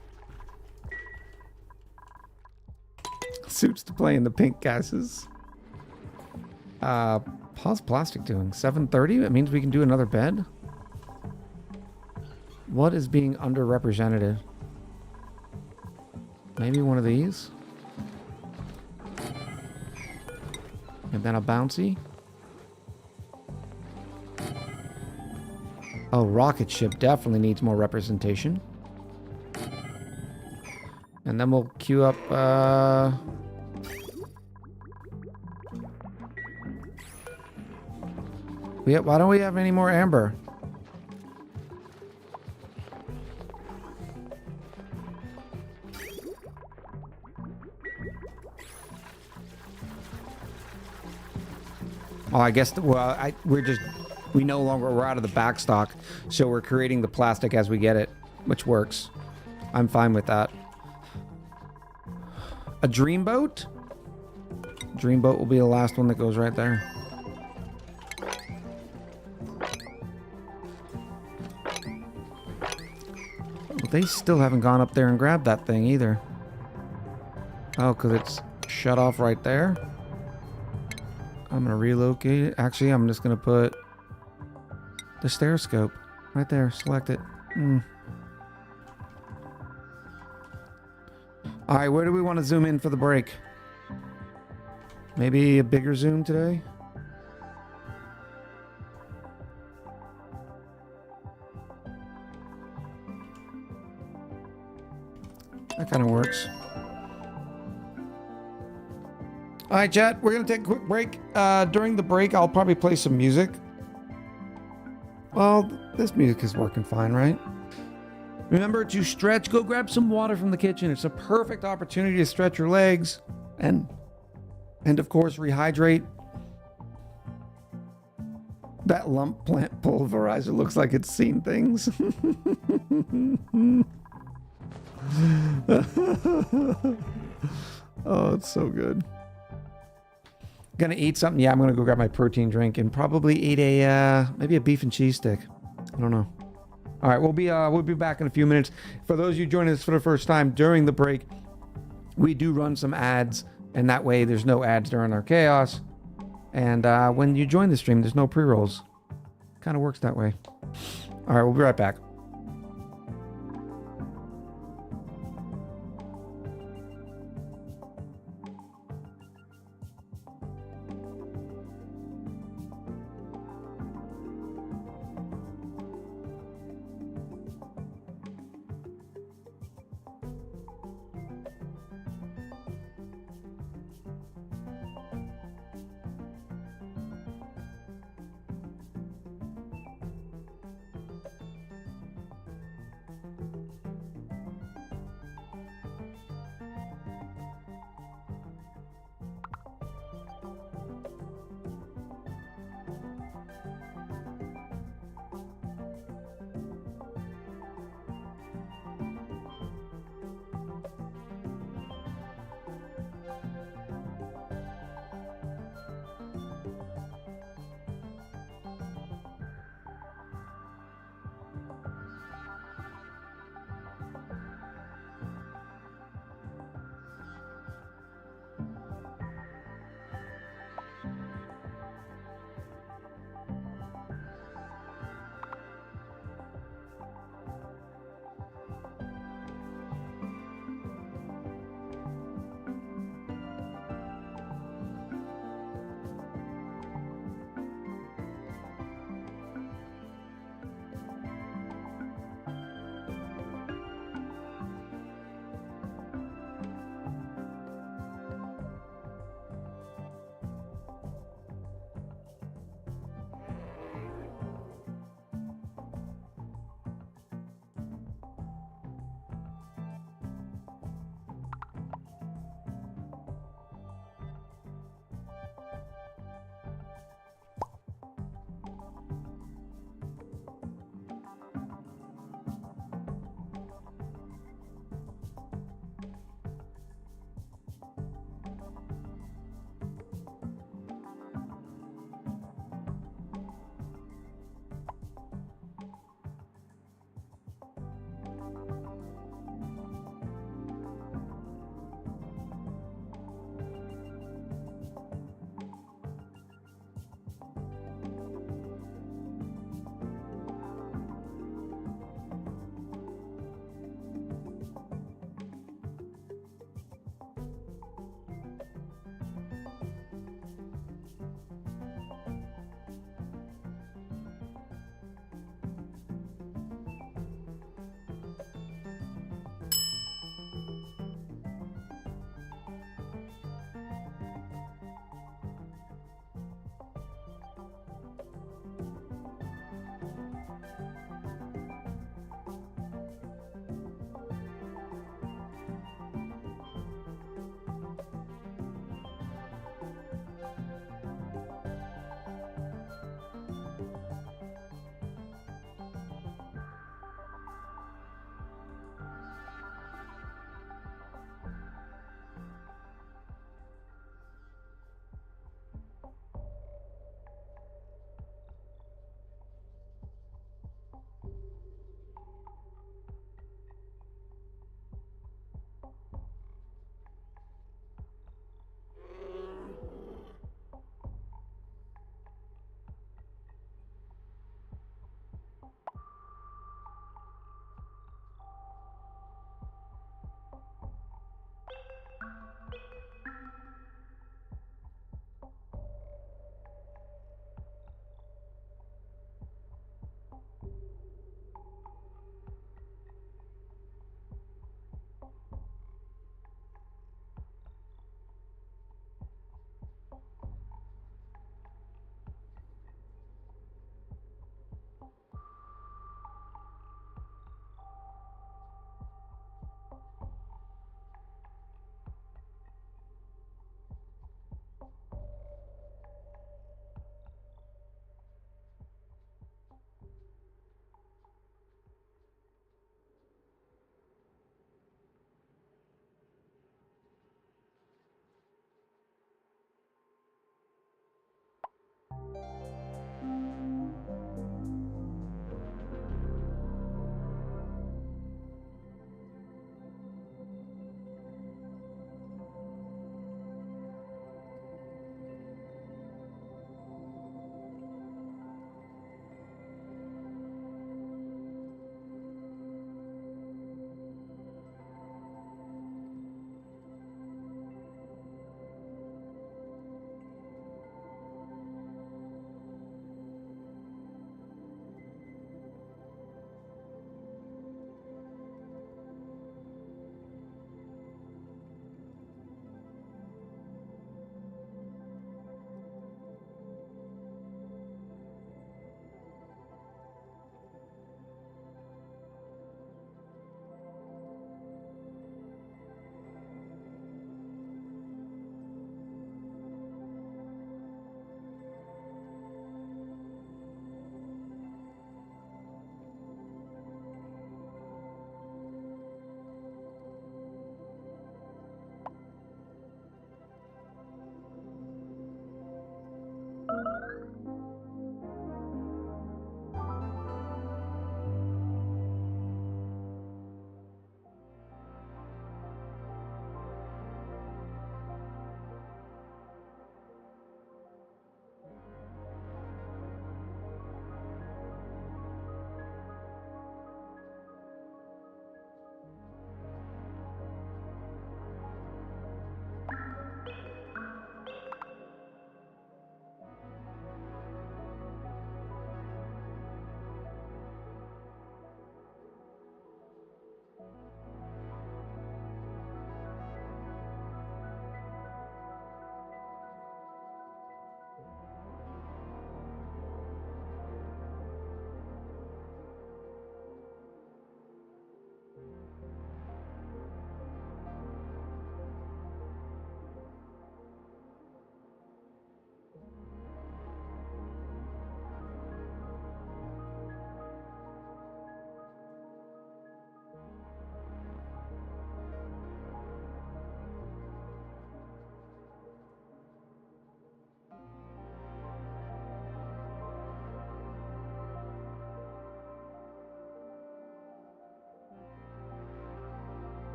Suits to play in the pink gases. How's plastic doing? 730? That means we can do another bed? What is being underrepresented? Maybe one of these? And then a bouncy. Oh, rocket ship definitely needs more representation. And then we'll queue up, why don't we have any more amber? Oh, I guess, we we're out of the back stock, so we're creating the plastic as we get it, which works. I'm fine with that. A dreamboat? Dreamboat will be the last one that goes right there. They still haven't gone up there and grabbed that thing either. Oh, because it's shut off right there. I'm going to relocate it. Actually, I'm just going to put the stereoscope right there. Select it. All right, where do we want to zoom in for the break? Maybe a bigger zoom today? That kind of works. All right, chat, we're going to take a quick break. During the break, I'll probably play some music. Well, this music is working fine, right? Remember to stretch. Go grab some water from the kitchen. It's a perfect opportunity to stretch your legs and of course, rehydrate. That lump plant pulverizer looks like it's seen things. Oh, it's so good. Gonna eat something? Yeah, I'm gonna go grab my protein drink and probably eat maybe a beef and cheese stick. I don't know. All right, we'll be back in a few minutes. For those of you joining us for the first time, during the break, we do run some ads, and that way there's no ads during our chaos. And when you join the stream, there's no pre-rolls. Kind of works that way. All right, we'll be right back.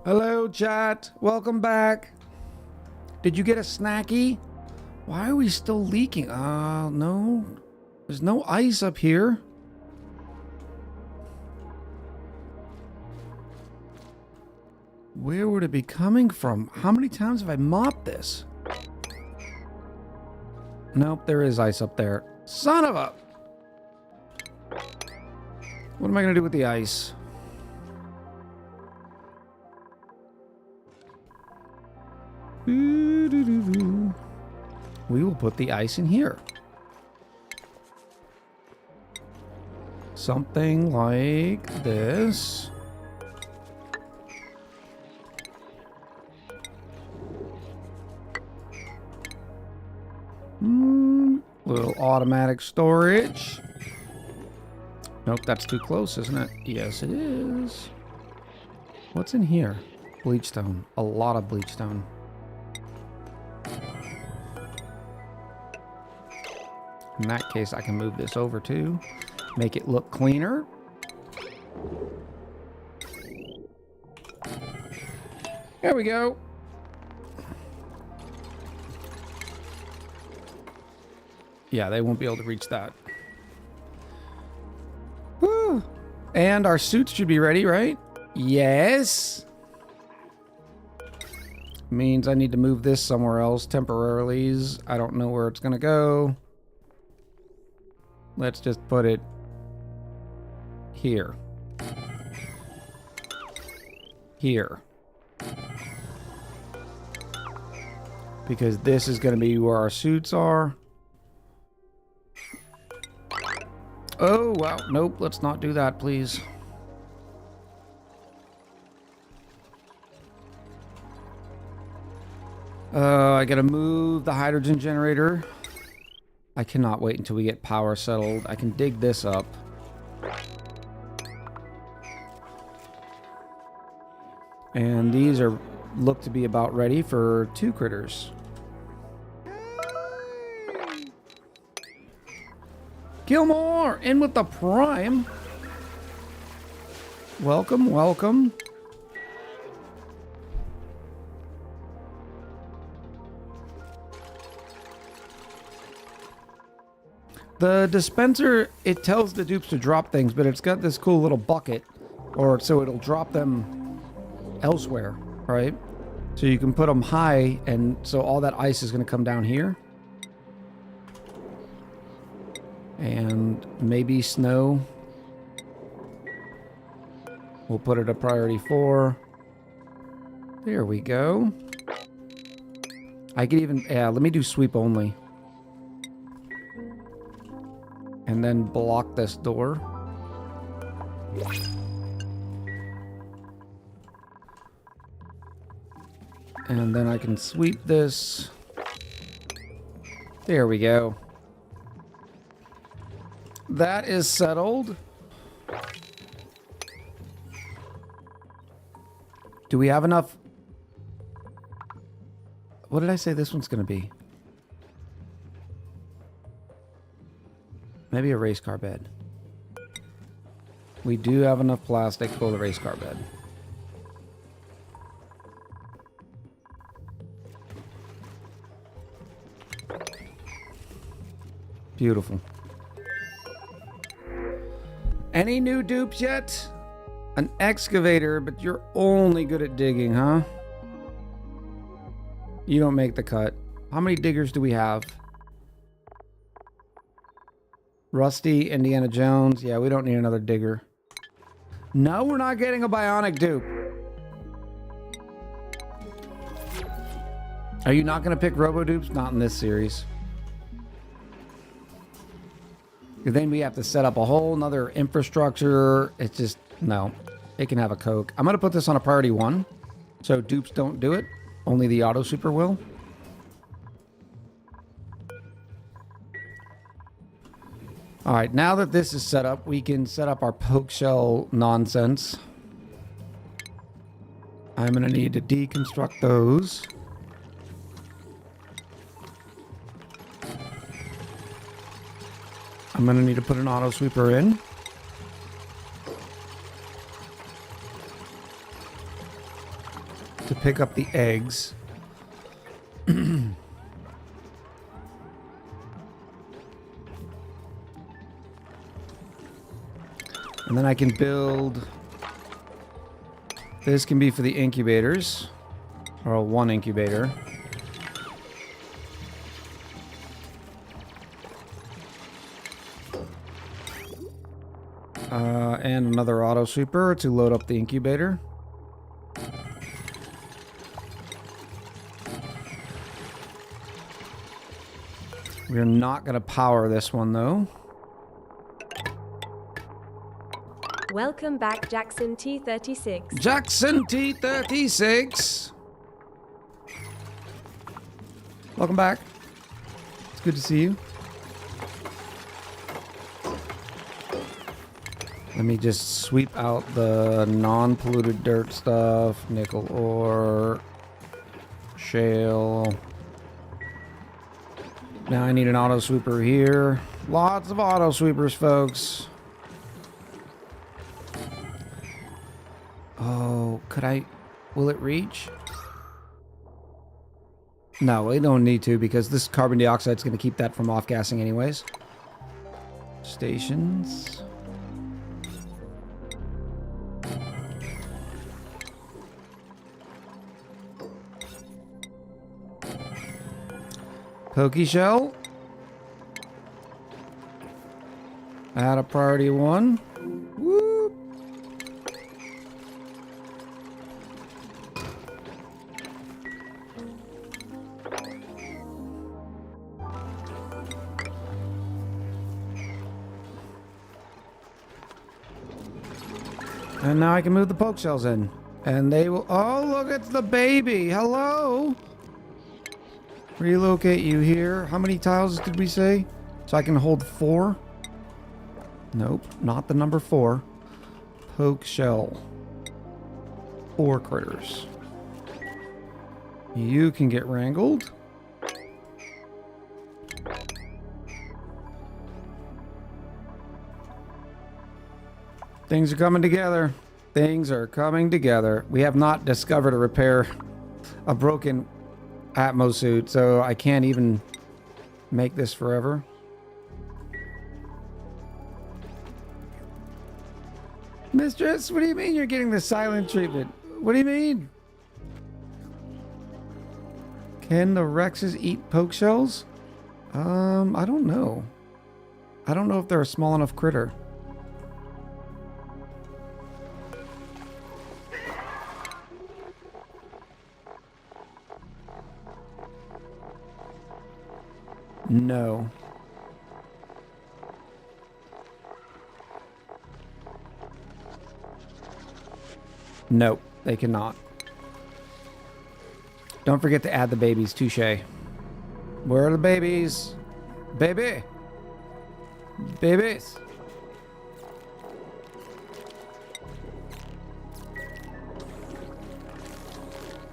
Hello, chat. Welcome back. Did you get a snacky? Why are we still leaking? No. There's no ice up here. Where would it be coming from? How many times have I mopped this? Nope, there is ice up there. Son of a... What am I going to do with the ice? We will put the ice in here. Something like this. Little automatic storage. Nope, that's too close, isn't it? Yes, it is. What's in here? Bleachstone. A lot of bleachstone. In that case, I can move this over too. Make it look cleaner. There we go. Yeah, they won't be able to reach that. Woo. And our suits should be ready, right? Yes. Means I need to move this somewhere else temporarily. I don't know where it's going to go. Let's just put it here. Here. Because this is going to be where our suits are. Oh, wow. Nope, let's not do that, please. I gotta move the hydrogen generator. I cannot wait until we get power settled. I can dig this up. And these are look to be about ready for 2 critters. Gilmore, in with the prime. Welcome, welcome. The dispenser, it tells the dupes to drop things, but it's got this cool little bucket, or so it'll drop them elsewhere, right? So you can put them high, and so all that ice is going to come down here. And maybe snow. We'll put it a priority 4. There we go. I could even, yeah, let me do sweep only. And then block this door. And then I can sweep this. There we go. That is settled. Do we have enough? What did I say this one's going to be? Maybe a race car bed. We do have enough plastic for the race car bed. Beautiful. Any new dupes yet? An excavator, but you're only good at digging, huh? You don't make the cut. How many diggers do we have? Rusty, Indiana Jones. Yeah, we don't need another digger. No, we're not getting a bionic dupe. Are you not going to pick robo-dupes? Not in this series. Because then we have to set up a whole nother infrastructure. It's just, no. It can have a Coke. I'm going to put this on a priority 1. So dupes don't do it. Only the auto super will. Alright, now that this is set up, we can set up our poke shell nonsense. I'm going to need to deconstruct those. I'm going to need to put an auto sweeper in. pick up the eggs. And then I can build... This can be for the incubators. Or one incubator. And another auto sweeper to load up the incubator. We're not going to power this one, though. Welcome back, Jackson T36. Jackson T36. Welcome back. It's good to see you. Let me just sweep out the non-polluted dirt stuff. Nickel ore. Shale. Now I need an auto sweeper here. Lots of auto sweepers, folks. Oh, could I... Will it reach? No, we don't need to because this carbon dioxide is going to keep that from off-gassing anyways. Stations. Pokey shell. Add a priority 1. Whoop. And now I can move the poke shells in. And they will... Oh, look, it's the baby. Hello. Relocate you here. How many tiles did we say? So I can hold 4? Nope, not the number 4. Poke shell. 4 critters. You can get wrangled. Things are coming together. Things are coming together. We have not discovered or repair a broken Atmo suit, so I can't even make this forever. Mistress, what do you mean you're getting the silent treatment? What do you mean? Can the Rexes eat poke shells? I don't know. I don't know if they're a small enough critter. No. Nope, they cannot. Don't forget to add the babies, touche. Where are the babies? Baby! Babies!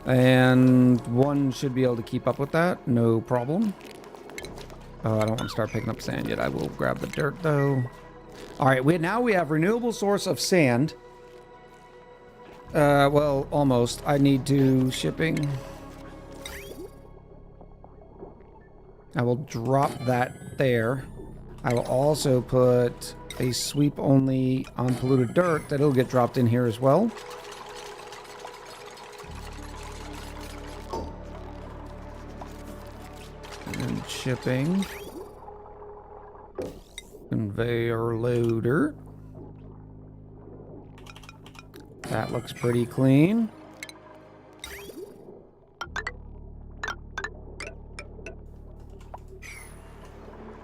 And one should be able to keep up with that, no problem. Oh, I don't want to start picking up sand yet. I will grab the dirt, though. All right, now we have renewable source of sand. Well, almost. I need to shipping. I will drop that there. I will also put a sweep only on polluted dirt. That'll get dropped in here as well. And shipping. Conveyor loader. That looks pretty clean.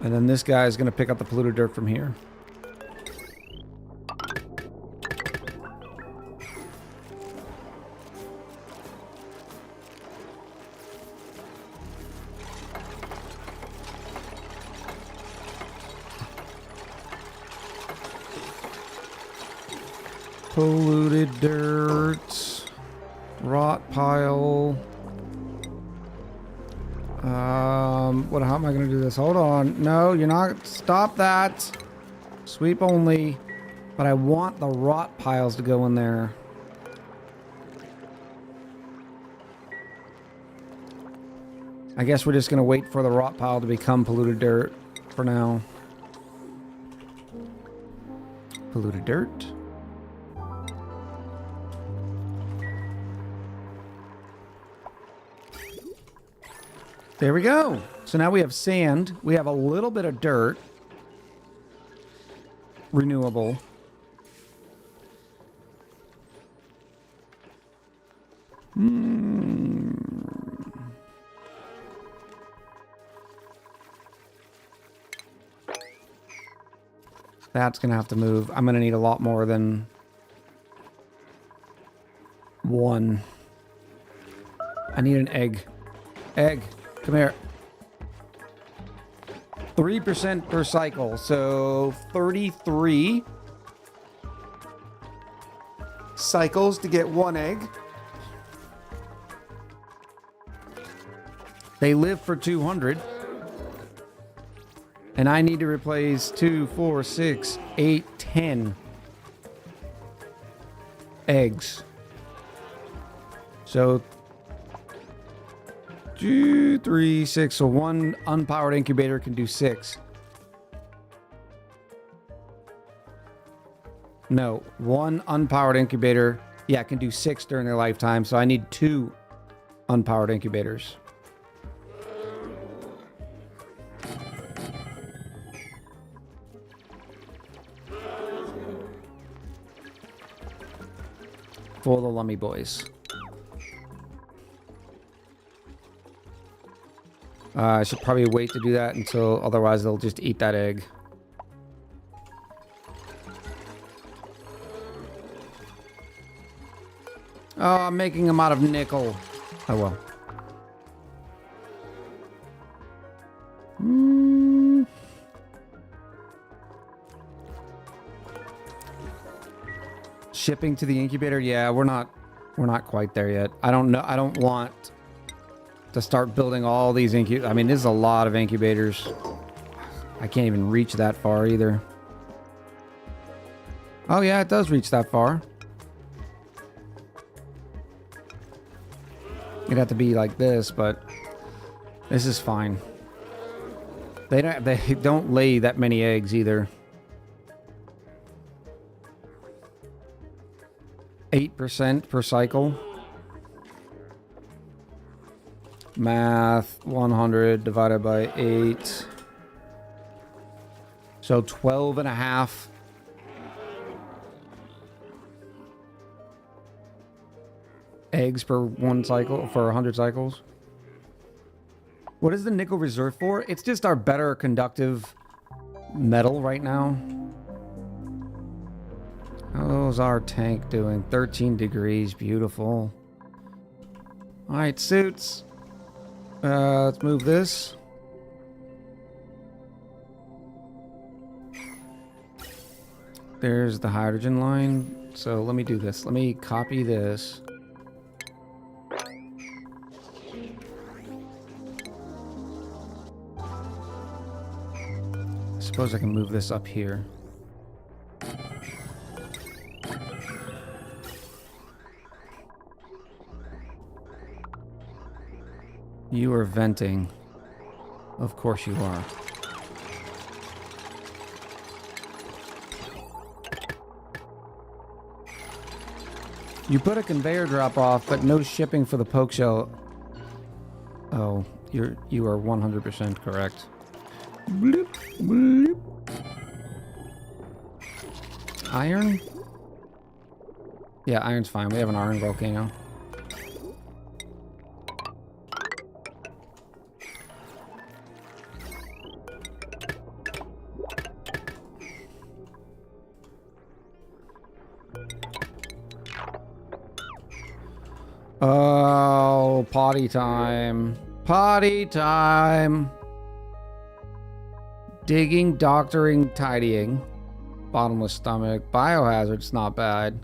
And then this guy is going to pick up the polluted dirt from here. Polluted dirt. Rot pile. How am I going to do this? Hold on. No, you're not. Stop that. Sweep only. But I want the rot piles to go in there. I guess we're just gonna wait for the rot pile to become polluted dirt for now. Polluted dirt. There we go. So now we have sand. We have a little bit of dirt. Renewable. That's going to have to move. I'm going to need a lot more than one. I need an egg. Egg, come here. 3% per cycle, so 33 cycles to get one egg. They live for 200. And I need to replace 2, 4, 6, 8, 10 eggs. So 2, 3, 6. So one unpowered incubator can do 6. No, one unpowered incubator, yeah, can do 6 during their lifetime. So I need 2 unpowered incubators. For the Lummy boys. I should probably wait to do that until otherwise they'll just eat that egg. Oh, I'm making them out of nickel. Oh well. Shipping to the incubator? Yeah, we're not quite there yet. I don't know. I don't want to start building all these incubators. I mean, this is a lot of incubators. I can't even reach that far either. Oh yeah, it does reach that far. It'd have to be like this, but this is fine. They don't lay that many eggs either. 8% per cycle. Math, 100 divided by 8. So 12 and a half. Eggs per one cycle, for 100 cycles. What is the nickel reserved for? It's just our better conductive metal right now. How's our tank doing? 13 degrees. Beautiful. Alright, suits. Let's move this. There's the hydrogen line. So let me do this. Let me copy this. I suppose I can move this up here. You are venting. Of course you are. You put a conveyor drop off, but no shipping for the poke shell. Oh, you are 100% correct. Bloop, bloop. Iron? Yeah, iron's fine. We have an iron volcano. Oh, potty time. Potty time. Digging, doctoring, tidying. Bottomless stomach. Biohazard's not bad.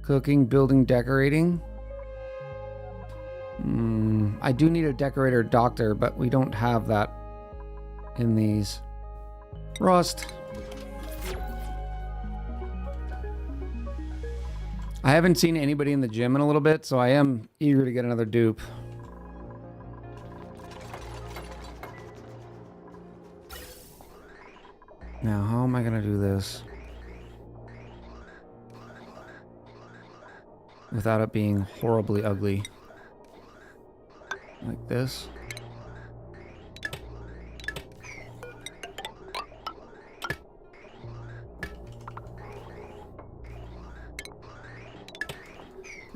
Cooking, building, decorating. I do need a decorator doctor, but we don't have that in these. Rust. I haven't seen anybody in the gym in a little bit, so I am eager to get another dupe. Now, how am I gonna do this without it being horribly ugly? Like this.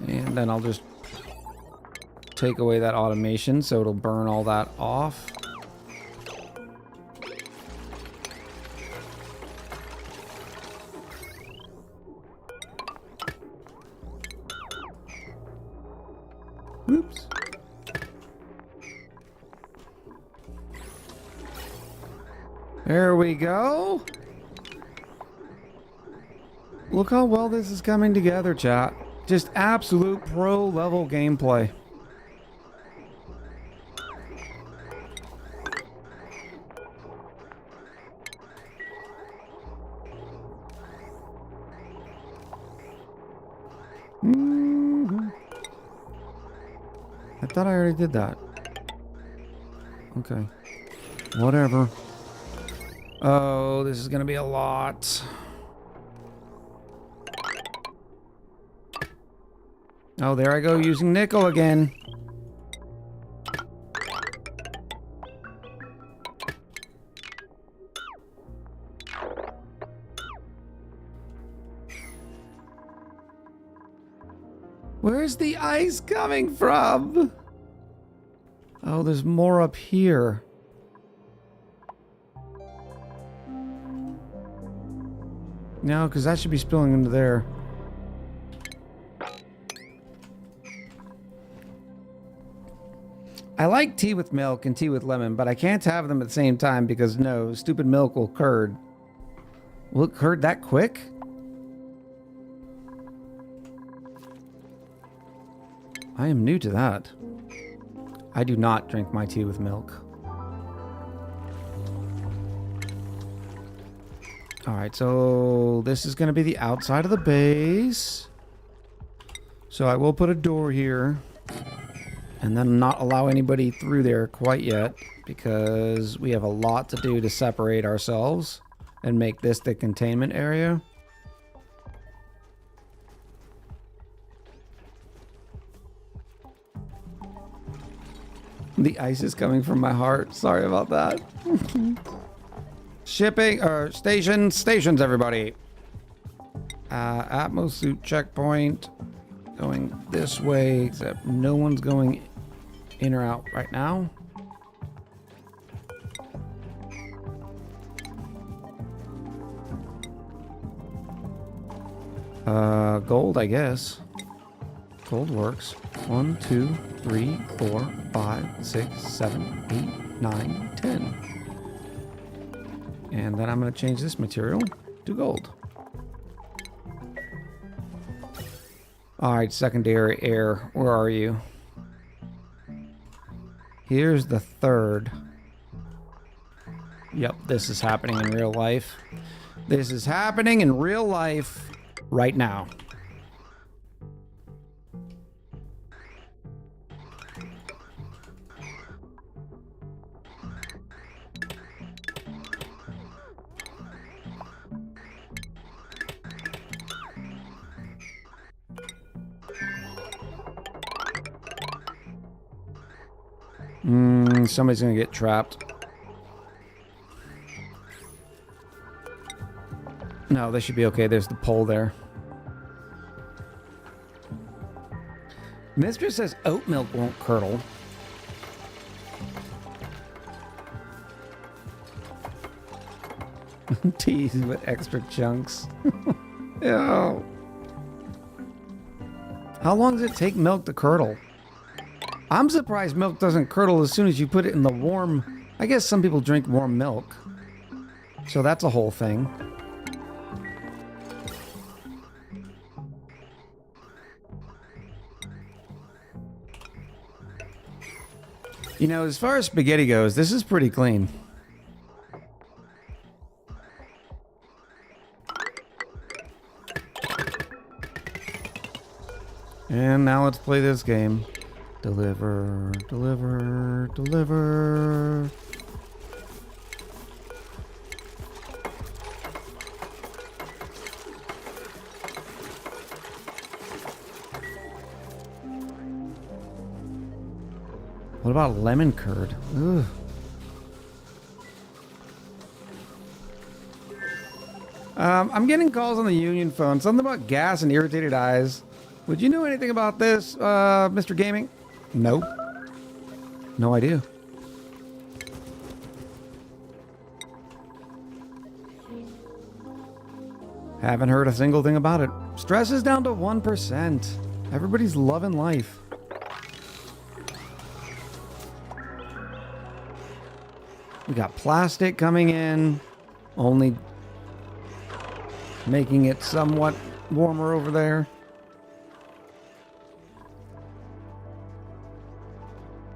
And then I'll just take away that automation so it'll burn all that off. Oops. There we go. Look how well this is coming together, chat. Just absolute pro level gameplay. I thought I already did that. Okay. Whatever. Oh, this is gonna be a lot. Oh, there I go using nickel again. Where's the ice coming from? Oh, there's more up here. No, because that should be spilling into there. I like tea with milk and tea with lemon, but I can't have them at the same time because no, stupid milk will curd. Will it curd that quick? I am new to that. I do not drink my tea with milk. Alright, so this is going to be the outside of the base. So I will put a door here. And then not allow anybody through there quite yet. Because we have a lot to do to separate ourselves. And make this the containment area. The ice is coming from my heart. Sorry about that. Shipping, or stations, everybody. Atmosuit checkpoint. Going this way, except no one's going in or out right now. Gold, I guess. Gold works. 1, 2, 3, 4, 5, 6, 7, 8, 9, 10. And then I'm going to change this material to gold. Alright, secondary air. Where are you? Here's the third. Yep, this is happening in real life. This is happening in real life right now. Somebody's gonna get trapped. No, they should be okay. There's the pole there. Mistress says oat milk won't curdle. Teas with extra chunks. Ew. How long does it take milk to curdle? I'm surprised milk doesn't curdle as soon as you put it in the warm... I guess some people drink warm milk. So that's a whole thing. You know, as far as spaghetti goes, this is pretty clean. And now let's play this game. Deliver, deliver, deliver. What about lemon curd? Ugh. I'm getting calls on the union phone. Something about gas and irritated eyes. Would you know anything about this, Mr. Gaming? No. No idea. Haven't heard a single thing about it. Stress is down to 1%. Everybody's loving life. We got plastic coming in, only making it somewhat warmer over there.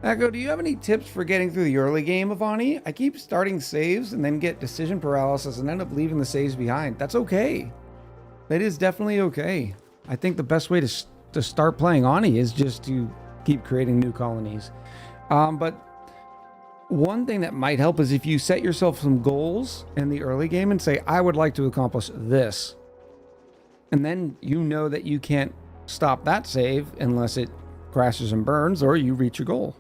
Echo, do you have any tips for getting through the early game of ONI? I keep starting saves and then get decision paralysis and end up leaving the saves behind. That's okay. That is definitely okay. I think the best way to start playing ONI is just to keep creating new colonies. But one thing that might help is if you set yourself some goals in the early game and say, I would like to accomplish this. And then you know that you can't stop that save unless it crashes and burns or you reach your goal.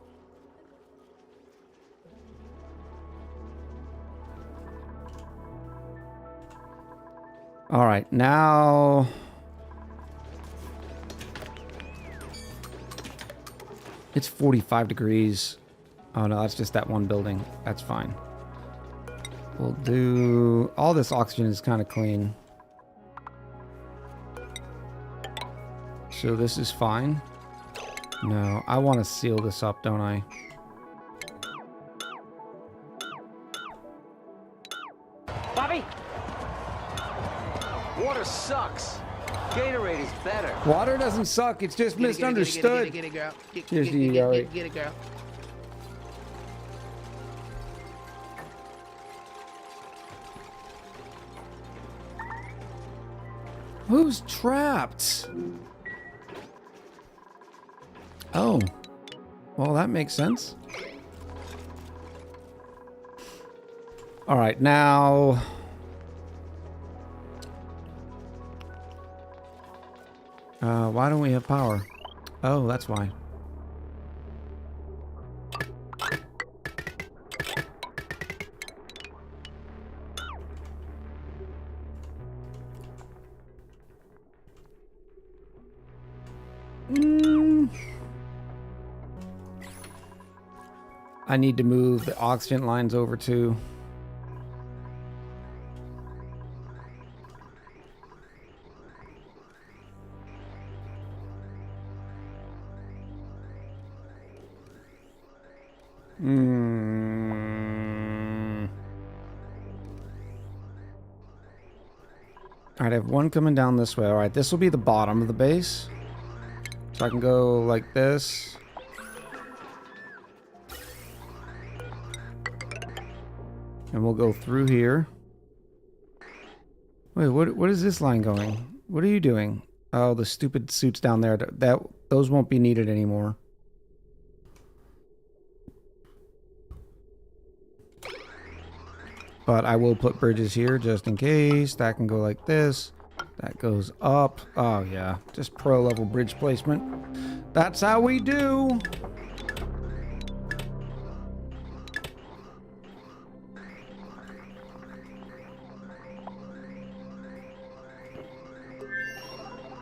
All right, now it's 45 degrees. Oh no, that's just that one building. That's fine. We'll do... all this oxygen is kind of clean. So this is fine. No, I want to seal this up, don't I? Bobby! Water sucks. Gatorade is better. Water doesn't suck, it's just misunderstood. Get it, girl. Cheers to you, Gary. Get it, girl. Who's trapped? Oh. Well, that makes sense. All right, now... why don't we have power? Oh, that's why. I need to move the oxygen lines over too. All right, I have one coming down this way. All right, this will be the bottom of the base. So I can go like this. And we'll go through here. Wait, what is this line going? What are you doing? Oh, the stupid suits down there. Those won't be needed anymore. But I will put bridges here just in case. That can go like this. That goes up. Oh, yeah. Just pro-level bridge placement. That's how we do.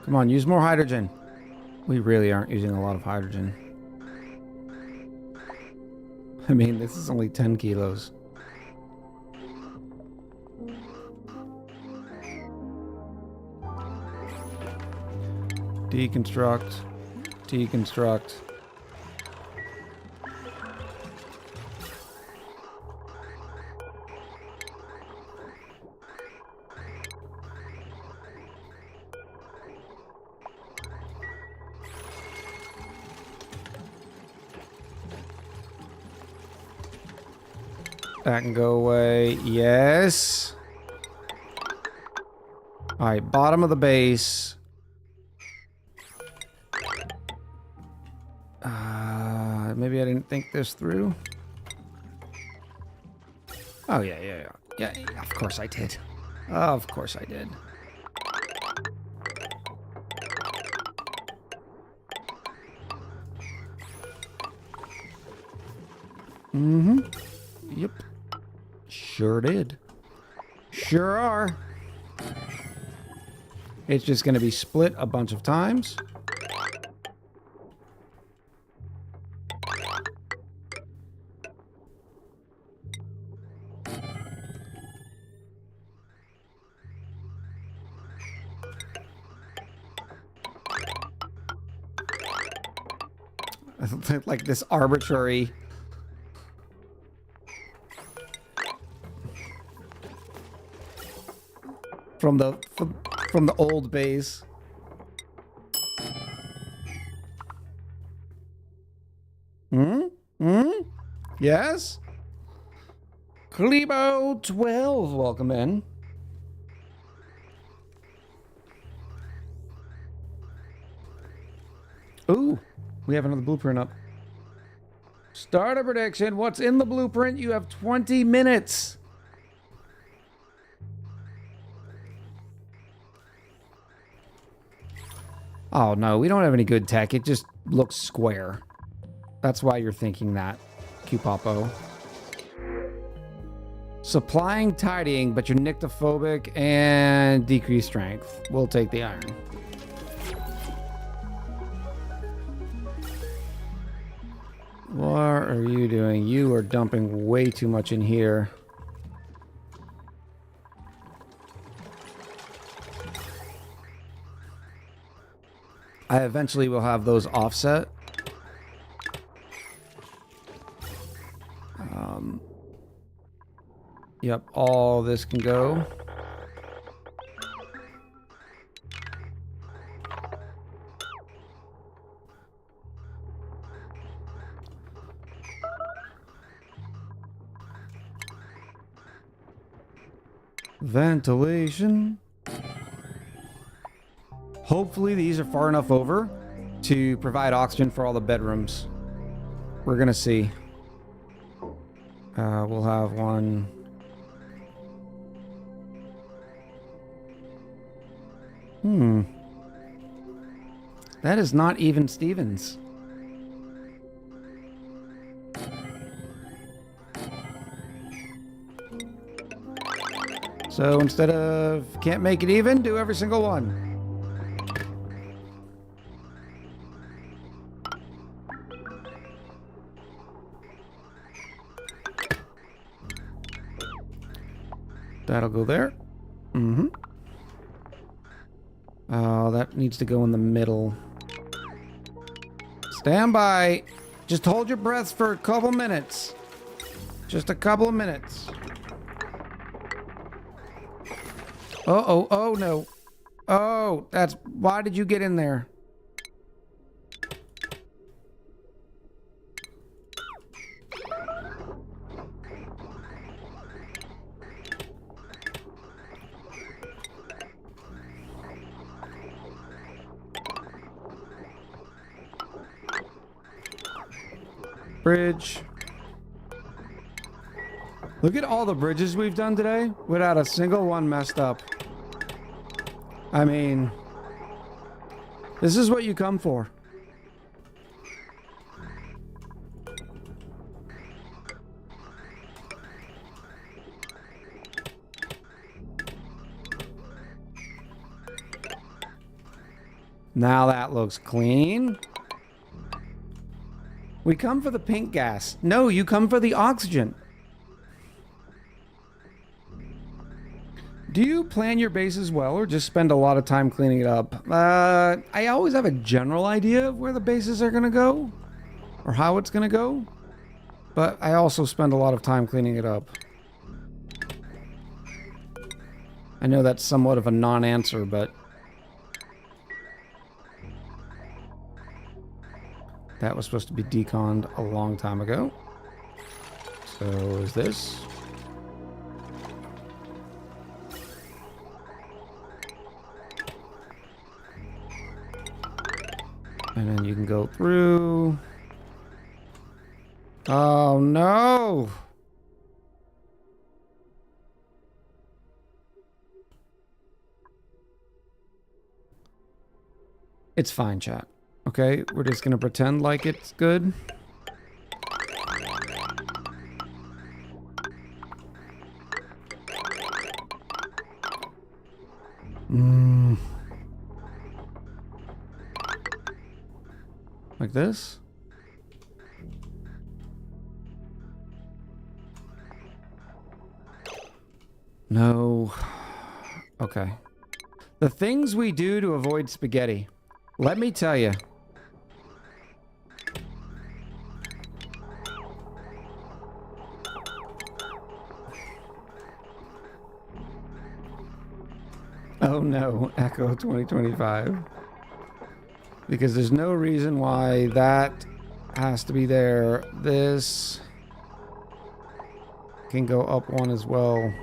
Come on, use more hydrogen. We really aren't using a lot of hydrogen. I mean, this is only 10 kilos. Deconstruct. Deconstruct. That can go away. Yes. All right, bottom of the base. Maybe I didn't think this through. Oh, yeah. Yeah, of course I did. Of course I did. Yep. Sure did. Sure are. It's just going to be split a bunch of times. Like this arbitrary... From the old base. Yes? Klebo 12, welcome in. Ooh, we have another blueprint up. Start a prediction. What's in the blueprint? You have 20 minutes. Oh, no, we don't have any good tech. It just looks square. That's why you're thinking that, Q-Popo. Supplying tidying, but you're nyctophobic and decreased strength. We'll take the iron. What are you doing? You are dumping way too much in here. I eventually will have those offset. Yep, all this can go. Ventilation. Hopefully these are far enough over to provide oxygen for all the bedrooms. We're gonna see. We'll have one. That is not even Stevens. So instead of can't make it even, do every single one. That'll go there. Oh, that needs to go in the middle. Stand by. Just hold your breath for a couple minutes. Just a couple of minutes. Oh no. Oh, that's... Why did you get in there? Bridge. Look at all the bridges we've done today without a single one messed up. I mean, this is what you come for. Now that looks clean. We come for the pink gas. No, you come for the oxygen. Do you plan your bases well or just spend a lot of time cleaning it up? I always have a general idea of where the bases are going to go or how it's going to go, but I also spend a lot of time cleaning it up. I know that's somewhat of a non-answer, but that was supposed to be deconned a long time ago. So is this? And then you can go through. Oh no! It's fine, chat. Okay, we're just gonna pretend like it's good. Like this? No. Okay. The things we do to avoid spaghetti. Let me tell you. Oh no, Echo 2025. Because there's no reason why that has to be there. This can go up one as well.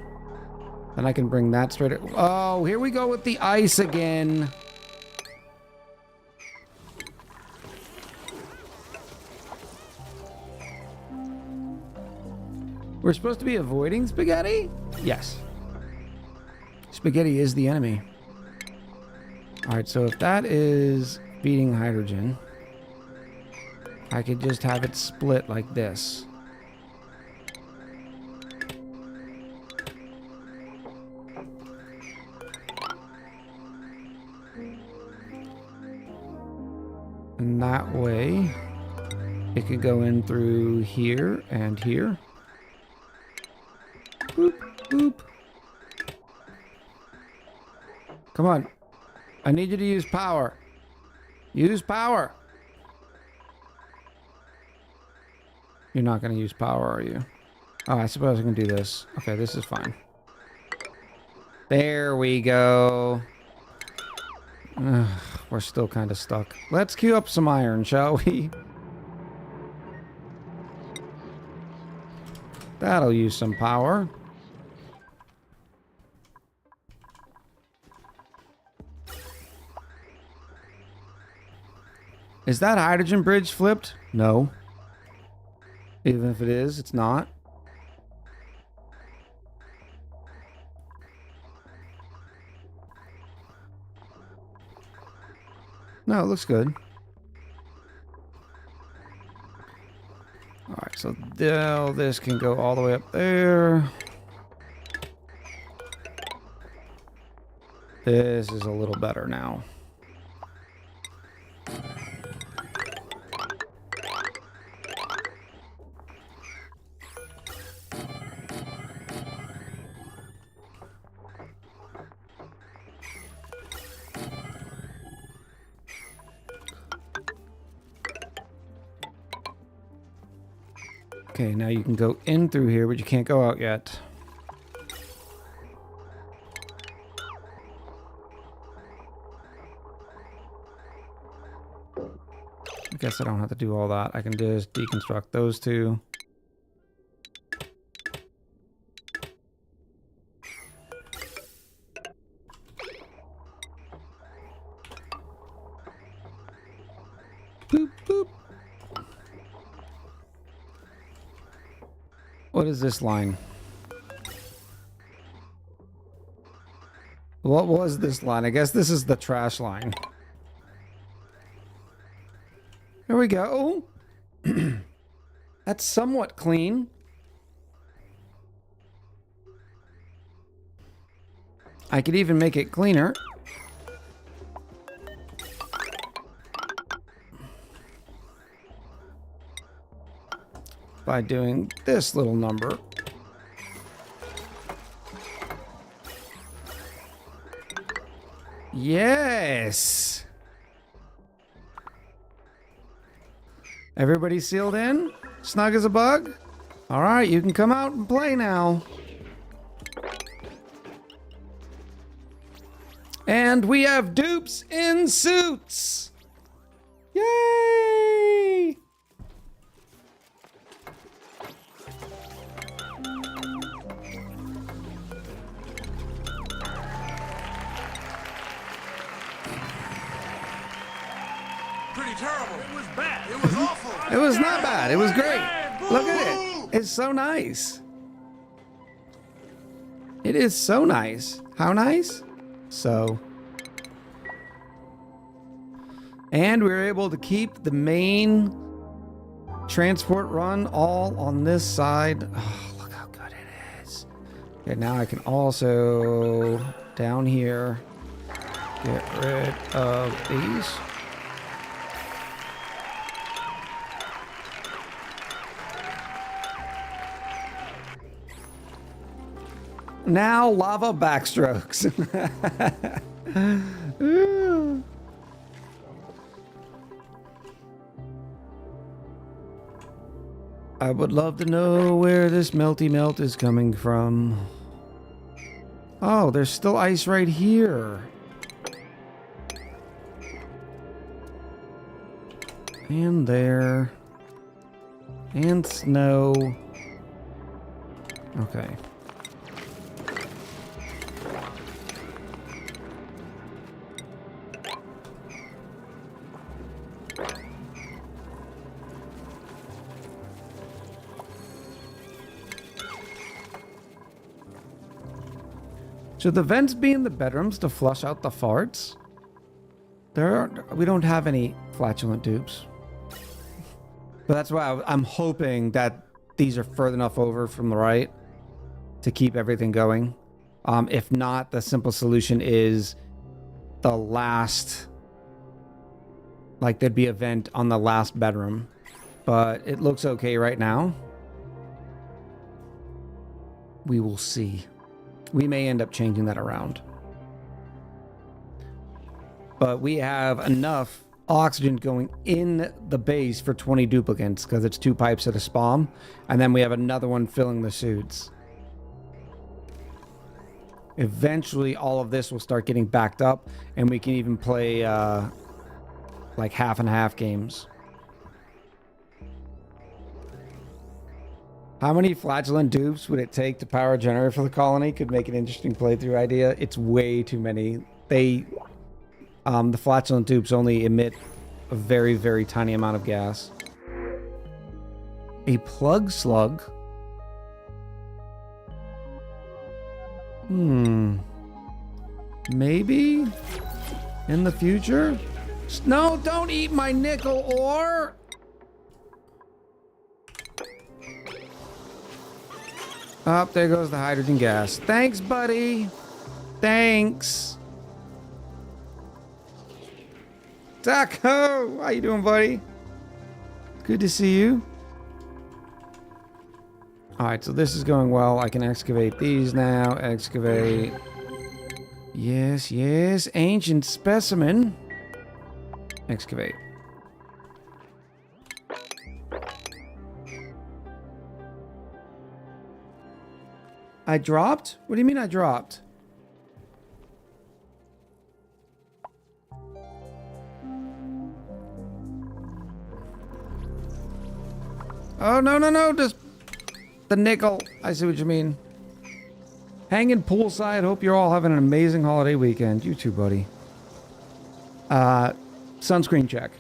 And I can bring that straight. Oh, here we go with the ice again. We're supposed to be avoiding spaghetti? Yes. Spaghetti is the enemy. Alright, so if that is feeding hydrogen, I could just have it split like this. And that way, it could go in through here and here. Boop, boop. Come on. I need you to use power. Use power. You're not going to use power, are you? Oh, I suppose I can do this. Okay, this is fine. There we go. Ugh, we're still kind of stuck. Let's queue up some iron, shall we? That'll use some power. Is that hydrogen bridge flipped? No. Even if it is, it's not. No, it looks good. Alright, so this can go all the way up there. This is a little better now. Okay, now you can go in through here, but you can't go out yet. I guess I don't have to do all that. I can just deconstruct those two. Boop, boop. What is this line? What was this line? I guess this is the trash line. There we go. That's somewhat clean. I could even make it cleaner. By doing this little number. Yes! Everybody sealed in? Snug as a bug? Alright, you can come out and play now. And we have dupes in suits! Yay! Pretty terrible. It was bad. It was awful. It was not bad. It was great. Look at it. It's so nice. It is so nice. How nice? So. And we were able to keep the main transport run all on this side. Oh, look how good it is. Okay, now I can also, down here, Get rid of these. Now lava backstrokes. I would love to know where this melty melt is coming from. Oh, there's still ice right here. And there. And snow. Okay. Should the vents be in the bedrooms to flush out the farts? We don't have any flatulent dupes. But that's why I'm hoping that these are further enough over from the right to keep everything going. If not, the simple solution is the last, like there'd be a vent on the last bedroom. But it looks okay right now. We will see. We may end up changing that around. But we have enough oxygen going in the base for 20 duplicates because it's 2 pipes at a spawn. And then we have another one filling the suits. Eventually, all of this will start getting backed up and we can even play like half and half games. How many flatulent dupes would it take to power a generator for the colony? Could make an interesting playthrough idea. It's way too many. The flatulent dupes only emit a very, very tiny amount of gas. A plug slug? Maybe? In the future? No, don't eat my nickel ore! Oh, there goes the hydrogen gas. Thanks, buddy. Thanks. Taco, how you doing, buddy? Good to see you. All right, so this is going well. I can excavate these now. Excavate. Yes, yes. Ancient specimen. Excavate. I dropped? What do you mean I dropped? Oh, no, no, no. Just the nickel. I see what you mean. Hanging poolside. Hope you're all having an amazing holiday weekend. You too, buddy. Sunscreen check.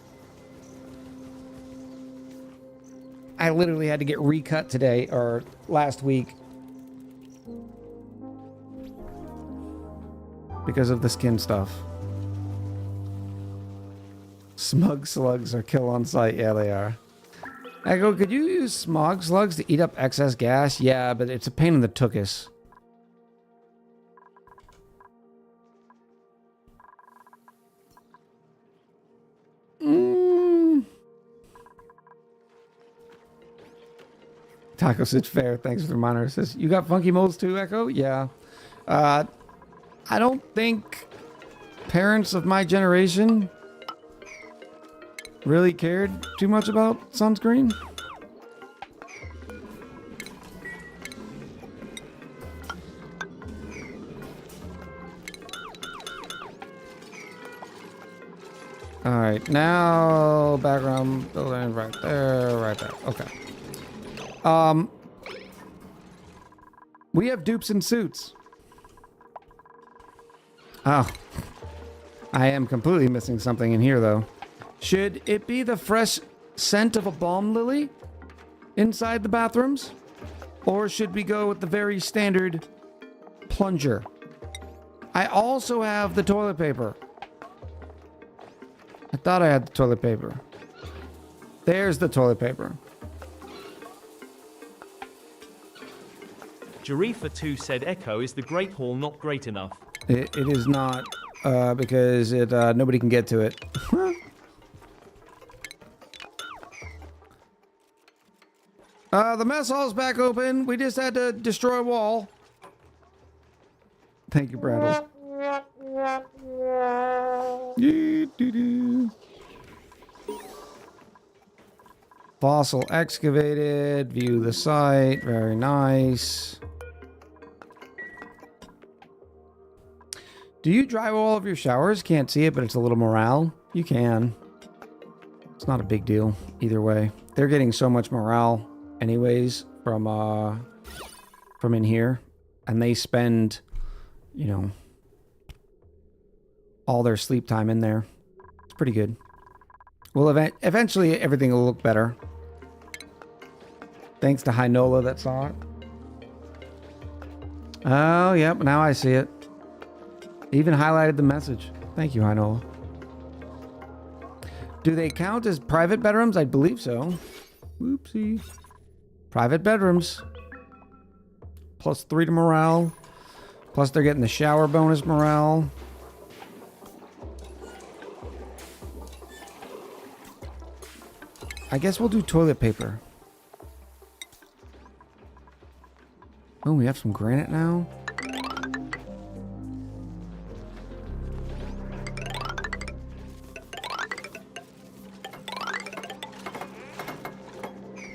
I literally had to get recut today or last week. Because of the skin stuff. Smug slugs are kill on sight. Yeah, they are. Echo, could you use smog slugs to eat up excess gas? Yeah, but it's a pain in the tuchus. Taco said fair. Thanks for the reminder. Says, you got funky moles too, Echo? Yeah. I don't think parents of my generation really cared too much about sunscreen. All right, now background building right there, right there. Okay. We have dupes and suits. Oh, I am completely missing something in here, though. Should it be the fresh scent of a balm lily inside the bathrooms? Or should we go with the very standard plunger? I also have the toilet paper. I thought I had the toilet paper. There's the toilet paper. Jarifa 2 said Echo is the Great Hall not great enough. It is not because nobody can get to it. The mess hall's back open. We just had to destroy a wall. Thank you, Brandel. Fossil excavated. View the site. Very nice. Do you dry all of your showers? Can't see it, but it's a little morale. You can. It's not a big deal either way. They're getting so much morale anyways from in here, and they spend, you know, all their sleep time in there. It's pretty good. Well, eventually everything will look better. Thanks to Hinola that saw it. Oh, yep, now I see it. Even highlighted the message. Thank you, Hinola. Do they count as private bedrooms? I believe so. Whoopsie. Private bedrooms. +3 to morale. Plus they're getting the shower bonus morale. I guess we'll do toilet paper. Oh, we have some granite now.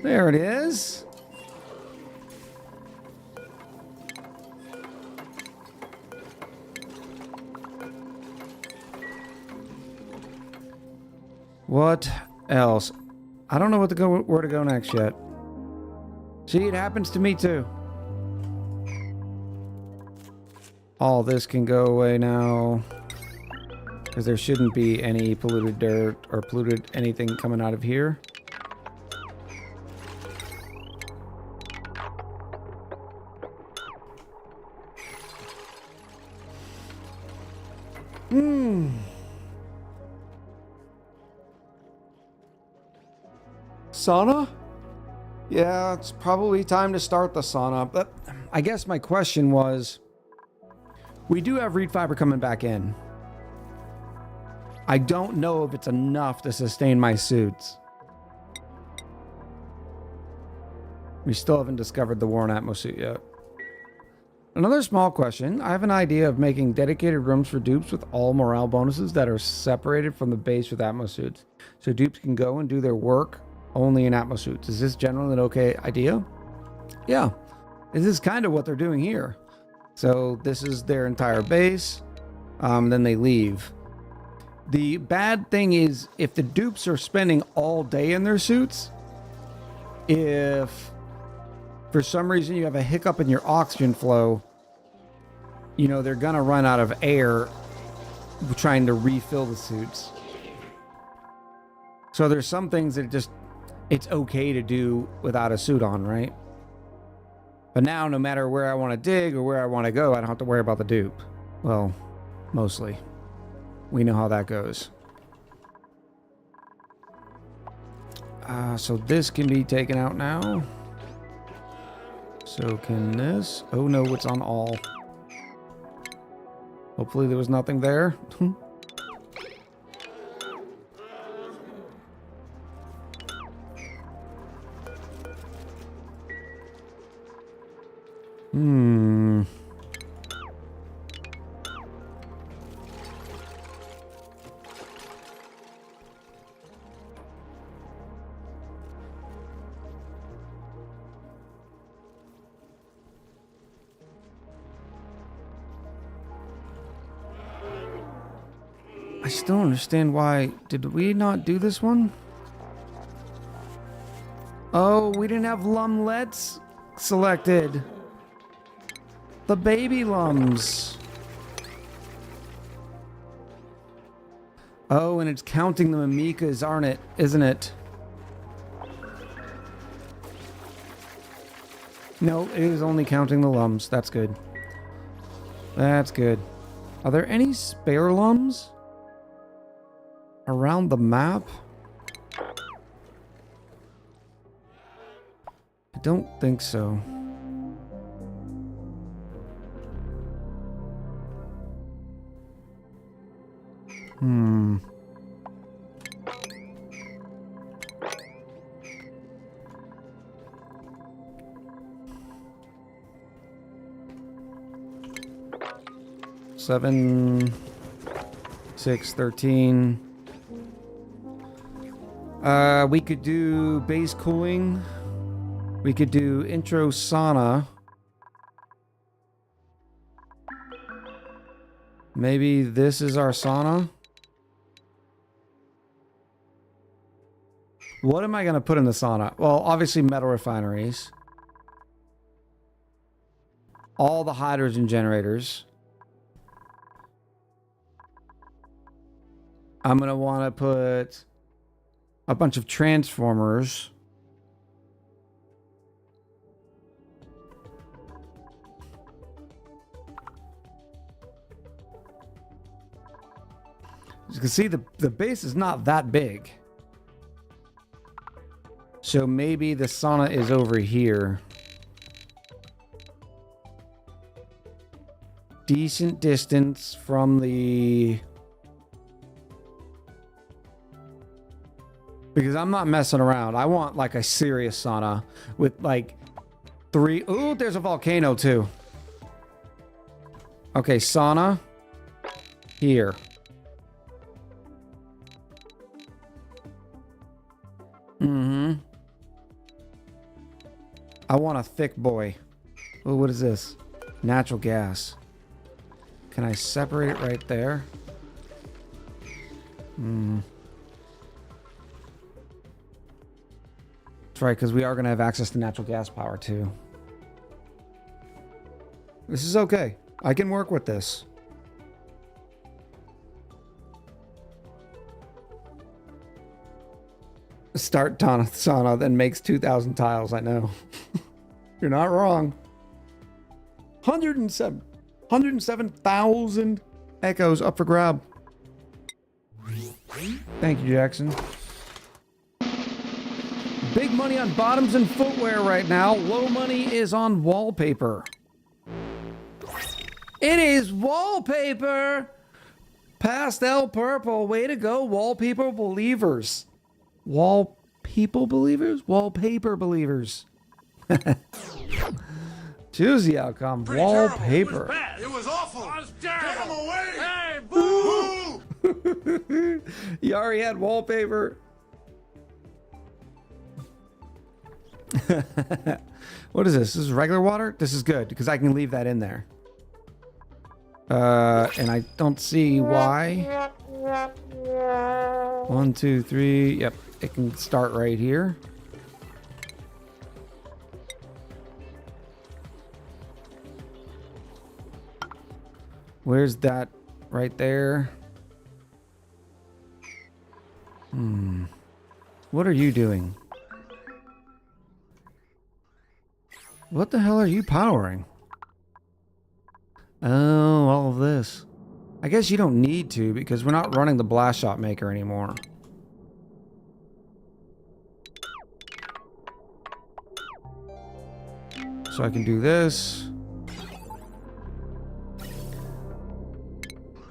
There it is. What else? I don't know where to go next yet. See, it happens to me too. All this can go away now, because there shouldn't be any polluted dirt or polluted anything coming out of here. Sauna? Yeah, it's probably time to start the sauna. But I guess my question was, we do have reed fiber coming back in. I don't know if it's enough to sustain my suits. We still haven't discovered the Worn Atmo suit yet. Another small question. I have an idea of making dedicated rooms for dupes with all morale bonuses that are separated from the base with Atmo suits. So dupes can go and do their work only in Atmo suits. Is this generally an okay idea? Yeah. This is kind of what they're doing here. So this is their entire base. Then they leave. The bad thing is if the dupes are spending all day in their suits, if for some reason you have a hiccup in your oxygen flow, you know, they're gonna run out of air trying to refill the suits. So there's some things that just, it's okay to do without a suit on, right? But now, no matter where I want to dig or where I want to go, I don't have to worry about the dupe. Well, mostly. We know how that goes. So this can be taken out now. So can this? Oh no, it's on all. Hopefully there was nothing there. I still don't understand why. Did we not do this one? Oh, we didn't have lumlets selected. The baby lums. Oh, and it's counting the mimikas, aren't it? Isn't it? No, it is only counting the lums. That's good. That's good. Are there any spare lums around the map? I don't think so. Hmm. Seven, 6, 13. We could do base cooling. We could do intro sauna. Maybe this is our sauna. What am I going to put in the sauna? Well, obviously metal refineries. All the hydrogen generators. I'm going to want to put a bunch of transformers. As you can see, the base is not that big. So maybe the sauna is over here. Decent distance from the... Because I'm not messing around. I want like a serious sauna with like 3... Ooh, there's a volcano too. Okay, sauna. Here. Mm-hmm. I want a thick boy. Oh, what is this? Natural gas. Can I separate it right there? Hmm. That's right, because we are going to have access to natural gas power too. This is okay. I can work with this. Start sauna, then makes 2,000 tiles. I know. You're not wrong. 107,000 echoes up for grab. Thank you, Jackson. Big money on bottoms and footwear right now. Low money is on wallpaper. It is wallpaper. Pastel purple. Way to go, wallpaper believers. Wallpaper believers? Wallpaper believers. Choose the outcome. Pretty Wallpaper. Terrible. It was awful. I was terrible. Get him away. Hey, boo! You already had wallpaper. What is this? This is regular water? This is good because I can leave that in there. And I don't see why. 1, 2, 3. Yep, it can start right here. Where's that? Right there. What are you doing? What the hell are you powering? Oh, all of this. I guess you don't need to because we're not running the blast shot maker anymore. So I can do this.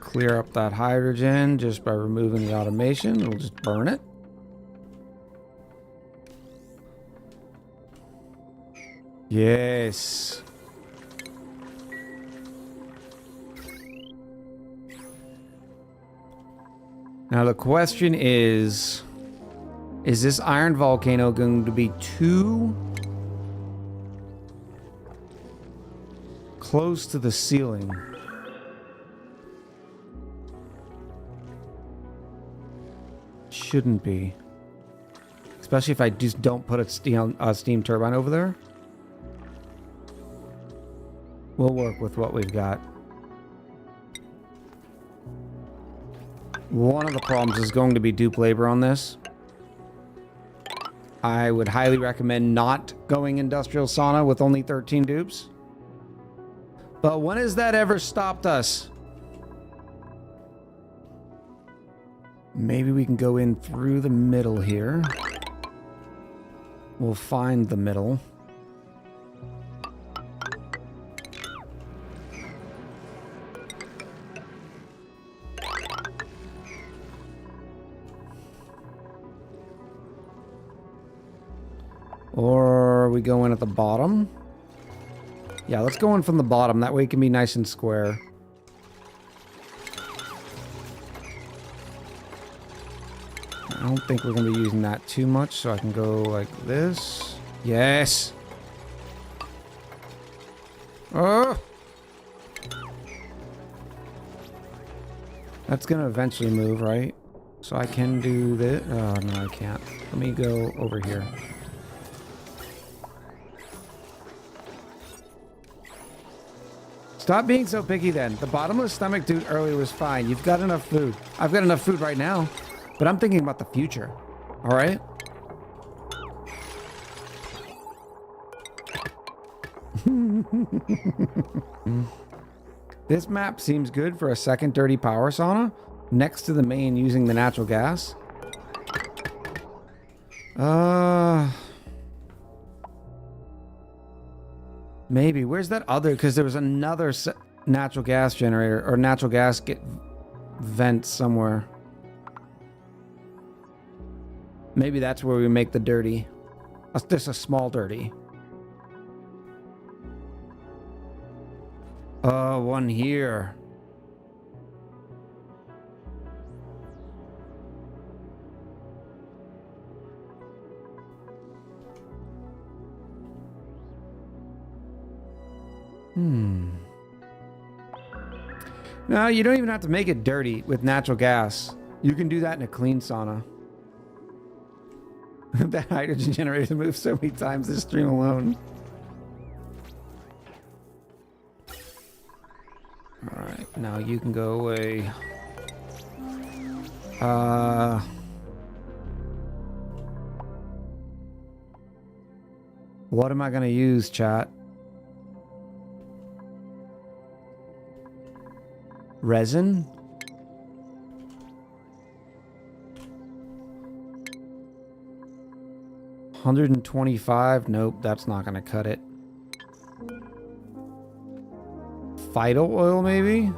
Clear up that hydrogen just by removing the automation. It'll just burn it. Yes. Now the question is this iron volcano going to be too close to the ceiling? Shouldn't be. Especially if I just don't put a steam turbine over there. We'll work with what we've got. One of the problems is going to be dupe labor on this. I would highly recommend not going industrial sauna with only 13 dupes. But when has that ever stopped us? Maybe we can go in through the middle here. We'll find the middle. we going at the bottom? Yeah, let's go in from the bottom. That way it can be nice and square. I don't think we're going to be using that too much, so I can go like this. Yes! Oh! That's going to eventually move, right? So I can do this. Oh, no, I can't. Let me go over here. Stop being so picky then. The bottomless stomach dude earlier was fine. You've got enough food. I've got enough food right now. But I'm thinking about the future. All right? This map seems good for a second dirty power sauna next to the main using the natural gas. Maybe. Where's that other? Because there was another natural gas generator or natural gas vent somewhere. Maybe that's where we make the dirty. Just a small dirty. One here. No, you don't even have to make it dirty with natural gas. You can do that in a clean sauna. That hydrogen generator moves so many times this stream alone. Alright, now you can go away. What am I gonna use, chat? Resin? $125? Nope, that's not gonna cut it. Vital oil, maybe?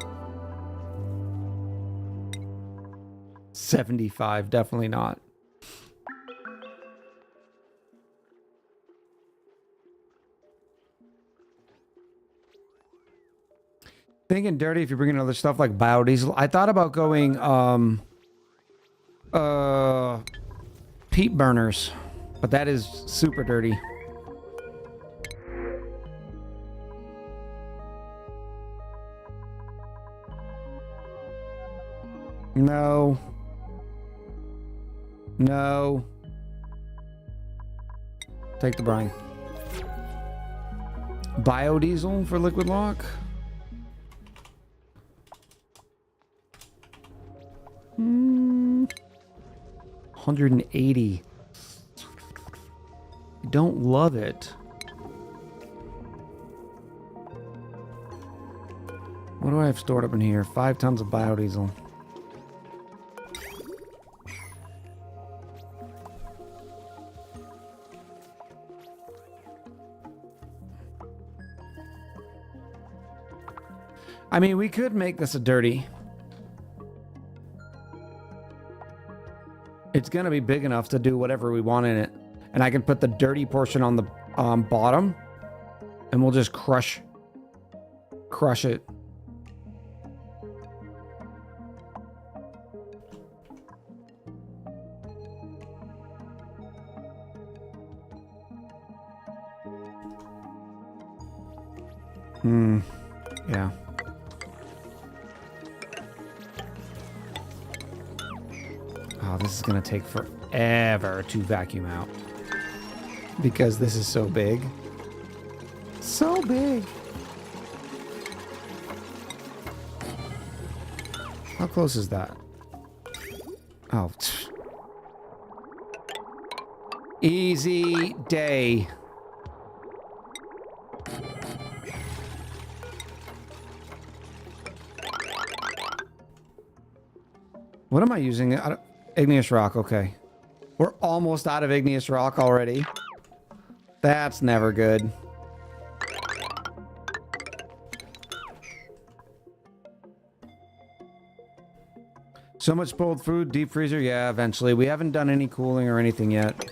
75, definitely not. Thinking dirty if you're bringing other stuff like biodiesel. I thought about going peat burners, but that is super dirty. No. No. Take the brine. Biodiesel for liquid lock? 180. I don't love it. What do I have stored up in here? 5 tons of biodiesel. I mean, we could make this a dirty. It's going to be big enough to do whatever we want in it. And I can put the dirty portion on the bottom. And we'll just crush it. Yeah. Oh, this is going to take forever to vacuum out. Because this is so big. So big. How close is that? Oh. Easy day. What am I using? Igneous rock, okay. We're almost out of igneous rock already. That's never good. So much spoiled food, deep freezer? Yeah, eventually. We haven't done any cooling or anything yet.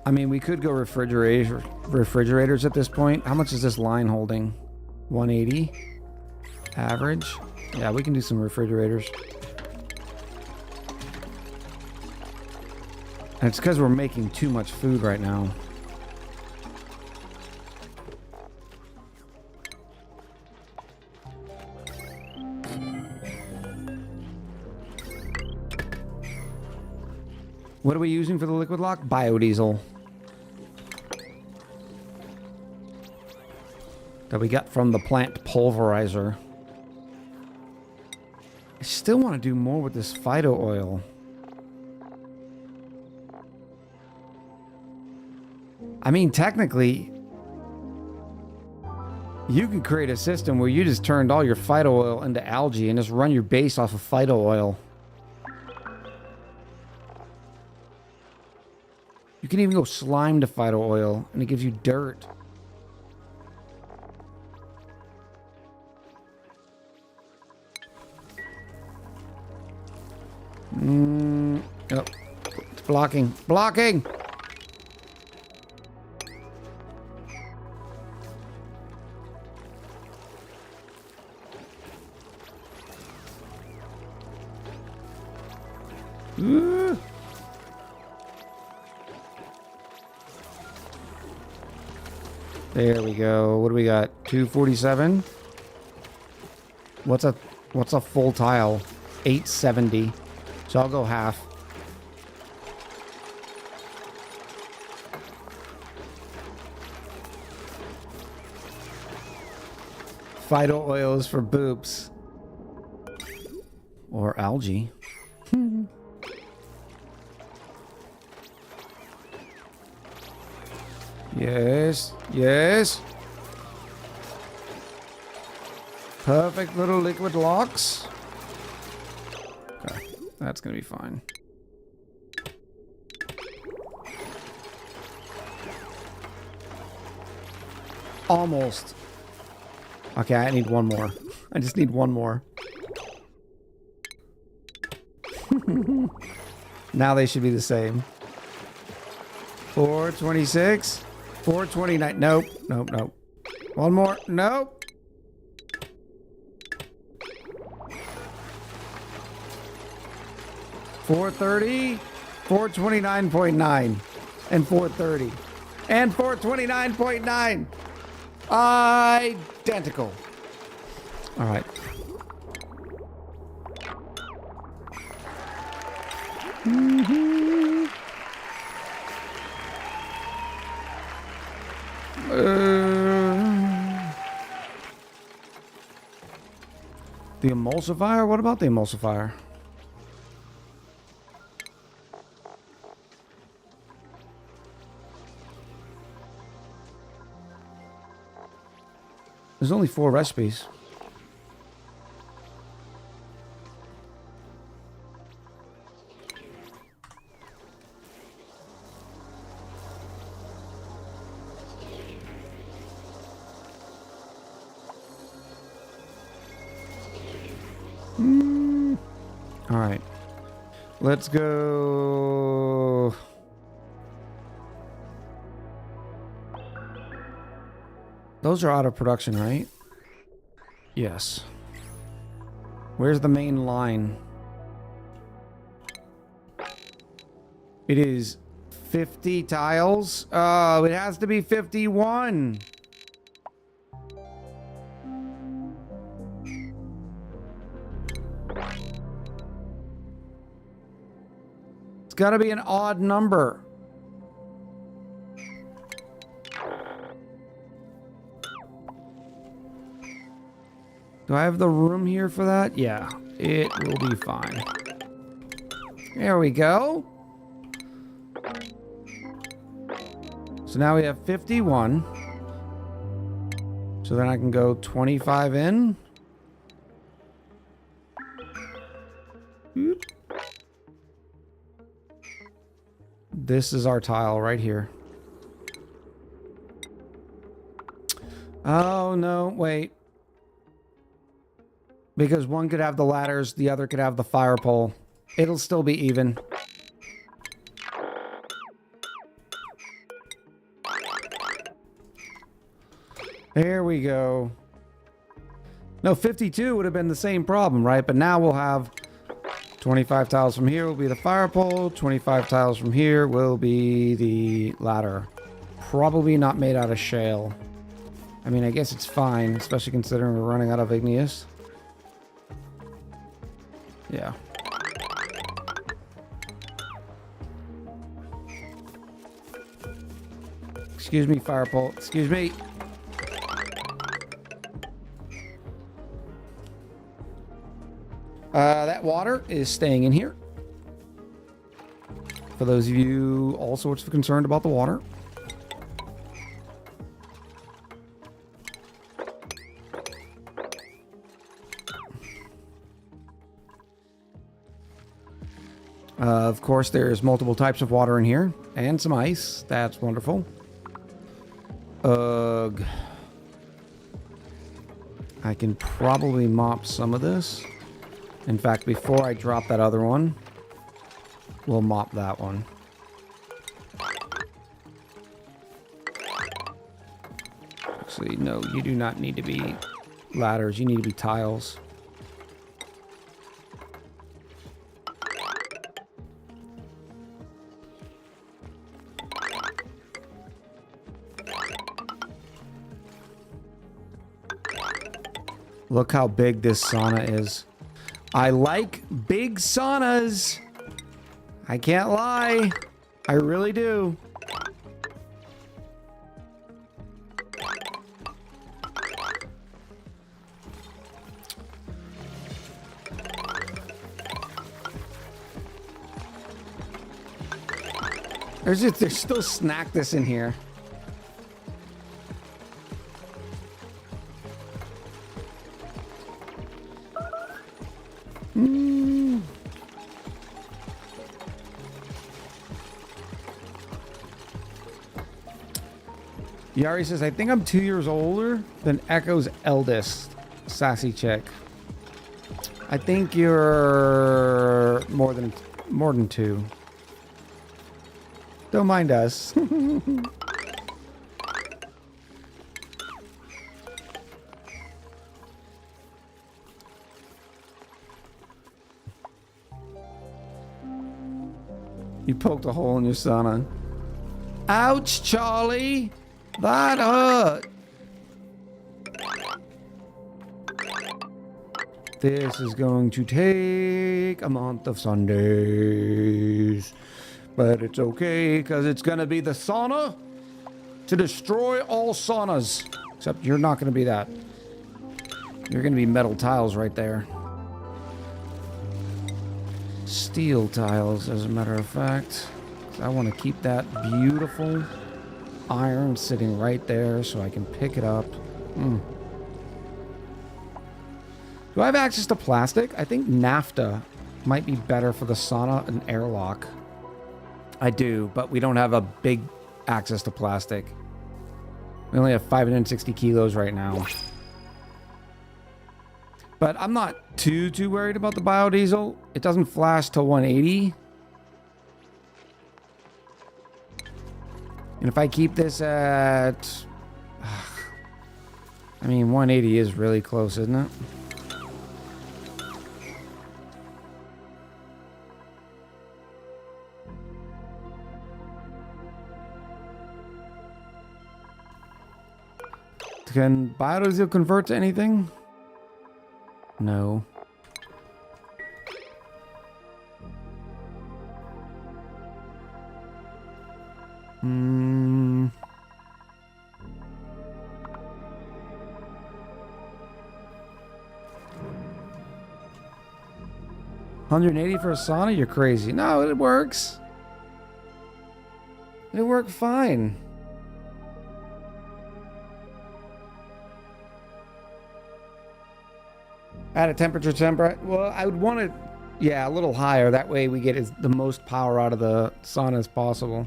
I mean, we could go refrigerators at this point. How much is this line holding? 180 average. Yeah, we can do some refrigerators. And it's because we're making too much food right now. What are we using for the liquid lock? Biodiesel. That we got from the plant pulverizer. I still want to do more with this phyto oil. I mean, technically, you could create a system where you just turned all your phyto oil into algae and just run your base off of phyto oil. You can even go slime to phyto oil, and it gives you dirt. Oh, it's blocking. Blocking! Ooh. There we go. What do we got? 247. What's a full tile? 870. So I'll go half. Phyto oils for boops. Or algae. Yes, yes. Perfect little liquid locks. Okay, that's gonna be fine. Almost. Okay, I need one more. I just need one more. Now they should be the same. 426. 429. Nope. Nope. Nope. One more. Nope. $430. 429.9. And 430. And 429.9. Identical. All right. The emulsifier? What about the emulsifier? There's only 4 recipes. All right. Let's go. Those are out of production, right? Yes. Where's the main line? It is 50 tiles. Oh, it has to be 51. It's got to be an odd number. Do I have the room here for that? Yeah, it will be fine. There we go. So now we have 51. So then I can go 25 in. Oop. This is our tile right here. Oh, no, wait. Because one could have the ladders, the other could have the fire pole. It'll still be even. There we go. No, 52 would have been the same problem, right? But now we'll have 25 tiles from here will be the fire pole. 25 tiles from here will be the ladder. Probably not made out of shale. I mean, I guess it's fine, especially considering we're running out of igneous. Yeah. Excuse me, fire pole. Excuse me. That water is staying in here. For those of you all sorts of concerned about the water. Of course, there's multiple types of water in here. And some ice. That's wonderful. Ugh. I can probably mop some of this. In fact, before I drop that other one, we'll mop that one. Actually, no, you do not need to be ladders. You need to be tiles. Look how big this sauna is. I like big saunas. I can't lie. I really do. There's still snack this in here. Yari says, I think I'm 2 years older than Echo's eldest. Sassy chick. I think you're more than 2. Don't mind us. You poked a hole in your sauna. Ouch, Charlie! That hurt! This is going to take a month of Sundays. But it's okay, because it's going to be the sauna to destroy all saunas. Except you're not going to be that. You're going to be metal tiles right there. Steel tiles, as a matter of fact. 'Cause I want to keep that beautiful iron sitting right there so I can pick it up. Do I have access to plastic? I think naphtha might be better for the sauna and airlock. I do, but we don't have a big access to plastic. We only have 560 kilos right now. But I'm not too worried about the biodiesel. It doesn't flash till 180. And if I keep this at... I mean, 180 is really close, isn't it? Can biodiesel convert to anything? No. Hmm. $180 for a sauna? You're crazy. No, it works. It worked fine. Add a temperature temper. Well, I would want it, yeah, a little higher. That way we get the most power out of the sauna as possible.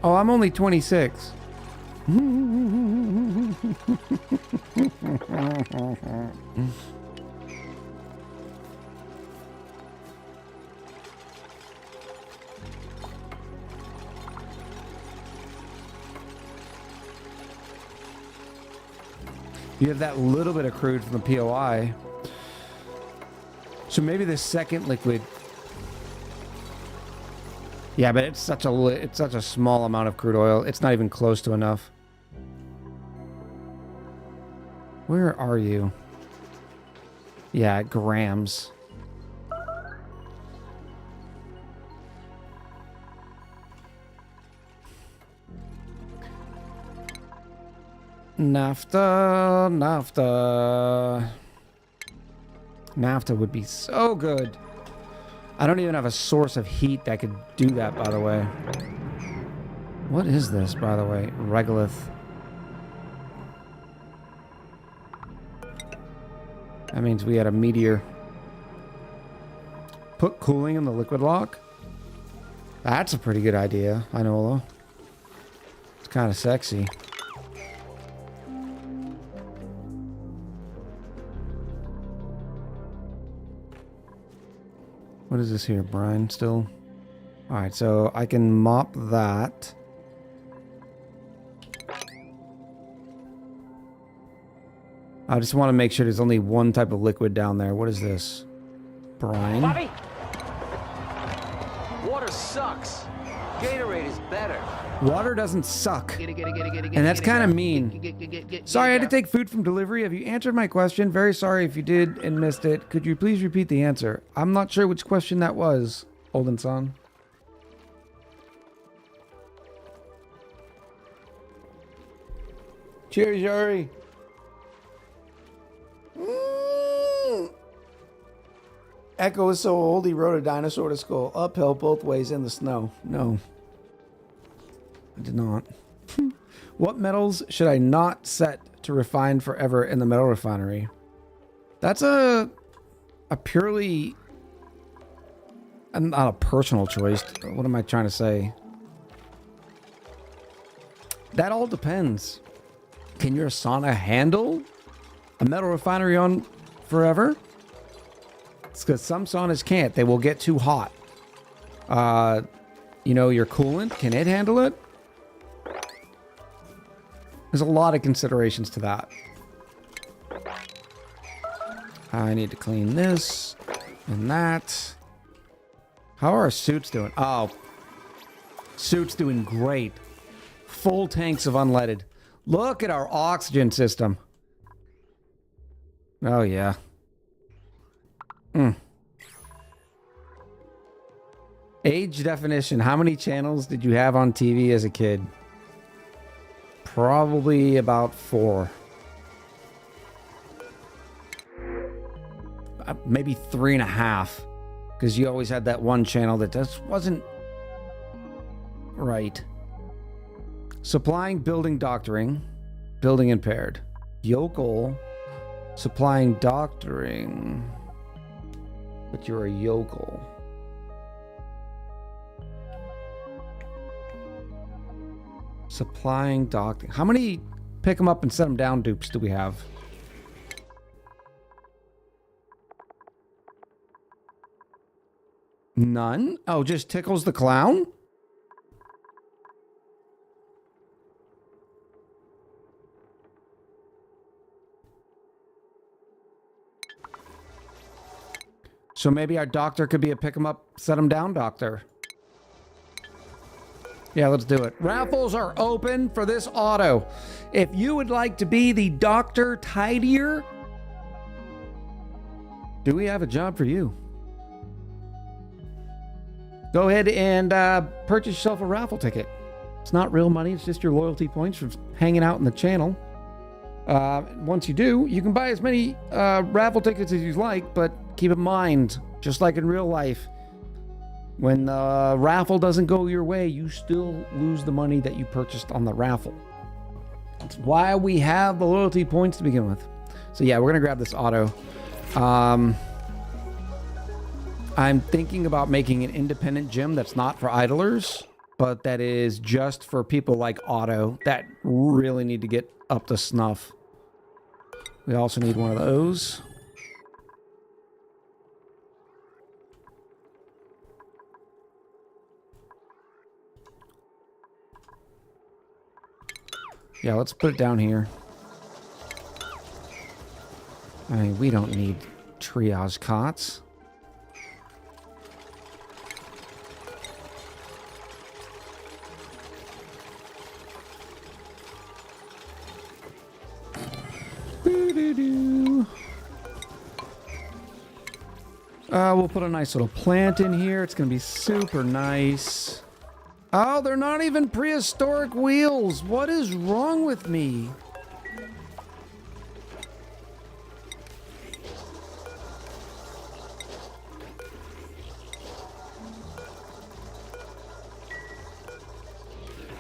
Oh, I'm only 26. You have that little bit of crude from the POI. So maybe the second liquid. Yeah, but it's such a small amount of crude oil. It's not even close to enough. Where are you? Yeah, grams. Naphtha. Naphtha would be so good. I don't even have a source of heat that could do that, by the way. What is this, by the way? Regolith. That means we had a meteor. Put cooling in the liquid lock? That's a pretty good idea, I know. It's kind of sexy. What is this here, brine still? Alright, so I can mop that. I just want to make sure there's only one type of liquid down there. What is this? Brine? Bobby! Water sucks. Gatorade is better. Water doesn't suck. Get it, And that's kind of mean. Get Sorry, I had to go. take food from delivery. Have you answered my question? Very sorry if you did and missed it. Could you please repeat the answer? I'm not sure which question that was, Olden son. Cheers, Yuri. Echo is so old he rode a dinosaur to school. Uphill both ways in the snow. No. I did not. What metals should I not set to refine forever in the metal refinery? That's a purely... not a personal choice. What am I trying to say? That all depends. Can your sauna handle a metal refinery on forever? It's because some saunas can't. They will get too hot. You know, your coolant, can it handle it? There's a lot of considerations to that. I need to clean this and that. How are our suits doing? Oh, suits doing great. Full tanks of unleaded. Look at our oxygen system. Oh, yeah. Age definition. How many channels did you have on TV as a kid? Probably about 4. Maybe 3.5. Because you always had that one channel that just wasn't right. Supplying, building, doctoring. Building impaired. Yokel. Supplying, doctoring. But you're a yokel. Supplying, doctoring. How many pick them up and set them down dupes do we have? None? Oh, just Tickles the Clown? So maybe our doctor could be a pick 'em up, set 'em down doctor. Yeah, let's do it. Raffles are open for this auto. If you would like to be the Dr. Tidier, do we have a job for you? Go ahead and purchase yourself a raffle ticket. It's not real money. It's just your loyalty points from hanging out in the channel. Once you do, you can buy as many raffle tickets as you like, but keep in mind, just like in real life, when the raffle doesn't go your way, you still lose the money that you purchased on the raffle. That's why we have the loyalty points to begin with. So yeah, we're going to grab this auto. I'm thinking about making an independent gym that's not for idlers, but that is just for people like Otto that really need to get up to snuff. We also need one of those. Yeah, let's put it down here. I mean, we don't need triage cots. We'll put a nice little plant in here. It's going to be super nice. Oh, they're not even prehistoric wheels. What is wrong with me?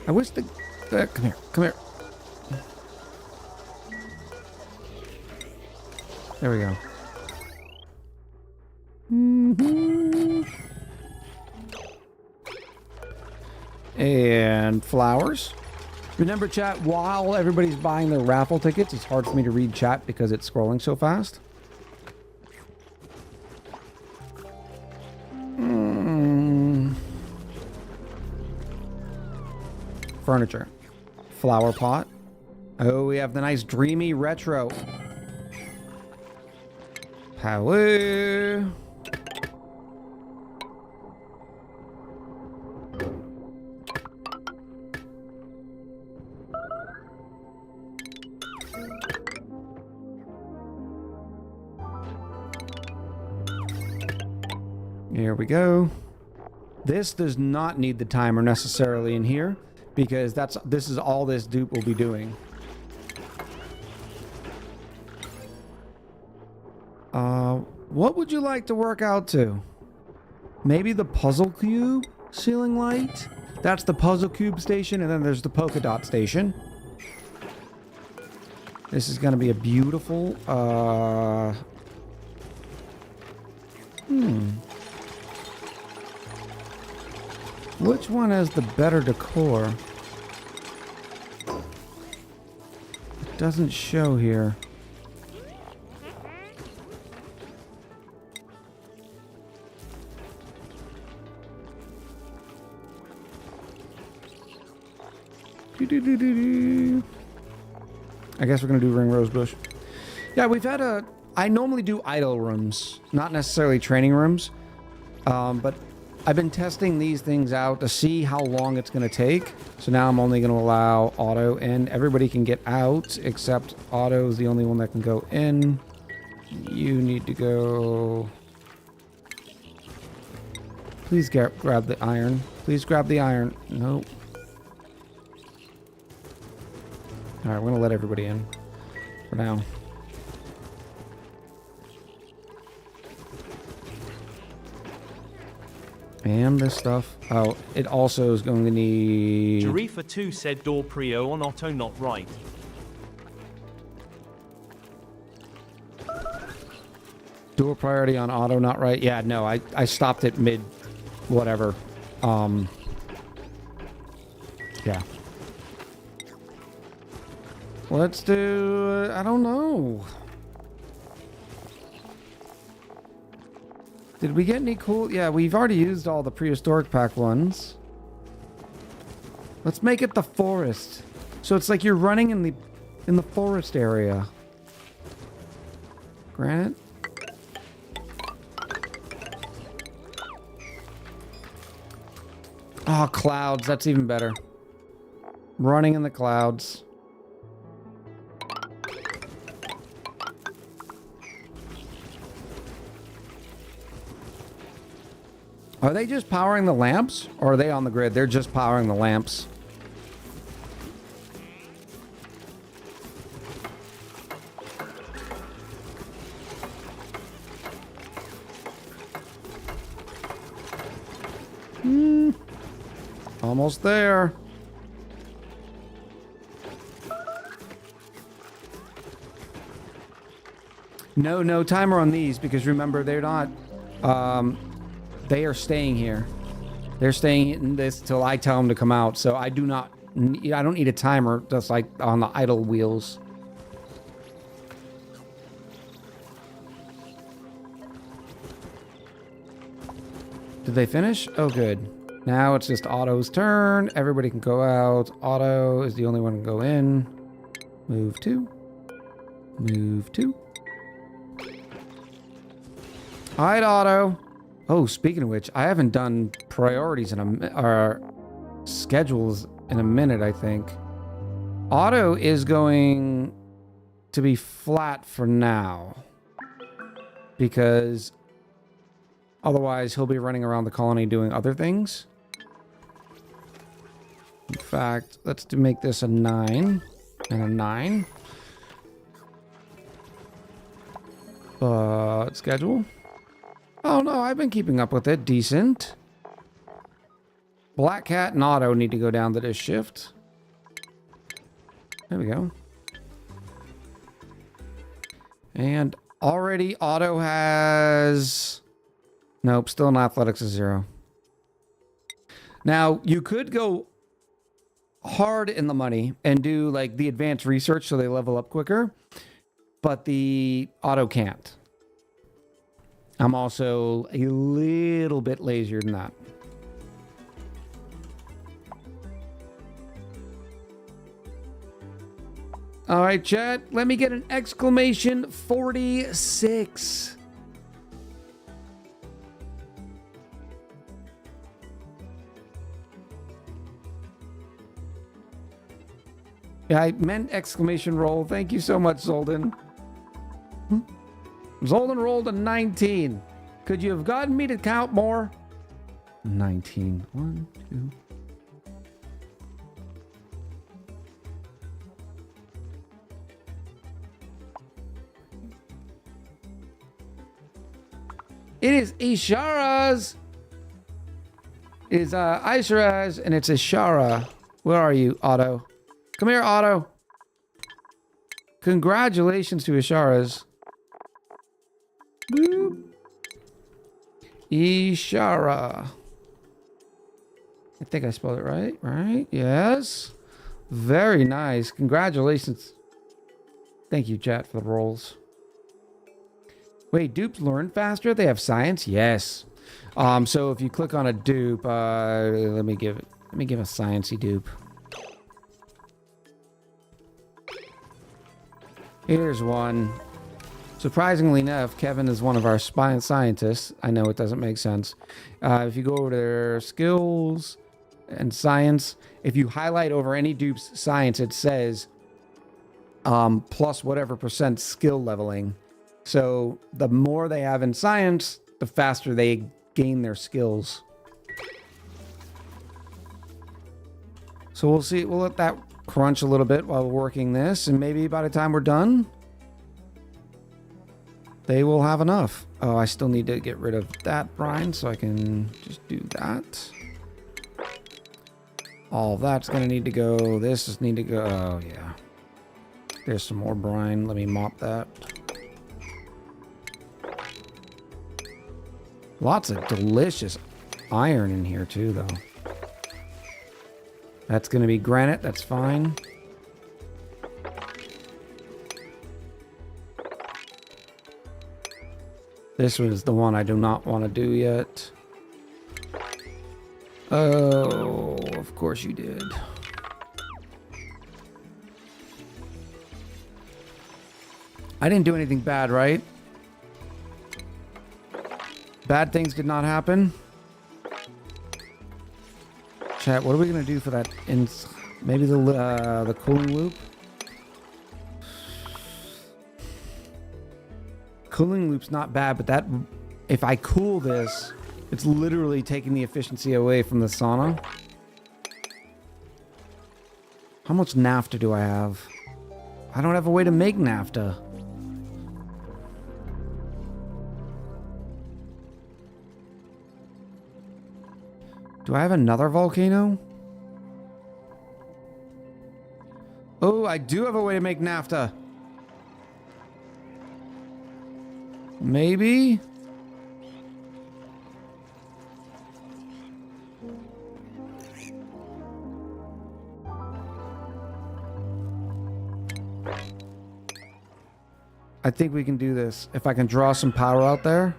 I wish the... come here. Come here. There we go. And flowers. Remember, chat, while everybody's buying their raffle tickets, it's hard for me to read chat because it's scrolling so fast. Furniture. Flower pot. Oh, we have the nice dreamy retro. Power. Here we go. This does not need the timer necessarily in here because this is all this dupe will be doing. What would you like to work out to? Maybe the puzzle cube ceiling light? That's the puzzle cube station, and then there's the polka dot station. This is going to be a beautiful, Which one has the better decor? It doesn't show here. I guess we're gonna do ring rosebush. Yeah, we've had I normally do idle rooms, not necessarily training rooms, but I've been testing these things out to see how long it's gonna take. So now I'm only gonna allow auto in. Everybody can get out except auto is the only one that can go in. You need to go. Please grab the iron. Please grab the iron. Nope. Alright, we're gonna let everybody in for now. And this stuff. Oh, it also is going to need... Jarifa 2 said door prio on auto not right. Dual priority on auto not right? Yeah, no, I stopped it mid whatever. Yeah. Let's do... I don't know. Did we get any cool... Yeah, we've already used all the prehistoric pack ones. Let's make it the forest. So it's like you're running in the forest area. Granite? Oh, clouds. That's even better. Running in the clouds. Are they just powering the lamps? Or are they on the grid? They're just powering the lamps. Almost there. No timer on these because remember they're not they are staying here. They're staying in this till I tell them to come out. So I don't need a timer just like on the idle wheels. Did they finish? Oh, good. Now it's just Otto's turn. Everybody can go out. Otto is the only one to go in. Move 2. Move 2. All right, Otto. Oh, speaking of which, I haven't done priorities or schedules in a minute, I think. Otto is going to be flat for now. Because otherwise he'll be running around the colony doing other things. In fact, let's make this a 9 and a 9. Schedule. Oh no, I've been keeping up with it. Decent. Black Cat and Otto need to go down to this shift. There we go. And already Otto has... Nope, still in athletics is 0. Now, you could go hard in the money and do like the advanced research so they level up quicker, but the Otto can't. I'm also a little bit lazier than that. All right, chat, let me get an exclamation 46. Yeah, I meant exclamation roll. Thank you so much, Zolden. Zolden rolled a 19. Could you have gotten me to count more? 19. 1, 2. It is Ishara's. It is Ishara's, and it's Ishara. Where are you, Otto? Come here, Otto. Congratulations to Ishara's. Boop. Ishara. I think I spelled it right, right? Yes. Very nice. Congratulations. Thank you, chat, for the rolls. Wait, dupes learn faster? They have science? Yes. So if you click on a dupe, let me give a sciencey dupe. Here's one. Surprisingly enough, Kevin is one of our scientists. I know it doesn't make sense. If you go over to their skills and science, if you highlight over any dupe's science, it says plus whatever % skill leveling. So the more they have in science, the faster they gain their skills. So we'll see. We'll let that crunch a little bit while we're working this, and maybe by the time we're done, they will have enough. Oh, I still need to get rid of that brine, so I can just do that. All that's gonna need to go. This is need to go. Oh yeah. There's some more brine. Let me mop that. Lots of delicious iron in here too, though. That's gonna be granite. That's fine. This was the one I do not want to do yet. Oh, of course you did. I didn't do anything bad, right? Bad things did not happen. Chat, what are we gonna do for that? Maybe the cooling loop. Cooling loop's not bad, but that if I cool this, it's literally taking the efficiency away from the sauna. How much naphtha do I have? I don't have a way to make naphtha. Do I have another volcano? Oh, I do have a way to make naphtha. Maybe? I think we can do this. If I can draw some power out there.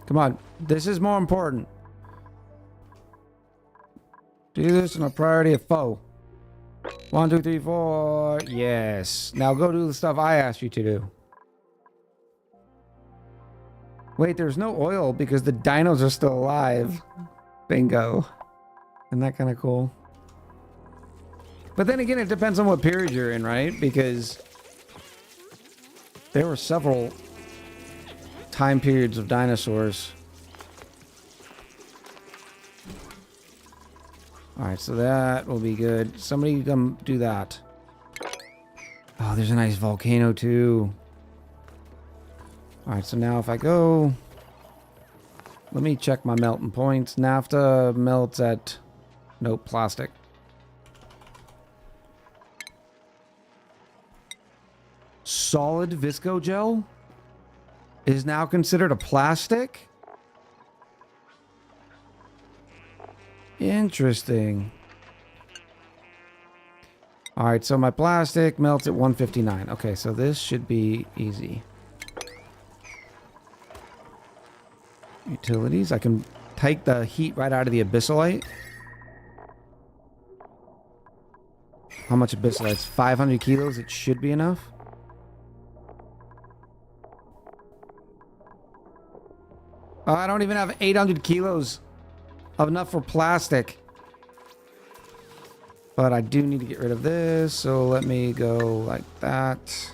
Come on. This is more important. Do this on a priority of 4. 1, 2, 3, 4. Yes. Now go do the stuff I asked you to do. Wait, there's no oil because the dinos are still alive. Bingo. Isn't that kind of cool? But then again, it depends on what period you're in, right? Because there were several time periods of dinosaurs. Alright, so that will be good. Somebody come do that. Oh, there's a nice volcano too. Alright, so now if I go... Let me check my melting points. Naphtha melts at... Nope, plastic. Solid visco gel is now considered a plastic? Interesting. Alright, so my plastic melts at 159. Okay, so this should be easy. Utilities. I can take the heat right out of the abyssalite. How much abyssalite? 500 kilos. It should be enough. Oh, I don't even have 800 kilos of enough for plastic. But I do need to get rid of this, so let me go like that.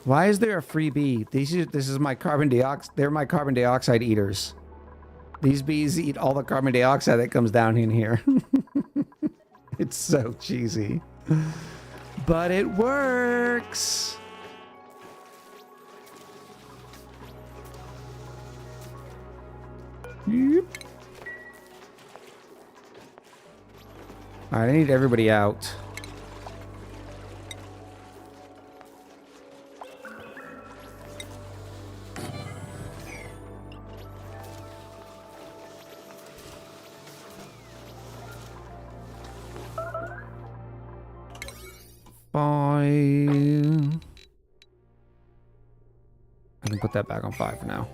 Why is there a free bee? This is my carbon dioxide. They're my carbon dioxide eaters. These bees eat all the carbon dioxide that comes down in here. It's so cheesy. But it works. Yep. Alright, I need everybody out. Five. I can put that back on 5 for now.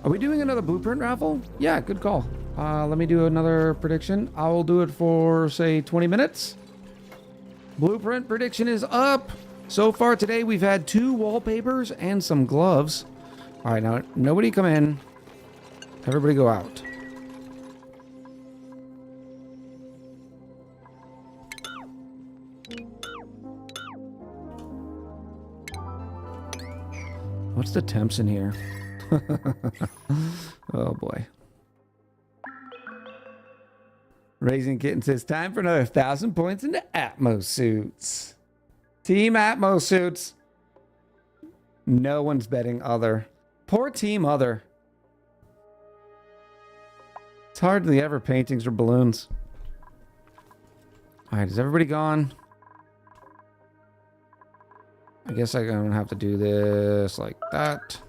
Are we doing another blueprint raffle? Yeah, good call. Let me do another prediction. I will do it for, say, 20 minutes. Blueprint prediction is up. So far today, we've had 2 wallpapers and some gloves. All right, now, nobody come in. Everybody go out. What's the temps in here? Oh boy. Raising Kitten says time for another 1,000 points into Atmos suits. Team Atmos suits. No one's betting other. Poor team other. It's hardly ever paintings or balloons. Alright, is everybody gone? I guess I'm gonna have to do this like that.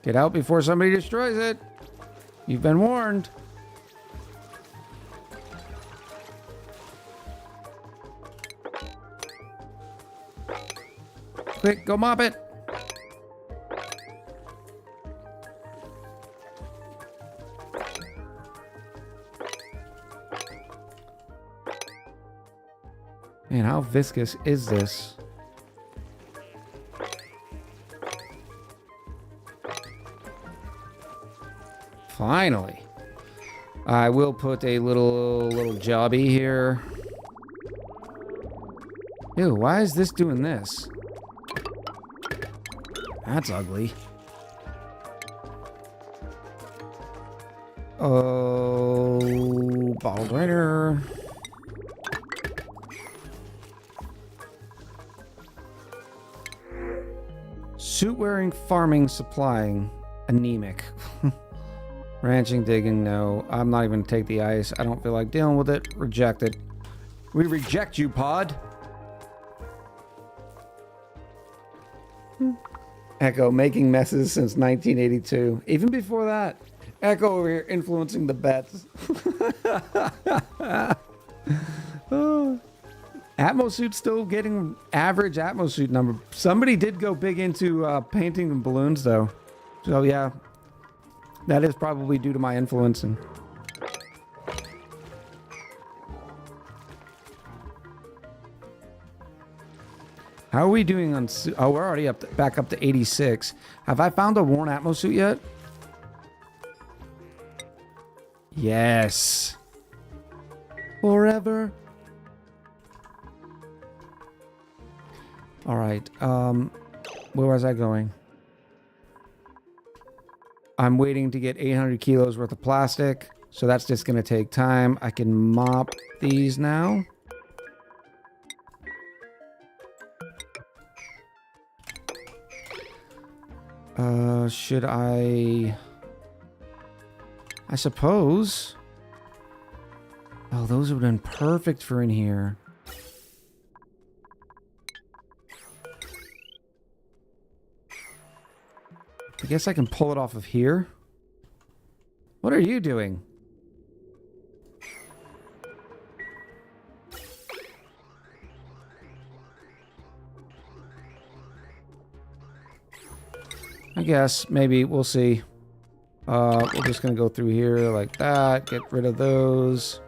Get out before somebody destroys it. You've been warned. Quick, go mop it. Man, how viscous is this? Finally. I will put a little jobby here. Ew, why is this doing this? That's ugly. Oh, bottle grinder. Suit wearing, farming, supplying, anemic. Ranching, digging, no. I'm not even gonna take the ice. I don't feel like dealing with it. Rejected. We reject you, pod. Echo, making messes since 1982. Even before that. Echo over here influencing the bets. Oh. Atmosuit's still getting average Atmosuit number. Somebody did go big into painting and balloons, though. So, yeah. That is probably due to my influencing. How are we doing on... Oh, we're already back up to 86. Have I found a worn Atmosuit yet? Yes. Forever. All right. Where was I going? I'm waiting to get 800 kilos worth of plastic. So that's just going to take time. I can mop these now. Should I suppose. Oh, those would have been perfect for in here. I guess I can pull it off of here. What are you doing? I guess, maybe, we'll see. We're just gonna go through here like that, get rid of those.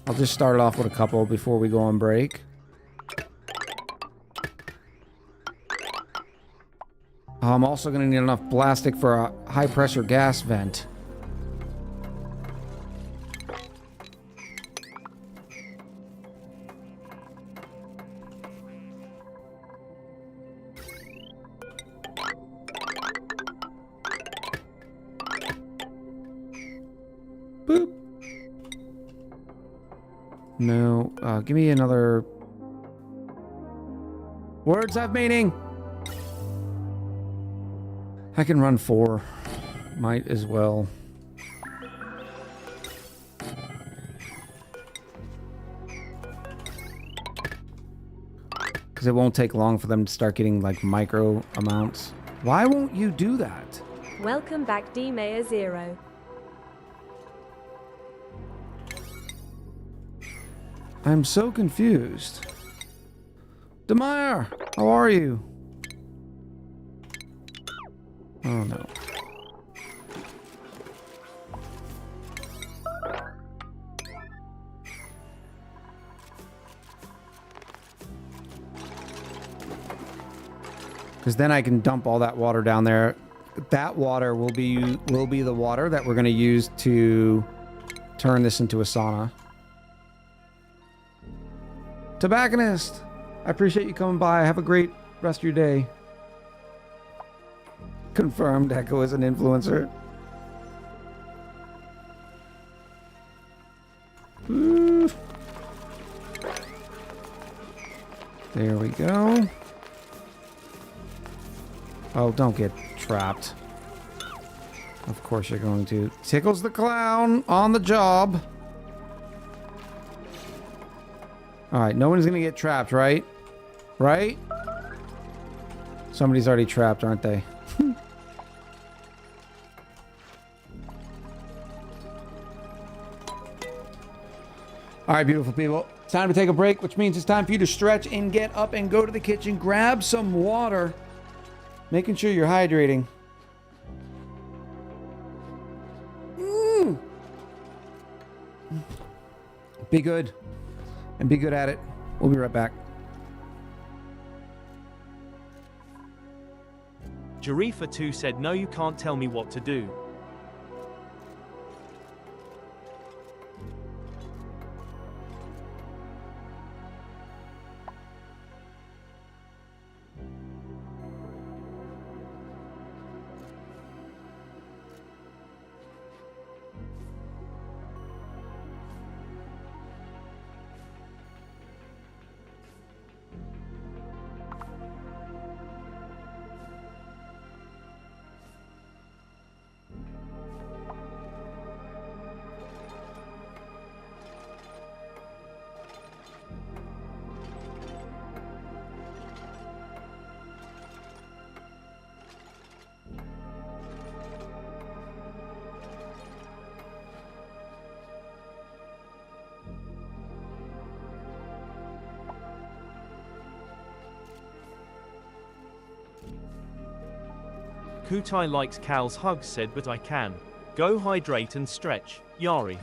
I'll just start off with a couple before we go on break. I'm also gonna need enough plastic for a high pressure gas vent. Boop. No, give me another... Words have meaning! I can run 4. Might as well. Because it won't take long for them to start getting, like, micro amounts. Why won't you do that? Welcome back, D Mayor Zero. I'm so confused. Demeyer, how are you? Oh no. Because then I can dump all that water down there. That water will be the water that we're going to use to turn this into a sauna. Tobacconist, I appreciate you coming by. Have a great rest of your day. Confirmed Echo is an influencer. Ooh. There we go. Oh, don't get trapped. Of course you're going to. Tickles the clown on the job. Alright, no one's gonna get trapped, right? Right? Somebody's already trapped, aren't they? Alright, beautiful people. It's time to take a break, which means it's time for you to stretch and get up and go to the kitchen. Grab some water. Making sure you're hydrating. Be good. And be good at it. We'll be right back. Jarifa 2 said, no, you can't tell me what to do. Kutai likes Cal's hugs said, but I can. Go hydrate and stretch, Yari.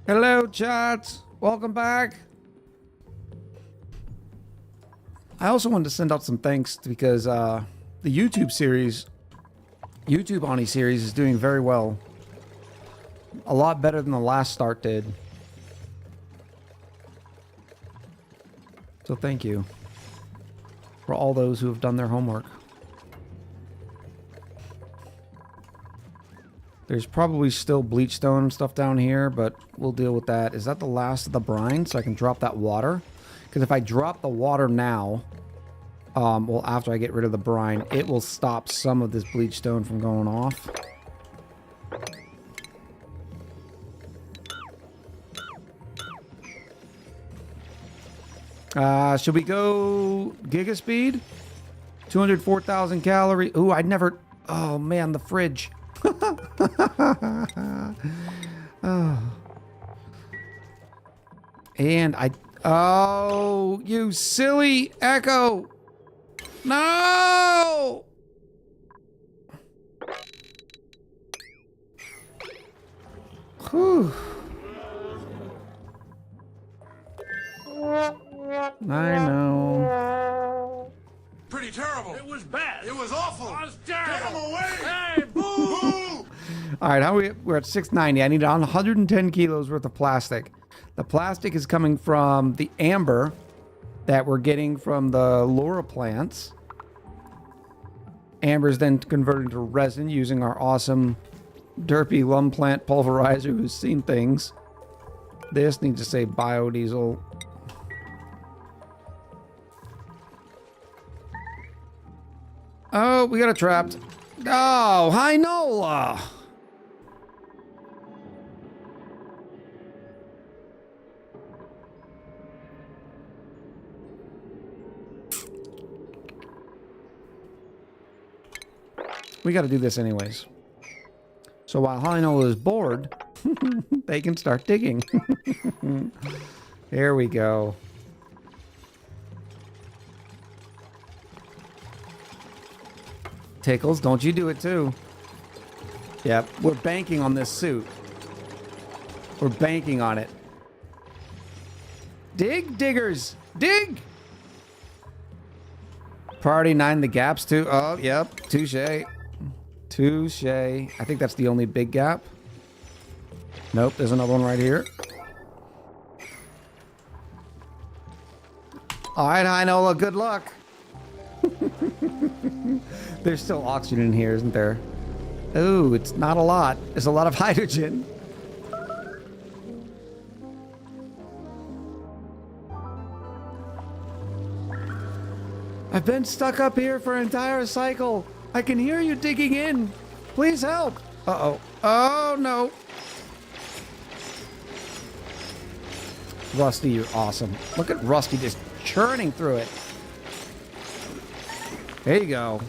Hello, chat. Welcome back. I also wanted to send out some thanks because the YouTube ONI series is doing very well. A lot better than the last start did. So thank you for all those who have done their homework. There's probably still bleach stone and stuff down here, but we'll deal with that. Is that the last of the brine so I can drop that water? Because if I drop the water now, well, after I get rid of the brine, it will stop some of this bleach stone from going off. Should we go giga speed? 204,000 calories. Ooh, I'd never... Oh, man, the fridge. Oh. And I... Oh, you silly Echo! No! Whew. I know. Pretty terrible. It was bad. It was awful. It was Get terrible. him away. Hey, boo! Boo! All right, we're at 690. I need 110 kilos worth of plastic. The plastic is coming from the amber that we're getting from the Laura plants. Amber is then converted into resin using our awesome derpy lum plant pulverizer who's seen things. This needs to say biodiesel. Oh, we got it trapped. Oh, hi Nola. We got to do this anyways. So while Nola is bored, they can start digging. There we go. Tickles, don't you do it too. Yep, we're banking on this suit. We're banking on it. Dig, diggers! Dig! Priority 9, the gaps too. Oh, yep, touche. Touche. I think that's the only big gap. Nope, there's another one right here. Alright, Nola, good luck. There's still oxygen in here, isn't there? Oh, it's not a lot. There's a lot of hydrogen. I've been stuck up here for an entire cycle. I can hear you digging in. Please help. Uh-oh. Oh, no. Rusty, you're awesome. Look at Rusty just churning through it. There you go.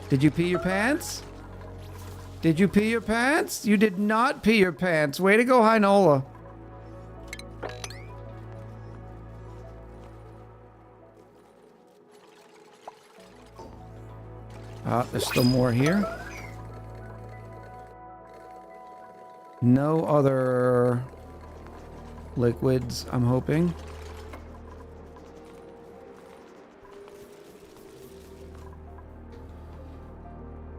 Did you pee your pants? Did you pee your pants? You did not pee your pants. Way to go, Nola. There's still more here. No other liquids, I'm hoping.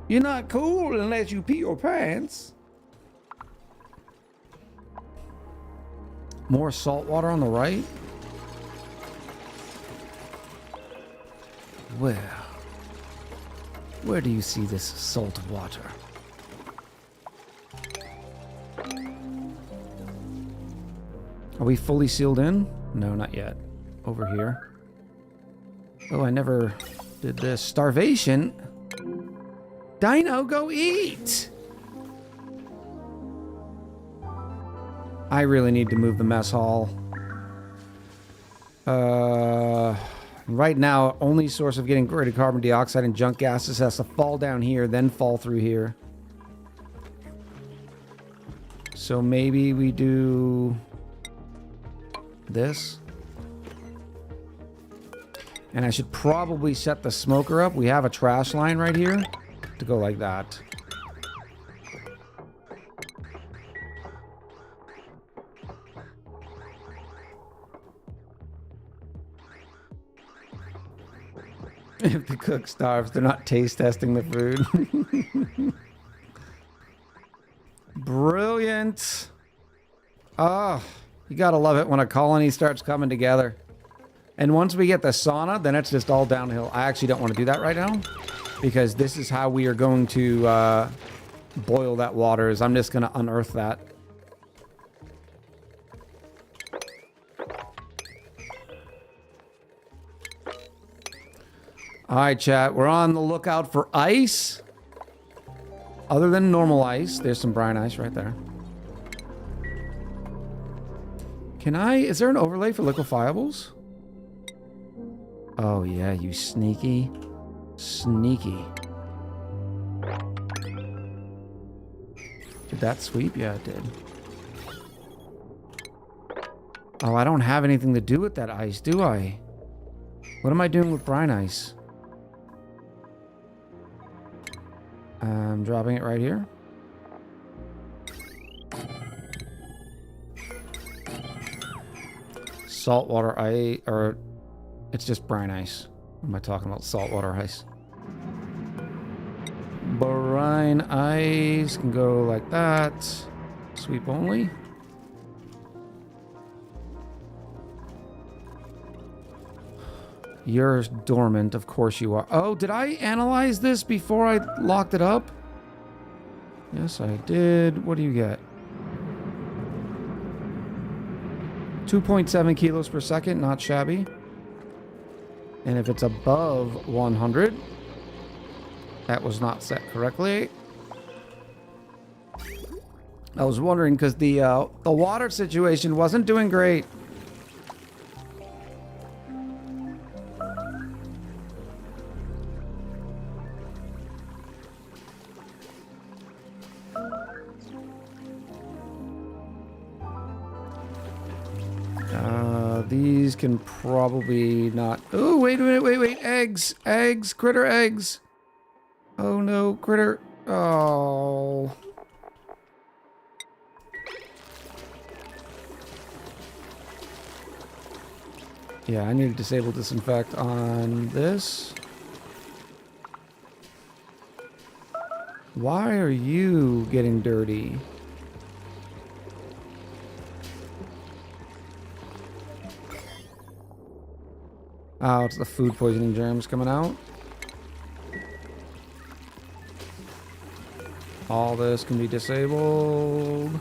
You're not cool unless you pee your pants. More salt water on the right. Where do you see this salt water? Are we fully sealed in? No, not yet. Over here. Oh, I never did this. Starvation. Dino, go eat! I really need to move the mess hall. Right now, only source of getting rid of carbon dioxide and junk gases has to fall down here, then fall through here. So maybe we do this. And I should probably set the smoker up. We have a trash line right here to go like that. The cook starves. They're not taste testing the food. Brilliant. Oh, you gotta love it when a colony starts coming together. And once we get the sauna, then it's just all downhill. I actually don't want to do that right now, because this is how we are going to boil that water, is I'm just going to unearth that. All right, chat. We're on the lookout for ice. Other than normal ice. There's some brine ice right there. Is there an overlay for liquefiables? Oh, yeah, you sneaky. Sneaky. Did that sweep? Yeah, it did. Oh, I don't have anything to do with that ice, do I? What am I doing with brine ice? I'm dropping it right here. Saltwater ice, or it's just brine ice. What am I talking about? Saltwater ice. Brine ice can go like that. Sweep only. You're dormant, of course you are. Oh, did I analyze this before I locked it up? Yes, I did. What do you get? 2.7 kilos per second, not shabby. And if it's above 100, that was not set correctly. I was wondering because the water situation wasn't doing great. These can probably not... Oh, wait a minute, wait. Eggs, critter eggs. Oh no, critter. Oh. Yeah, I need to disable disinfect on this. Why are you getting dirty? Oh, it's the food poisoning germs coming out. All this can be disabled.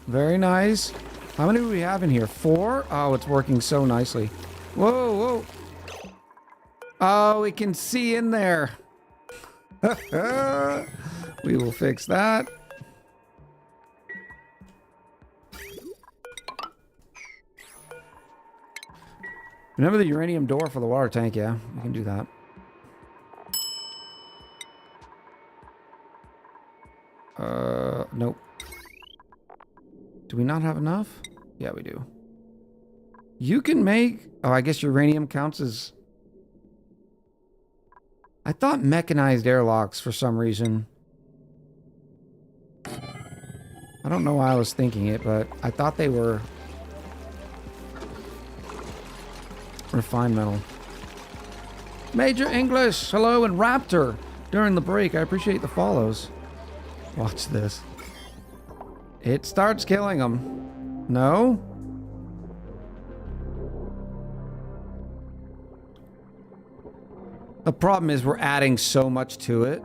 Very nice. How many do we have in here? 4? Oh, it's working so nicely. Whoa. Oh, we can see in there. We will fix that. Remember the uranium door for the water tank? Yeah, we can do that. Nope. Do we not have enough? Yeah, we do. You can make... Oh, I guess uranium counts as... I thought mechanized airlocks for some reason. I don't know why I was thinking it, but I thought they were... refined metal. Major English, hello, and Raptor during the break. I appreciate the follows. Watch this. It starts killing them. No? The problem is we're adding so much to it.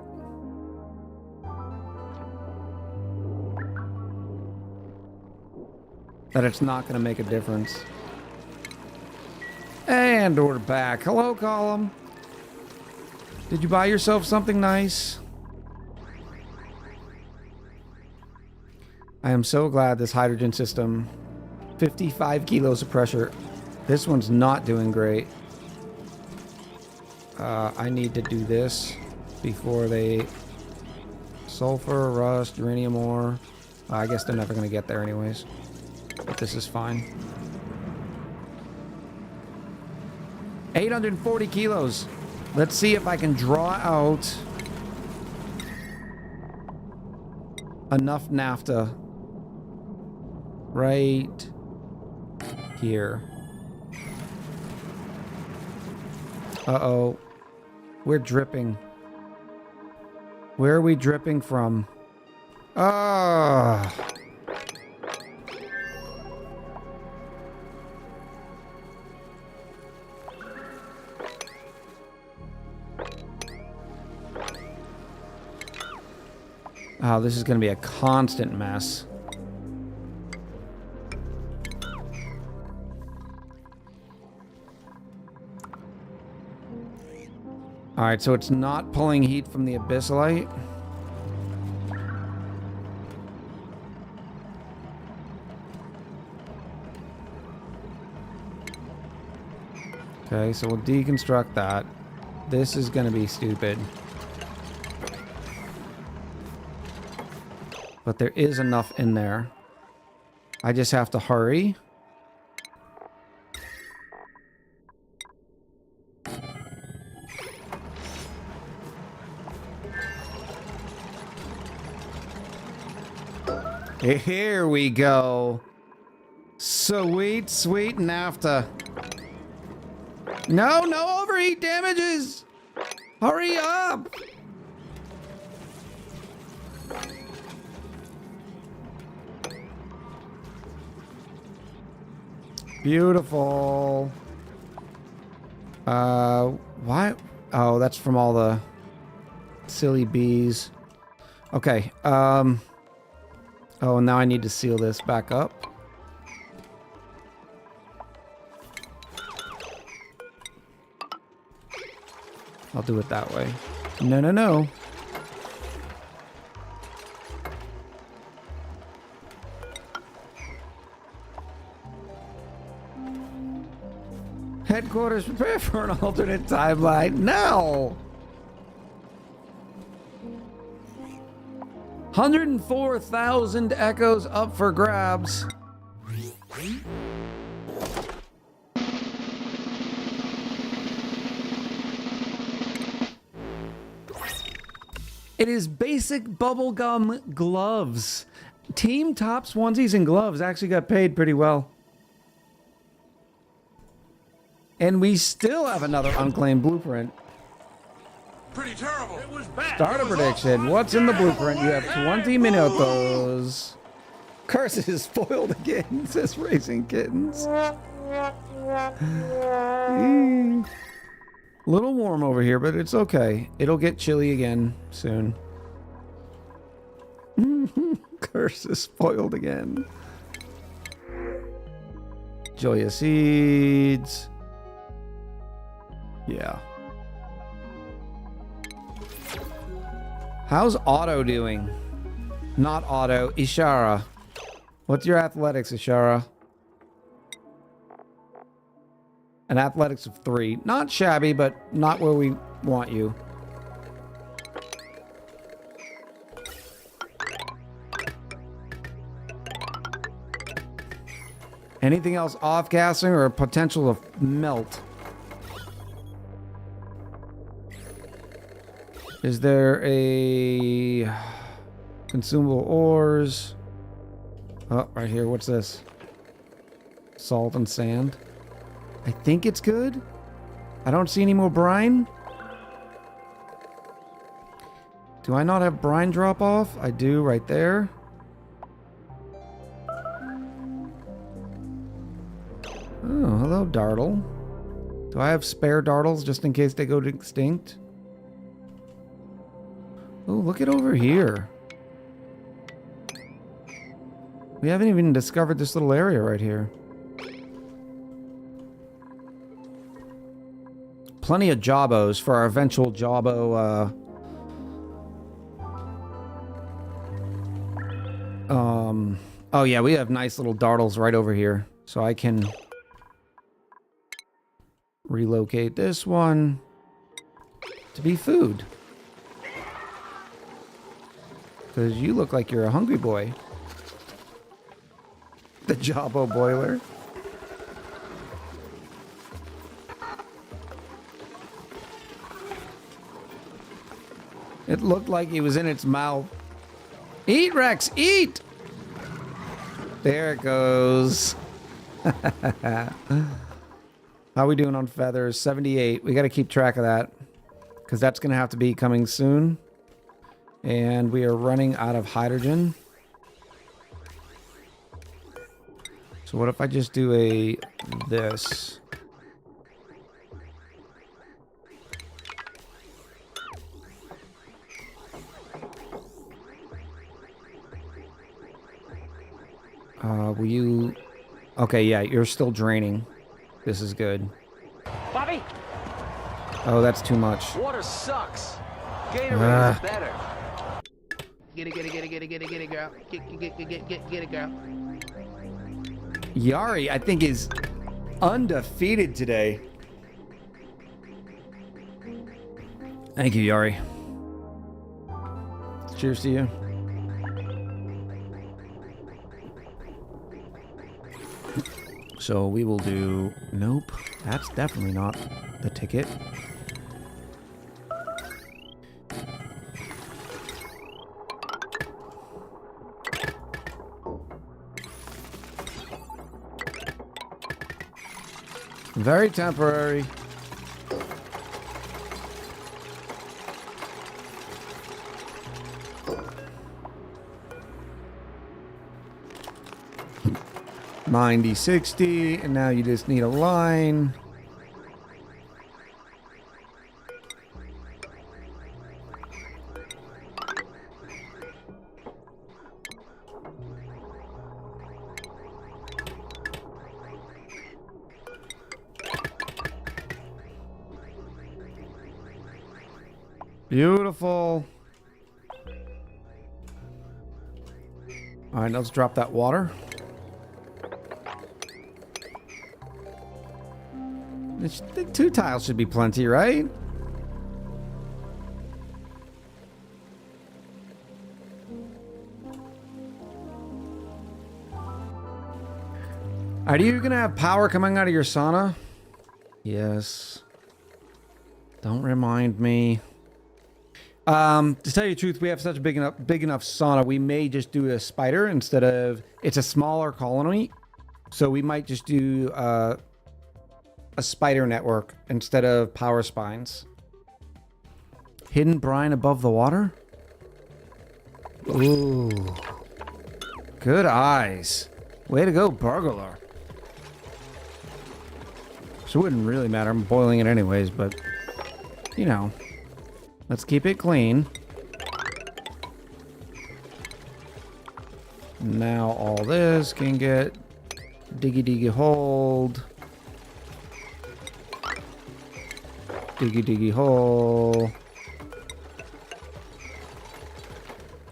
That it's not going to make a difference. And we're back. Hello, Column. Did you buy yourself something nice? I am so glad this hydrogen system, 55 kilos of pressure. This one's not doing great. I need to do this before they... Sulfur, rust, uranium ore. I guess they're never going to get there anyways. But this is fine. 840 kilos. Let's see if I can draw out enough naphtha right here. Uh-oh. We're dripping. Where are we dripping from? Ah. Oh, this is going to be a constant mess. Alright, so it's not pulling heat from the abyssalite. Okay, so we'll deconstruct that. This is going to be stupid. But there is enough in there. I just have to hurry. Here we go. Sweet, sweet naphtha. No, no overheat damages. Hurry up. Beautiful. Why? Oh, that's from all the silly bees. Okay. Oh, now I need to seal this back up. I'll do it that way. No, no, no. Headquarters, prepare for an alternate timeline. No! 104,000 echoes up for grabs. It is basic bubblegum gloves. Team Tops onesies and gloves actually got paid pretty well. And we still have another unclaimed blueprint. Pretty terrible. It was bad. Start a prediction. What's in the blueprint? You have 20 minutos. Curses spoiled again, says Racing Kittens. Little warm over here, but it's okay. It'll get chilly again soon. Curses spoiled again. Joya Seeds. Yeah. How's Otto doing? Not Otto, Ishara. What's your athletics, Ishara? An athletics of 3. Not shabby, but not where we want you. Anything else off-gassing or potential of melt? Is there a consumable ores? Oh, right here. What's this? Salt and sand. I think it's good. I don't see any more brine. Do I not have brine drop off? I do right there. Oh, hello, Dartle. Do I have spare Dartles just in case they go extinct? Oh, look at over here. We haven't even discovered this little area right here. Plenty of Jabos for our eventual Jabo, oh yeah, we have nice little Dartles right over here. So I can relocate this one to be food. Because you look like you're a hungry boy. The Jabo boiler. It looked like he was in its mouth. Eat, Rex, eat! There it goes. How we doing on feathers? 78. We got to keep track of that because that's going to have to be coming soon. And we are running out of hydrogen. So what if I just do this? Will you... Okay, yeah, you're still draining. This is good. Bobby! Oh, that's too much. Water sucks. Gatorade is better. Get it, girl. Get it, girl. Yari, I think, is undefeated today. Thank you, Yari. Cheers to you. So we will do... Nope, that's definitely not the ticket. Very temporary. $90, $60, and now you just need a line. Beautiful. All right, let's drop that water. The 2 tiles should be plenty, right? Are you gonna have power coming out of your sauna? Yes. Don't remind me. To tell you the truth, we have such a big enough sauna, we may just do a spider instead of... It's a smaller colony, so we might just do a spider network instead of power spines. Hidden brine above the water? Ooh. Good eyes. Way to go, burglar. So it wouldn't really matter. I'm boiling it anyways, but... You know. Let's keep it clean. Now all this can get diggy hold. Diggy hole.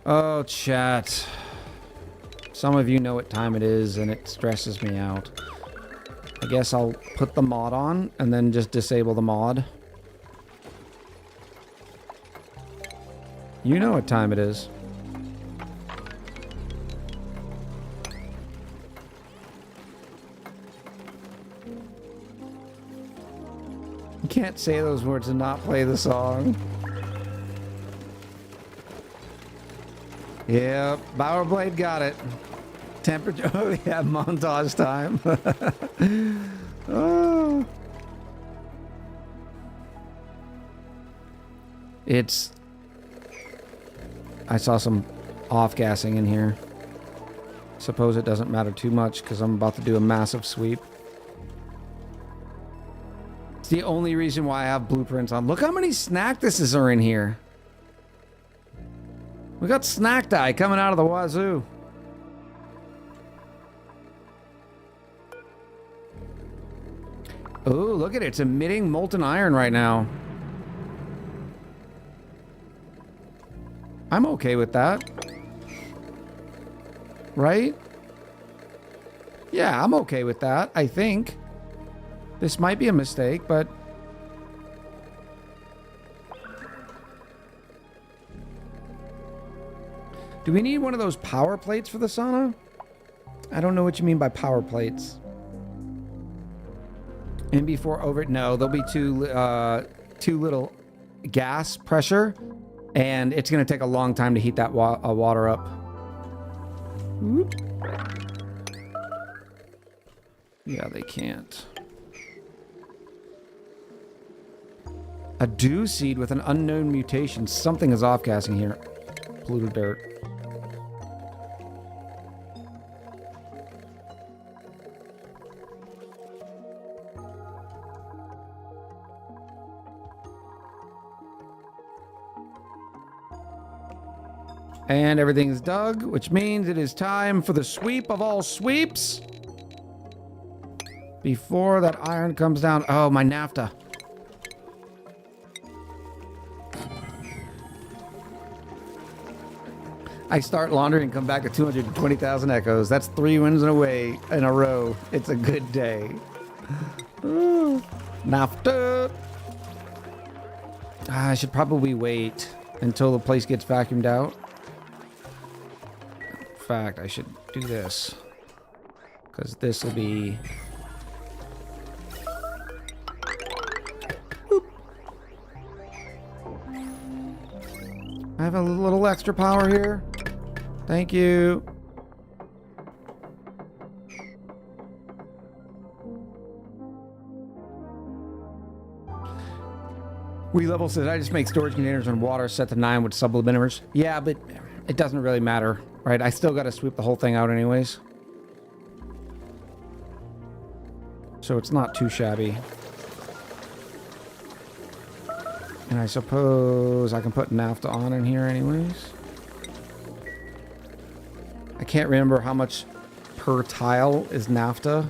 Oh, chat. Some of you know what time it is and it stresses me out. I guess I'll put the mod on and then just disable the mod. You know what time it is. You can't say those words and not play the song. Yep, Bowerblade got it. Temperature, oh yeah, montage time. Oh. It's... I saw some off-gassing in here. Suppose it doesn't matter too much because I'm about to do a massive sweep. It's the only reason why I have blueprints on. Look how many snack thises are in here. We got snack dye coming out of the wazoo. Oh, look at it. It's emitting molten iron right now. I'm okay with that. Right? Yeah, I'm okay with that, I think. This might be a mistake, but... Do we need one of those power plates for the sauna? I don't know what you mean by power plates. And before over... No, there'll be too little gas pressure. And it's going to take a long time to heat that water up. Whoop. Yeah, they can't. A dew seed with an unknown mutation. Something is off-gassing here. Polluted dirt. And everything is dug, which means it is time for the sweep of all sweeps. Before that iron comes down. Oh, my naphtha. I start laundry and come back to 220,000 echoes. That's 3 wins in a row. It's a good day. Ooh, naphtha. I should probably wait until the place gets vacuumed out. In fact, I should do this. Because this will be... Boop. I have a little extra power here. Thank you. We level said I just make storage containers on water set to 9 with subliminers. Yeah, but it doesn't really matter, right? I still got to sweep the whole thing out anyways. So it's not too shabby. And I suppose I can put naphtha on in here anyways. I can't remember how much per tile is naphtha.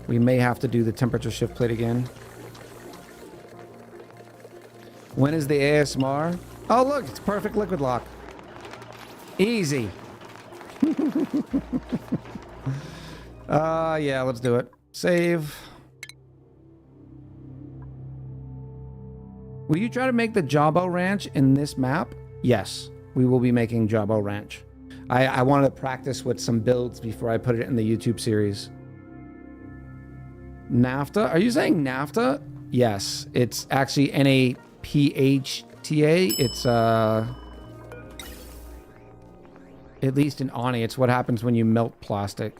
We may have to do the temperature shift plate again. When is the ASMR? Oh, look, it's perfect liquid lock. Easy. Yeah, let's do it. Save. Will you try to make the Jabo Ranch in this map? Yes, we will be making Jabo Ranch. I wanted to practice with some builds before I put it in the YouTube series. Naphtha? Are you saying naphtha? Yes, it's actually NAPHTA. It's at least in ONI, it's what happens when you melt plastic.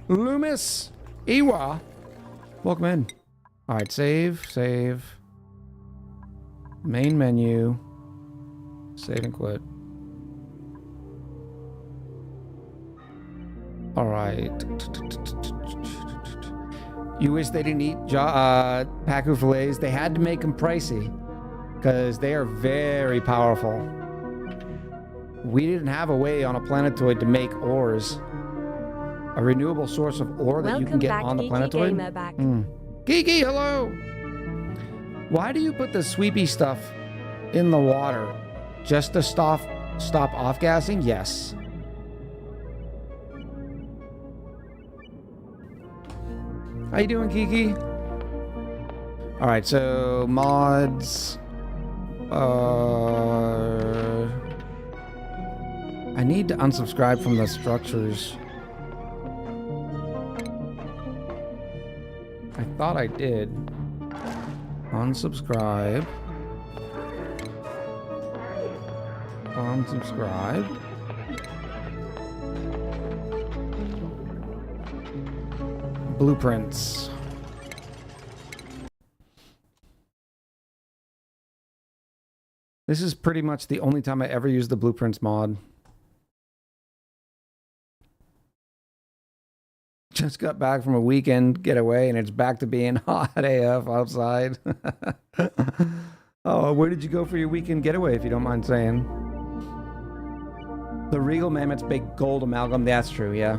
Loomis Iwa, welcome in. All right, save. Main menu. Save and quit. All right. You wish they didn't eat Pacu fillets. They had to make them pricey because they are very powerful. We didn't have a way on a planetoid to make ores. A renewable source of ore that you can get on the planetoid. Geeky, hello! Why do you put the sweepy stuff in the water? Just to stop off-gassing? Yes. How you doing, Kiki? All right, so mods. I need to unsubscribe from the structures. I thought I did. Unsubscribe. Unsubscribe. Blueprints. This is pretty much the only time I ever use the blueprints mod. Just got back from a weekend getaway and it's back to being hot AF outside. Oh, where did you go for your weekend getaway, if you don't mind saying? The Regal Mammoth's big gold amalgam, that's true, yeah.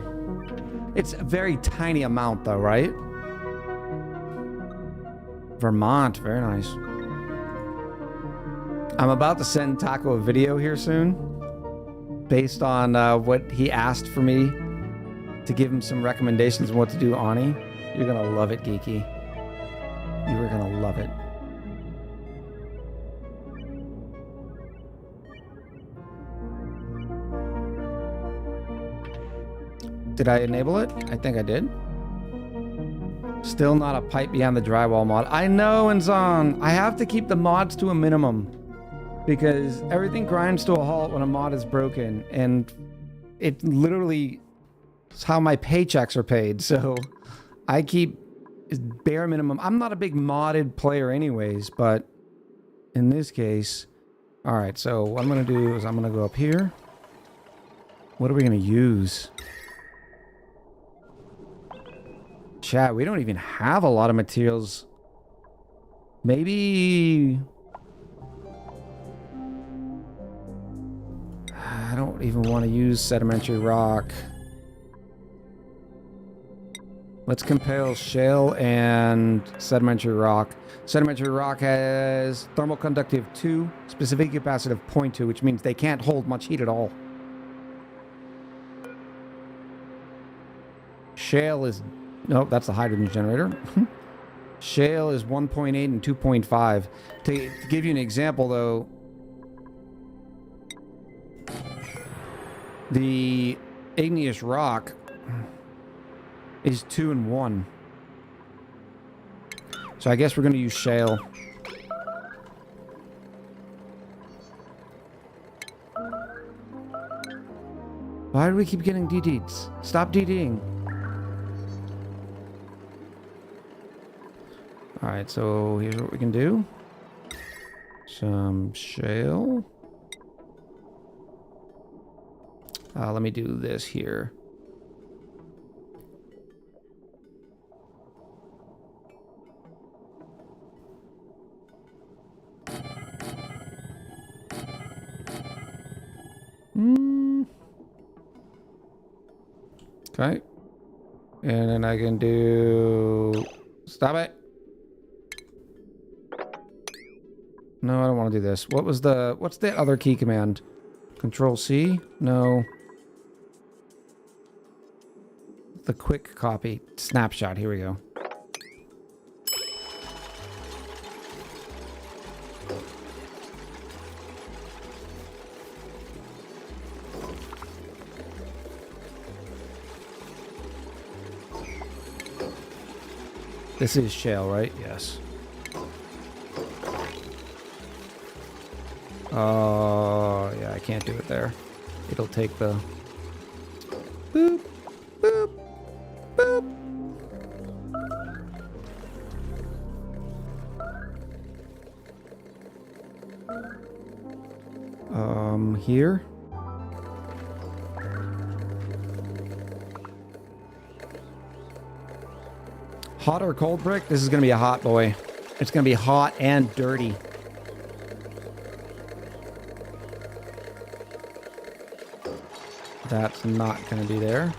It's a very tiny amount though, right? Vermont, very nice. I'm about to send Taco a video here soon based on what he asked for me to give him some recommendations on what to do ONI. You're gonna love it, Geeky. You are gonna love it. Did I enable it? I think I did. Still not a pipe beyond the drywall mod. I know, Nzon. I have to keep the mods to a minimum because everything grinds to a halt when a mod is broken. And it literally is how my paychecks are paid. So I keep bare minimum. I'm not a big modded player anyways, but in this case, all right. So what I'm going to do is I'm going to go up here. What are we going to use? Chat, we don't even have a lot of materials. Maybe... I don't even want to use sedimentary rock. Let's compare shale and sedimentary rock. Sedimentary rock has thermal conductive 2, specific capacitive 0.2, which means they can't hold much heat at all. Shale is... Nope, that's the hydrogen generator. Shale is 1.8 and 2.5. To give you an example, though, the igneous rock is 2 and 1. So I guess we're going to use shale. Why do we keep getting DD'd? Stop DDing. Alright, so here's what we can do. Some shale. Let me do this here. Okay. And then I can do... Stop it. No, I don't want to do this. What's the other key command? Control C? No. The quick copy. Snapshot. Here we go. This is shale, right? Yes. Oh, yeah, I can't do it there. It'll take the... Boop, boop, boop. Here. Hot or cold brick? This is going to be a hot boy. It's going to be hot and dirty. That's not going to be there.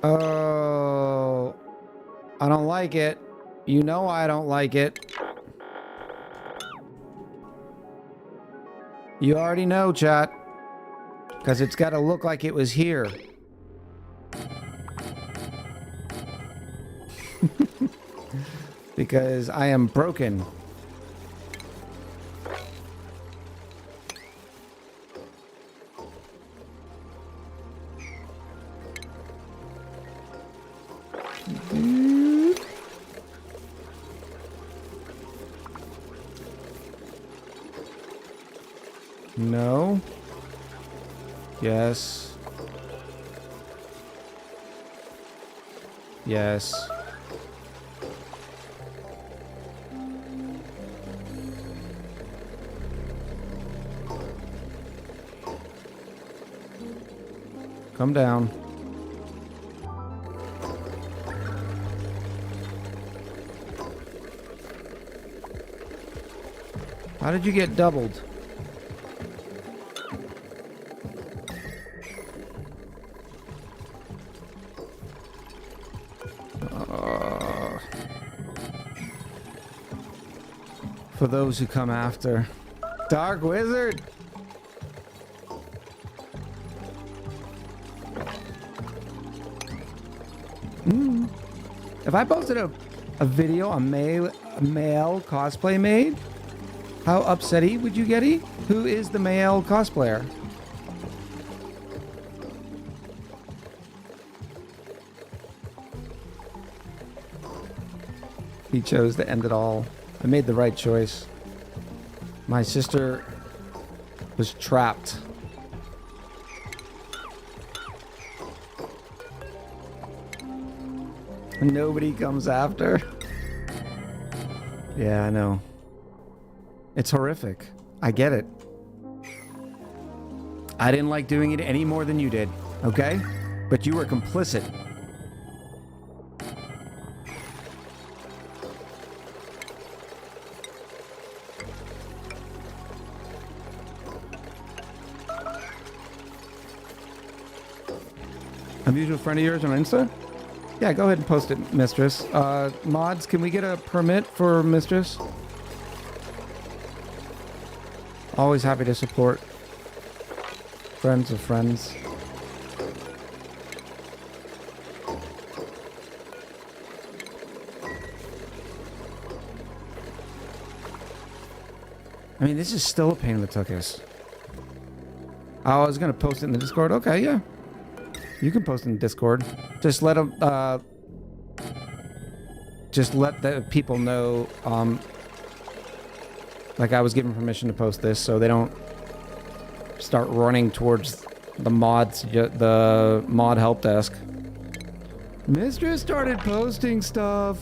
Oh, I don't like it. You know I don't like it. You already know, chat. Because it's got to look like it was here. Because I am broken. No. Yes. Yes. Come down. How did you get doubled? For those who come after. Dark Wizard! If I posted a video, a male cosplay made, how upsetty would you get? Who is the male cosplayer? He chose to end it all. I made the right choice. My sister was trapped. Nobody comes after. Yeah, I know. It's horrific. I get it. I didn't like doing it any more than you did, okay? But you were complicit. A mutual friend of yours on Insta? Yeah, go ahead and post it, Mistress. Mods, can we get a permit for Mistress? Always happy to support friends of friends. I mean, this is still a pain in the tuchus. Oh, I was going to post it in the Discord. Okay, yeah. You can post in the Discord. Just let them, just let the people know, like I was given permission to post this so they don't start running towards the mod help desk. Mistress started posting stuff.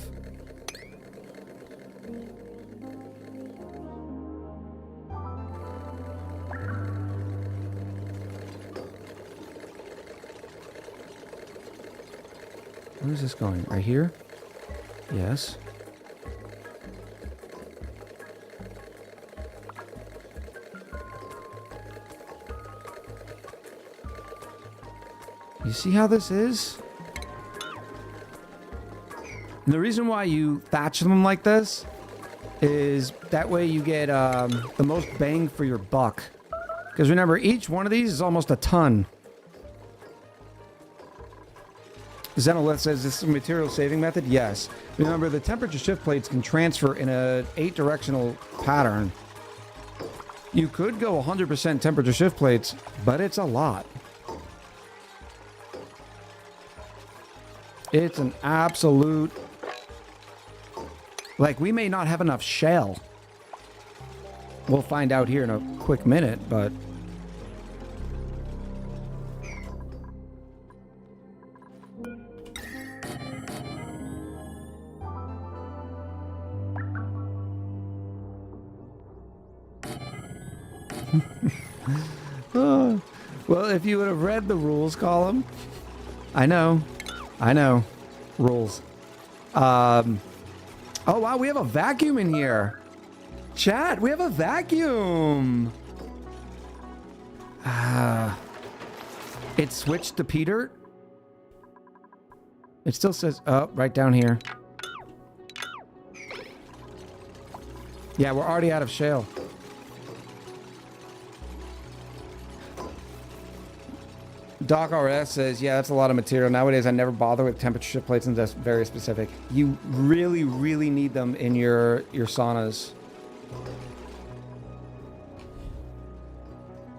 Where is this going? Right here? Yes. You see how this is? And the reason why you thatch them like this is that way you get the most bang for your buck. Because remember, each one of these is almost a ton. Xenolith says this is a material saving method. Yes. Remember, the temperature shift plates can transfer in a 8-directional pattern. You could go 100% temperature shift plates, but it's a lot. It's an absolute... Like, we may not have enough shell. We'll find out here in a quick minute, but... Oh, well, if you would have read the rules column, I know, rules. Oh wow, we have a vacuum in here. Chat, we have a vacuum. It switched to Peter. It still says, oh, right down here. Yeah, we're already out of shale. Doc RS says, yeah, that's a lot of material. Nowadays, I never bother with temperature shift plates and that's very specific. You really, really need them in your saunas.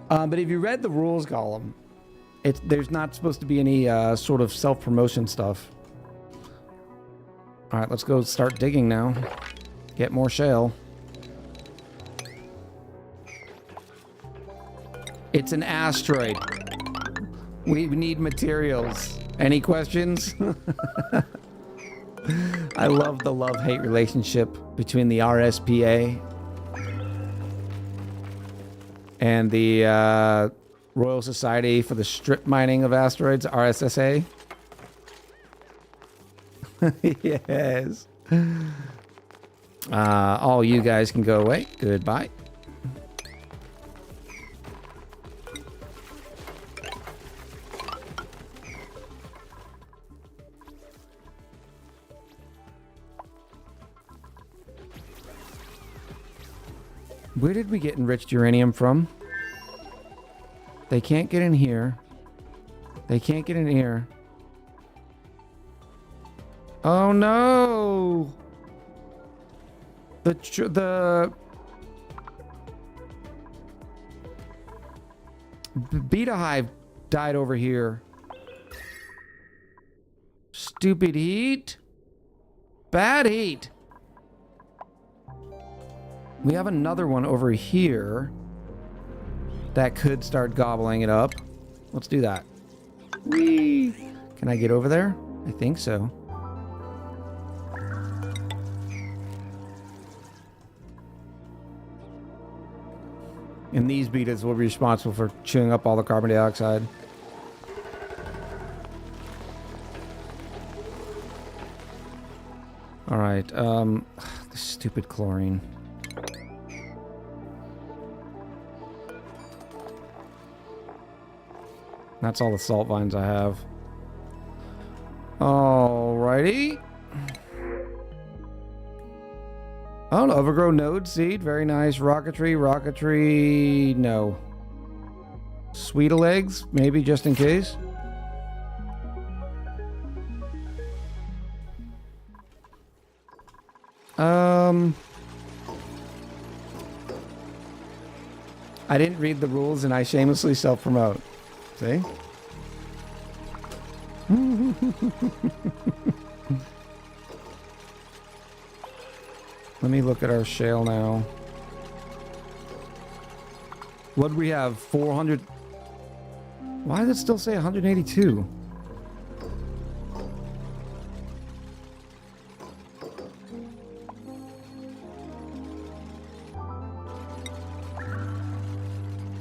But if you read the rules column, there's not supposed to be any sort of self-promotion stuff. All right, let's go start digging now. Get more shale. It's an asteroid. We need materials. Any questions? I love the love-hate relationship between the RSPA and the Royal Society for the Strip Mining of Asteroids, RSSA. Yes. All you guys can go away. Goodbye. Where did we get enriched uranium from? They can't get in here. They can't get in here. Oh no! The beta hive died over here. Stupid heat. Bad heat. We have another one over here. That could start gobbling it up. Let's do that. Whee! Can I get over there? I think so. And these beetles will be responsible for chewing up all the carbon dioxide. All right, this stupid chlorine. That's all the salt vines I have. Alrighty. Oh, an overgrown node seed. Very nice. Rocketry. No. Sweetle eggs, maybe just in case. I didn't read the rules and I shamelessly self-promote. See? Let me look at our shale now. What do we have? 400. Why does it still say 182?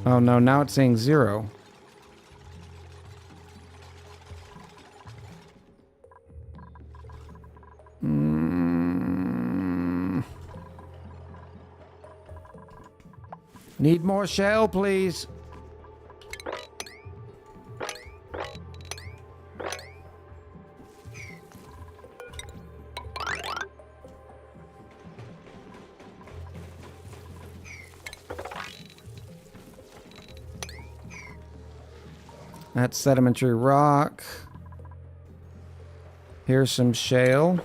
Oh no, now it's saying 0. Need more shell, please. That's sedimentary rock. Here's some shale.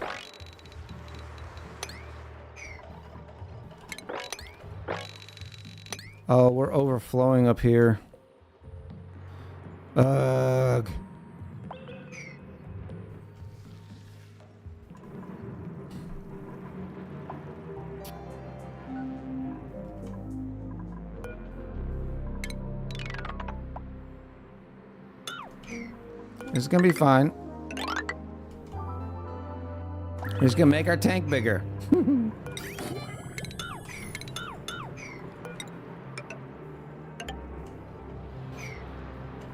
Oh, we're overflowing up here. Ugh. It's gonna be fine. We're just gonna make our tank bigger.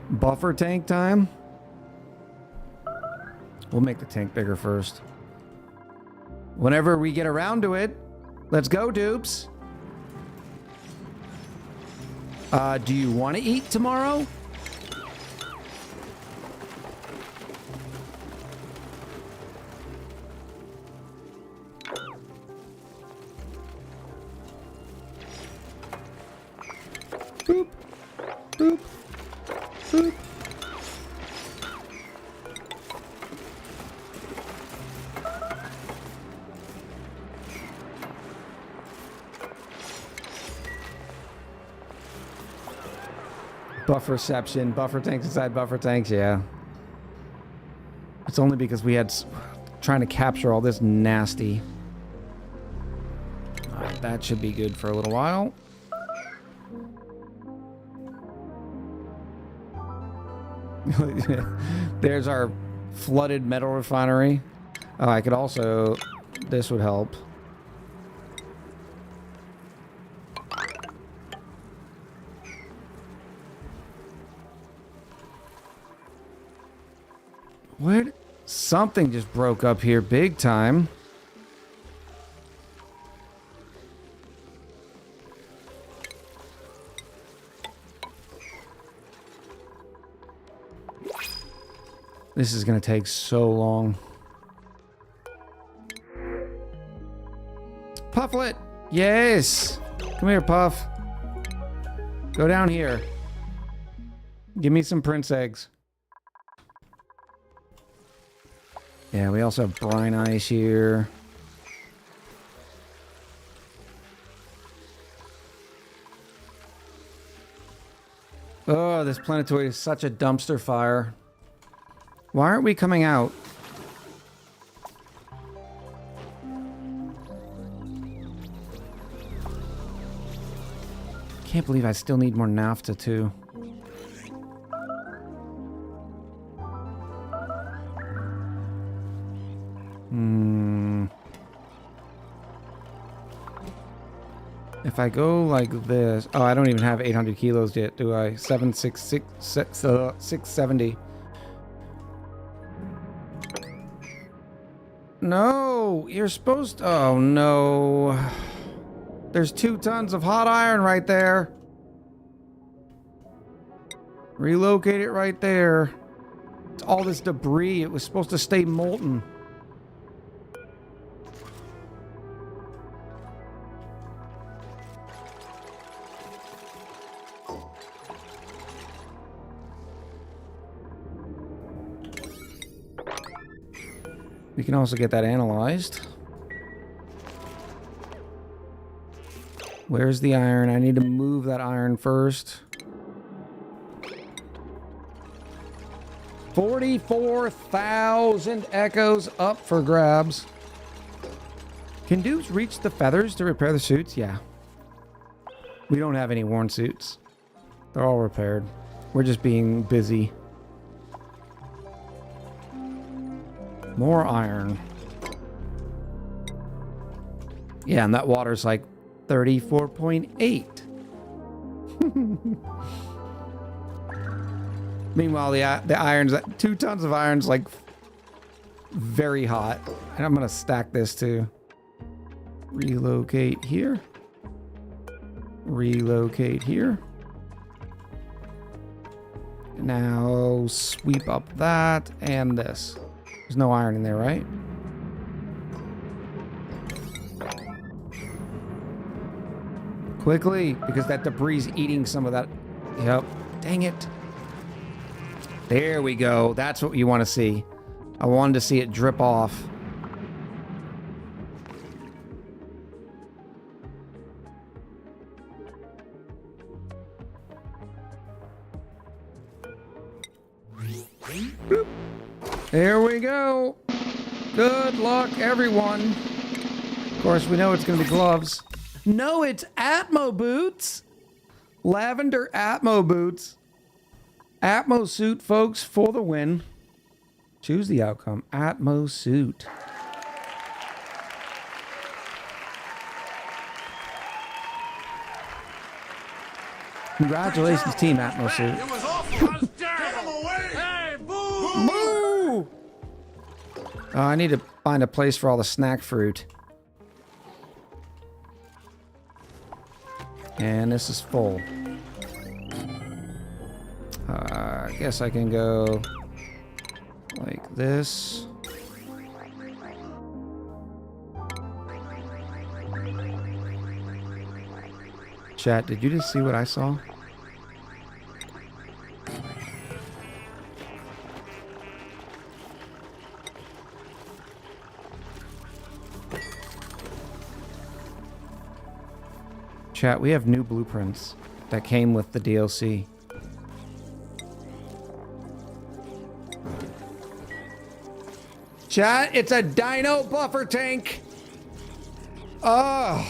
Buffer tank time? We'll make the tank bigger first. Whenever we get around to it. Let's go, dupes. Do you want to eat tomorrow? Boop. Boop. Boop. Bufferception. Buffer tanks inside buffer tanks, yeah. It's only because we had trying to capture all this nasty. Alright, that should be good for a little while. There's our flooded metal refinery. Oh, I could also... This would help. What? Something just broke up here big time. This is going to take so long. Pufflet! Yes! Come here, Puff. Go down here. Give me some prince eggs. Yeah, we also have brine ice here. Oh, this planetoid is such a dumpster fire. Why aren't we coming out? Can't believe I still need more naphtha too. If I go like this... Oh, I don't even have 800 kilos yet, do I? 670. No! You're supposed to... Oh, no. There's 2 tons of hot iron right there. Relocate it right there. It's all this debris. It was supposed to stay molten. We can also get that analyzed. Where's the iron? I need to move that iron first. 44,000 echoes up for grabs. Can dudes reach the feathers to repair the suits? Yeah. We don't have any worn suits. They're all repaired. We're just being busy. More iron. Yeah, and that water's like 34.8. Meanwhile, the iron's 2 tons of iron's like very hot. And I'm gonna stack this too. Relocate here. Relocate here. Now sweep up that and this. There's no iron in there, right? Quickly, because that debris is eating some of that. Yep. Dang it. There we go. That's what you want to see. I wanted to see it drip off. Boop. There we go. Good luck, everyone. Of course, we know it's going to be gloves. No, it's Atmo boots. Lavender Atmo boots. Atmo suit, folks, for the win. Choose the outcome. Atmo suit. Congratulations, Team Atmo suit. It was awful. I was terrible. Hey, boo! Moo! I need to find a place for all the snack fruit. And this is full. I guess I can go like this. Chat, did you just see what I saw? Chat, we have new blueprints that came with the DLC. Chat, it's a dino buffer tank. Oh,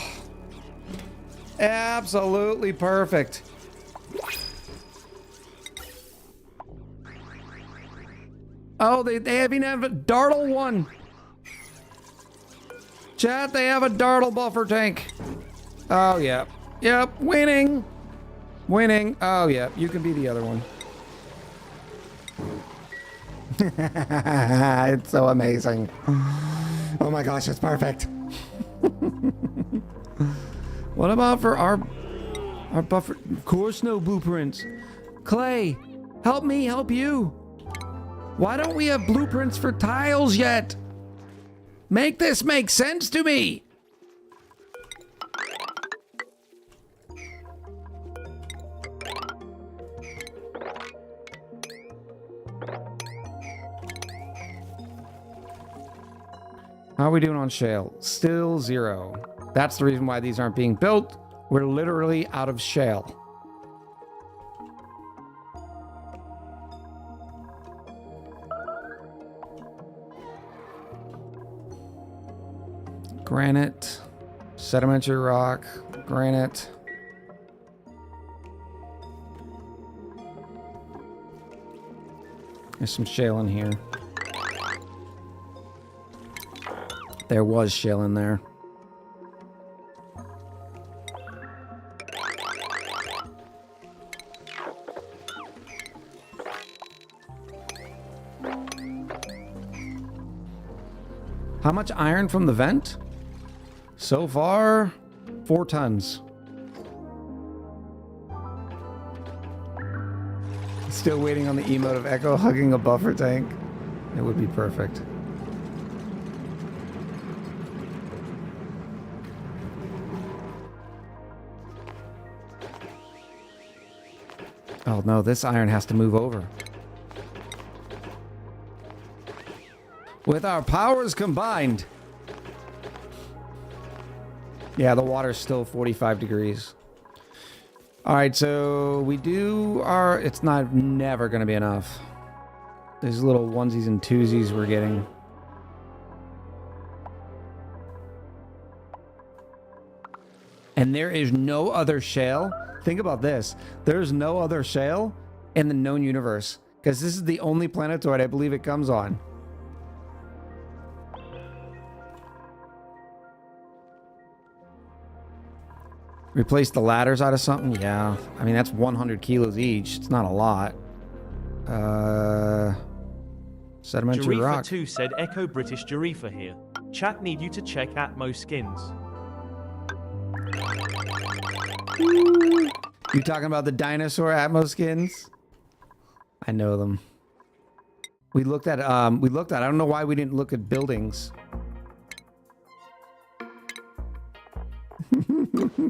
absolutely perfect. Oh, they even have a Dartle one. Chat, they have a Dartle buffer tank. Oh, yeah. Yep, winning. Winning. Oh, yeah, you can be the other one. It's so amazing. Oh my gosh, it's perfect. What about for our buffer? Of course, no blueprints. Clay, help me help you. Why don't we have blueprints for tiles yet? Make this make sense to me. How are we doing on shale? Still 0. That's the reason why these aren't being built. We're literally out of shale. Granite, sedimentary rock, granite. There's some shale in here. There was shale in there. How much iron from the vent? So far, 4 tons. Still waiting on the emote of Echo hugging a buffer tank. It would be perfect. Oh no, this iron has to move over. With our powers combined. Yeah, the water's still 45 degrees. All right, so we do our... It's never going to be enough. These little onesies and twosies we're getting. And there is no other shale. Think about this. There's no other shale in the known universe. Because this is the only planetoid I believe it comes on. Replace the ladders out of something? Yeah. I mean, that's 100 kilos each. It's not a lot. Sedimentary Jarifa rock. 2 said Echo British Jarifa here. Chat need you to check Atmo skins. You talking about the dinosaur Atmos skins? I know them. We looked at, I don't know why we didn't look at buildings.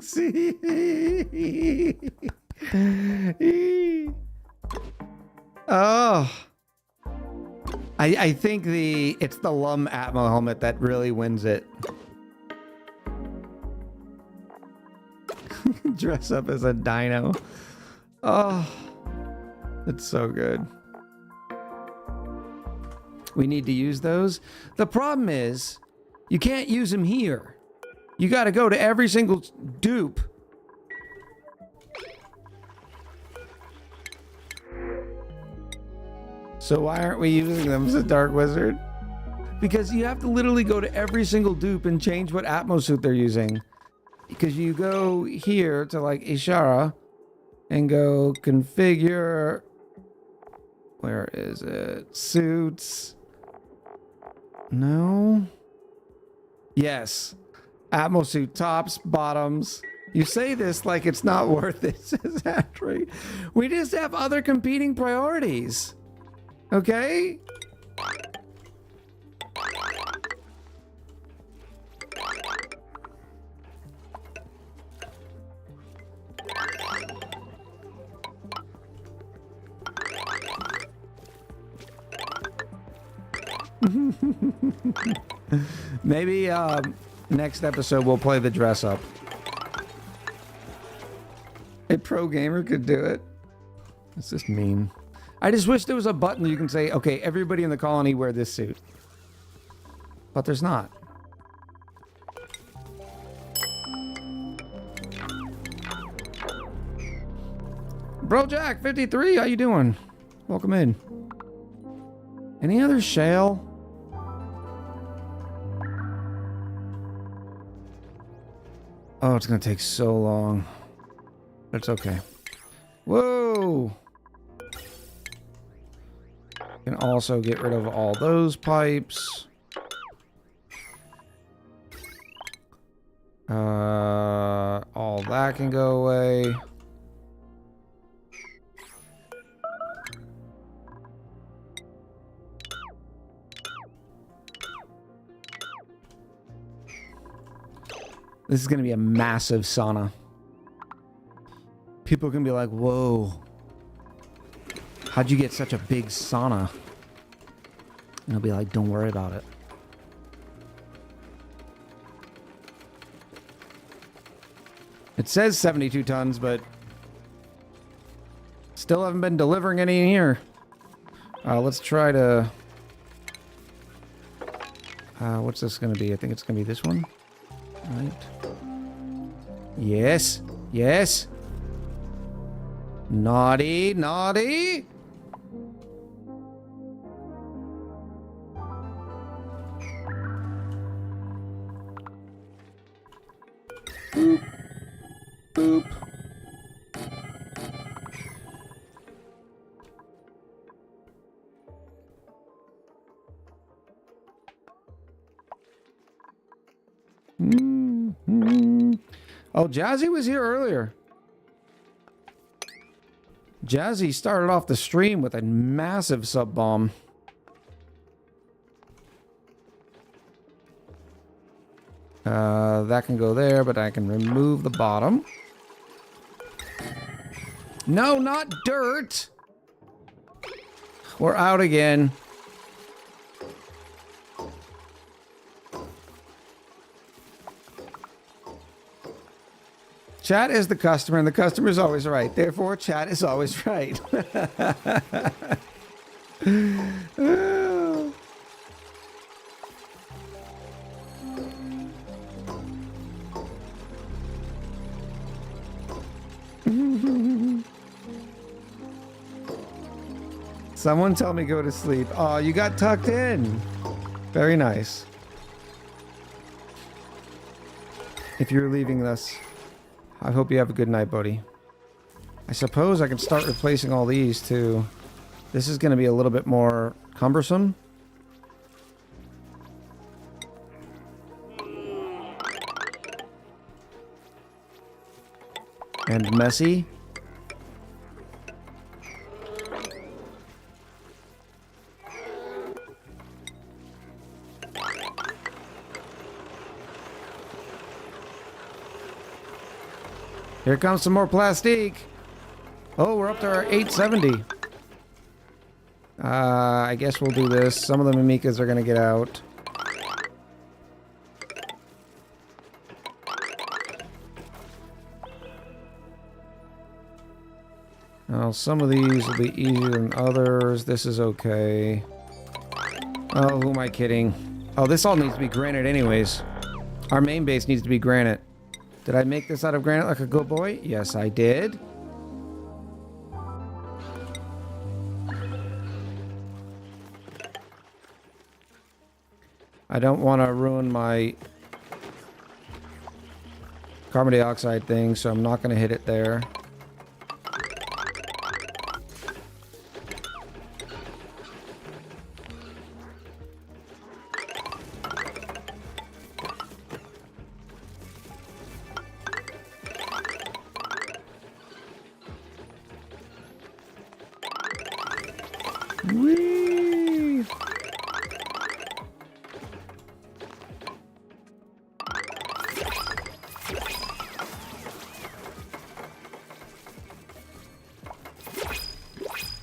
See? Oh. I think it's the Lum Atmo helmet that really wins it. Dress up as a dino. Oh. It's so good. We need to use those. The problem is, you can't use them here. You got to go to every single dupe. So why aren't we using them as a Dark Wizard? Because you have to literally go to every single dupe and change what Atmo suit they're using. Because you go here to like Ishara and go configure. Where is it? Suits. No. Yes. Atmo suit tops, bottoms. You say this like it's not worth it, says Atri. We just have other competing priorities. Okay? Maybe next episode we'll play the dress up. A pro gamer could do it. That's just mean. I just wish there was a button you can say, okay, everybody in the colony wear this suit. But there's not. Bro Jack 53, how you doing? Welcome in. Any other shale? Oh, it's gonna take so long. That's okay. Whoa! Can also get rid of all those pipes. All that can go away. This is going to be a massive sauna. People are going to be like, whoa. How'd you get such a big sauna? And I'll be like, don't worry about it. It says 72 tons, but still haven't been delivering any in here. Let's try to... what's this going to be? I think it's going to be this one. Right. Yes. Yes. Naughty. Naughty. Oh, Jazzy was here earlier. Jazzy started off the stream with a massive sub bomb. That can go there, but I can remove the bottom. No, not dirt. We're out again. Chat is the customer, and the customer is always right. Therefore, chat is always right. Someone tell me go to sleep. Oh, you got tucked in. Very nice. If you're leaving us, I hope you have a good night, buddy. I suppose I can start replacing all these too. This is going to be a little bit more cumbersome. And messy. Here comes some more plastic. Oh, we're up to our 870. I guess we'll do this. Some of the Mimikas are going to get out. Now, some of these will be easier than others. This is okay. Oh, who am I kidding? Oh, this all needs to be granite anyways. Our main base needs to be granite. Did I make this out of granite like a good boy? Yes, I did. I don't want to ruin my carbon dioxide thing, so I'm not going to hit it there. Whee!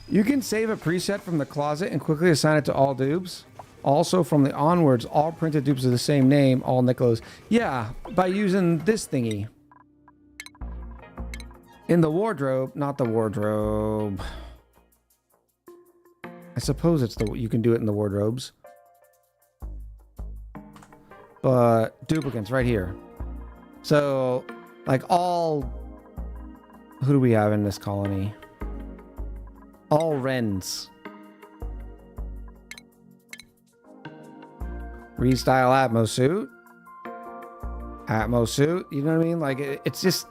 You can save a preset from the closet and quickly assign it to all dupes. Also, from the onwards, all printed dupes of the same name, all Nicholas. Yeah, by using this thingy. In the wardrobe, not the wardrobe. I suppose it's you can do it in the wardrobes. But duplicates right here. So, like all... Who do we have in this colony? All Wrens. Restyle Atmo suit. Atmo suit, you know what I mean? Like, it's just...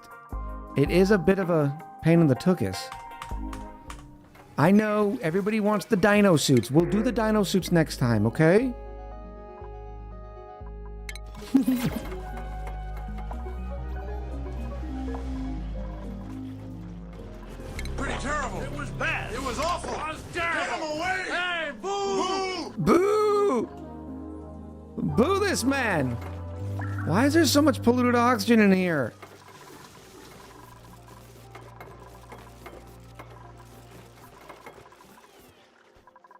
It is a bit of a pain in the tuchus. I know everybody wants the dino suits. We'll do the dino suits next time, okay? Pretty terrible. It was bad. It was awful. It was terrible. Get him away. Hey, boo! Boo! Boo this man! Why is there so much polluted oxygen in here?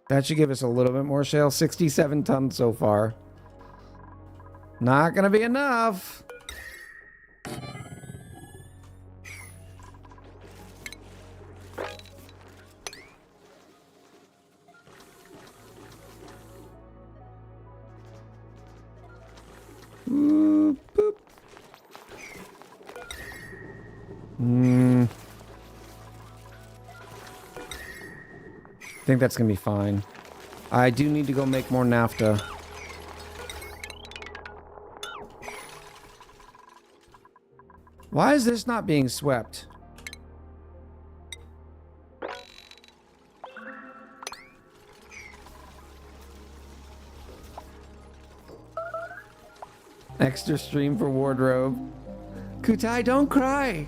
That should give us a little bit more shale. 67 tons so far. Not gonna be enough. Boop, boop. I think that's gonna be fine. I do need to go make more naphtha. Why is this not being swept? Extra stream for wardrobe. Kutai, don't cry.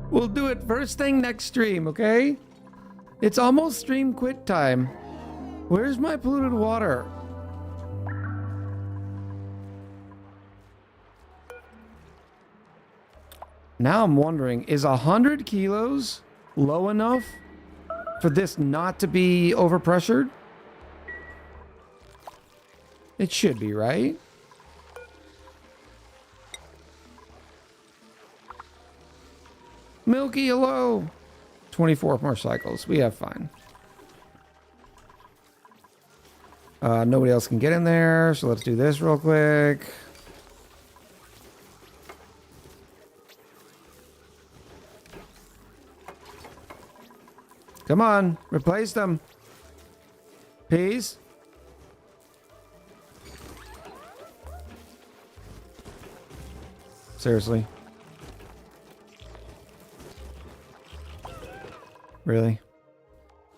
We'll do it first thing next stream, okay? It's almost stream quit time. Where's my polluted water? Now I'm wondering, is 100 kilos low enough for this not to be overpressured? It should be, right? Milky, hello. 24 more cycles. We have fine. Nobody else can get in there, so let's do this real quick. Come on, replace them. Please. Seriously. Really?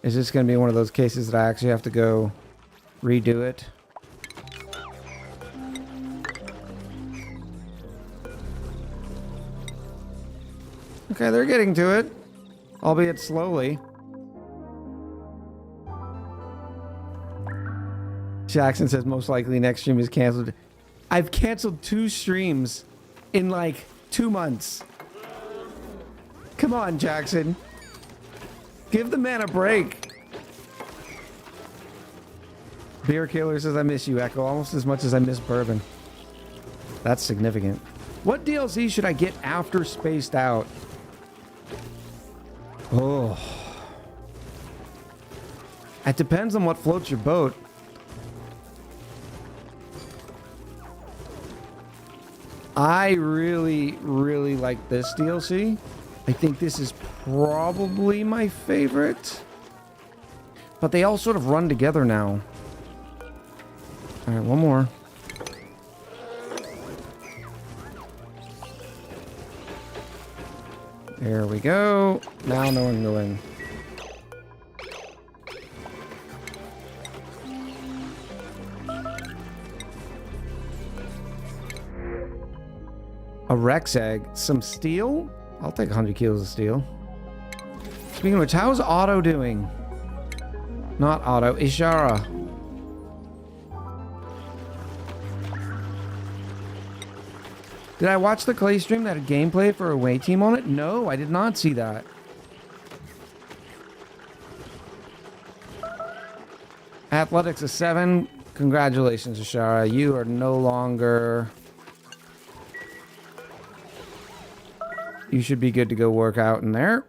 Is this going to be one of those cases that I actually have to go redo it? Okay, they're getting to it, albeit slowly. Jackson says most likely next stream is canceled. I've canceled 2 streams in like 2 months. Come on, Jackson. Give the man a break. Beer Killer says I miss you, Echo, almost as much as I miss bourbon. That's significant. What DLC should I get after Spaced Out? Oh. It depends on what floats your boat. I really, really like this DLC. I think this is probably my favorite. But they all sort of run together now. Alright, one more. There we go. Now no one can go in. A Rex egg. Some steel? I'll take 100 kilos of steel. Speaking of which, how's Otto doing? Not Otto, Ishara. Did I watch the Clay stream that had gameplay for a away team on it? No, I did not see that. Athletics a 7. Congratulations, Ishara. You are no longer... You should be good to go work out in there.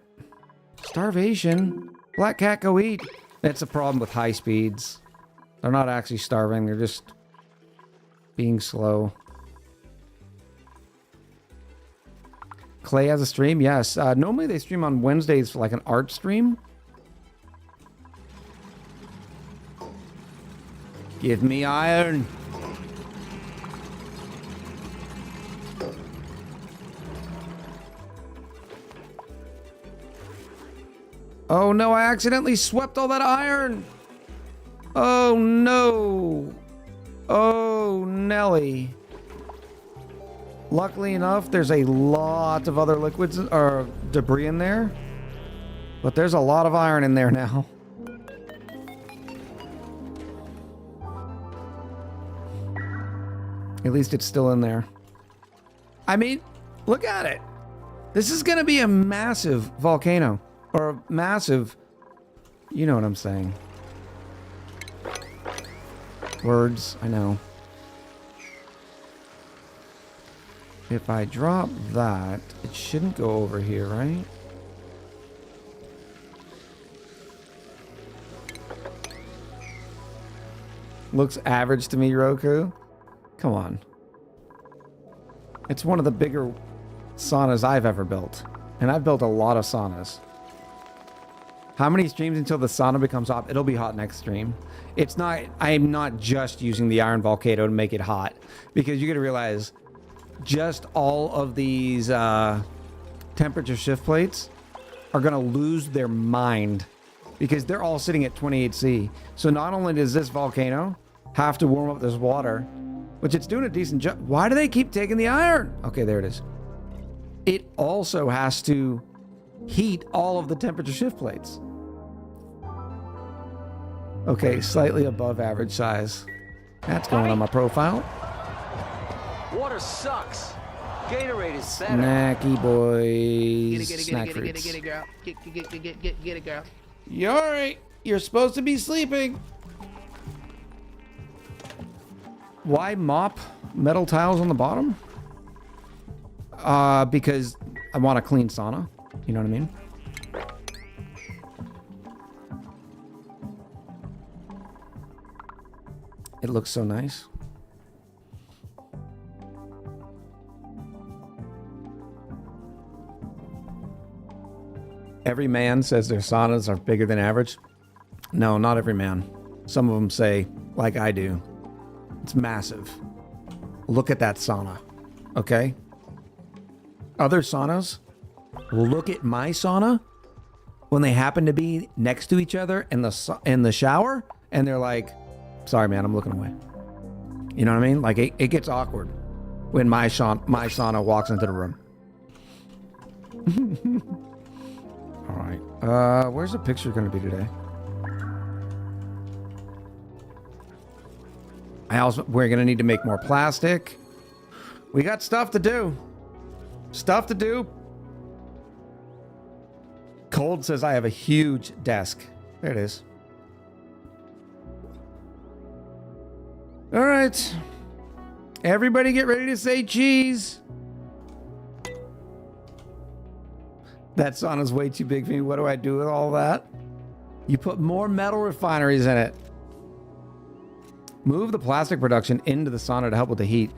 Starvation. Black cat, go eat. That's a problem with high speeds. They're not actually starving. They're just being slow. Clay has a stream? Yes. Normally they stream on Wednesdays for like an art stream. Give me iron. Oh no, I accidentally swept all that iron. Oh no. Oh, Nelly. Luckily enough, there's a lot of other liquids or debris in there. But there's a lot of iron in there now. At least it's still in there. I mean, look at it. This is going to be a massive volcano. Or a massive... You know what I'm saying. Words, I know. If I drop that, it shouldn't go over here, right? Looks average to me, Roku. Come on. It's one of the bigger saunas I've ever built. And I've built a lot of saunas. How many streams until the sauna becomes hot? It'll be hot next stream. It's not... I'm not just using the iron volcano to make it hot. Because you gotta realize... Just all of these temperature shift plates are going to lose their mind because they're all sitting at 28C. So not only does this volcano have to warm up this water, which it's doing a decent job. Why do they keep taking the iron? Okay, there it is. it also has to heat all of the temperature shift plates. Okay, slightly above average size. That's going on my profile. Water sucks. Gatorade is better. Snacky boys. Get Snack it, fruits. get it, girl. Get it, girl. You alright? You're supposed to be sleeping. Why mop metal tiles on the bottom? Because I want a clean sauna. You know what I mean? It looks so nice. Every man says their saunas are bigger than average. No, not every man. Some of them say, like I do, it's massive. Look at that sauna, okay? Other saunas, look at my sauna when they happen to be next to each other in the shower, and they're like, sorry, man, I'm looking away. You know what I mean? Like, it gets awkward when my sauna walks into the room. All right. Where's the picture going to be today? We're going to need to make more plastic. We got stuff to do. Stuff to do. Cold says I have a huge desk. There it is. All right. Everybody get ready to say cheese. That sauna's way too big for me. What do I do with all that? You put more metal refineries in it. Move the plastic production into the sauna to help with the heat.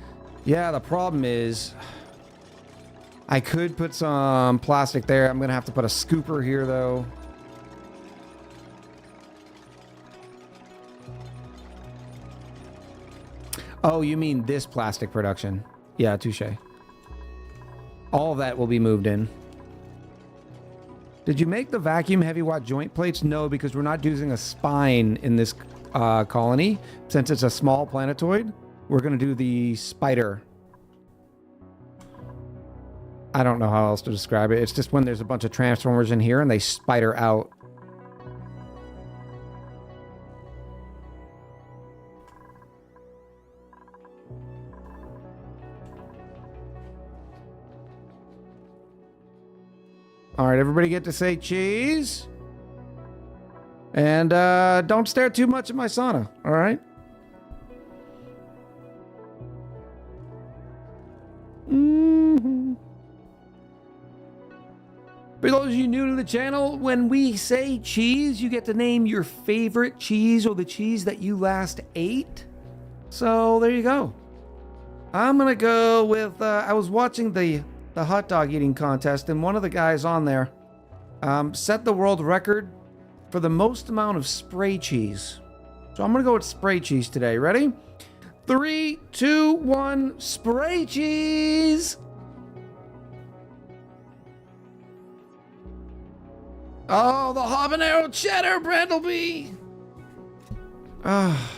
Yeah, the problem is I could put some plastic there. I'm going to have to put a scooper here, though. Oh, you mean this plastic production? Yeah, touche. All of that will be moved in. Did you make the vacuum heavy watt joint plates? No, because we're not using a spine in this colony. Since it's a small planetoid, we're going to do the spider. I don't know how else to describe it. It's just when there's a bunch of transformers in here and they spider out. All right, everybody get to say cheese. And don't stare too much at my sauna, all right? Mm-hmm. For those of you new to the channel, when we say cheese, you get to name your favorite cheese or the cheese that you last ate. So there you go. I'm going to go with, I was watching the hot dog eating contest, and one of the guys on there set the world record for the most amount of spray cheese. So I'm gonna go with spray cheese today. Ready? 3, 2, 1, spray cheese! Oh, the habanero cheddar, Brandleby! Ah.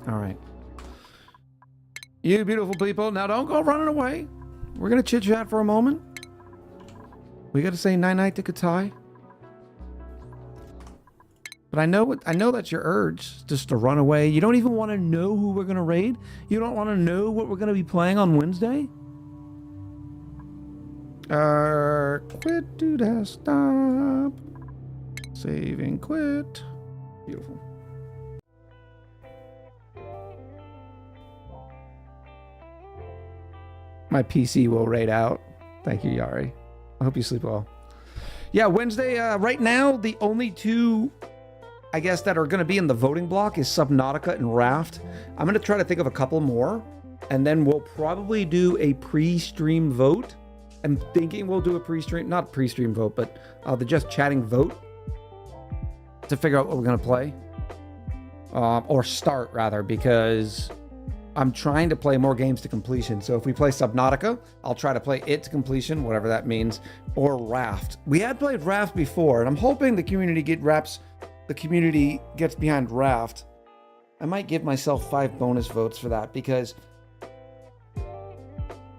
All right. You beautiful people, now don't go running away. We're gonna chit chat for a moment. We gotta say night-night to Katai. But I know that's your urge, just to run away. You don't even want to know who we're gonna raid. You don't want to know what we're gonna be playing on Wednesday. Quit, dude, stop. Save and quit. Beautiful. My PC will raid out. Thank you, Yari. I hope you sleep well. Yeah, Wednesday, right now, the only two, I guess, that are going to be in the voting block is Subnautica and Raft. I'm going to try to think of a couple more, and then we'll probably do a pre-stream vote. I'm thinking we'll do a pre-stream, not pre-stream vote, but the just chatting vote to figure out what we're going to play. Or start, rather, because I'm trying to play more games to completion. So if we play Subnautica, I'll try to play it to completion, whatever that means, or Raft. We had played Raft before, and I'm hoping the community gets behind Raft. I might give myself 5 bonus votes for that, because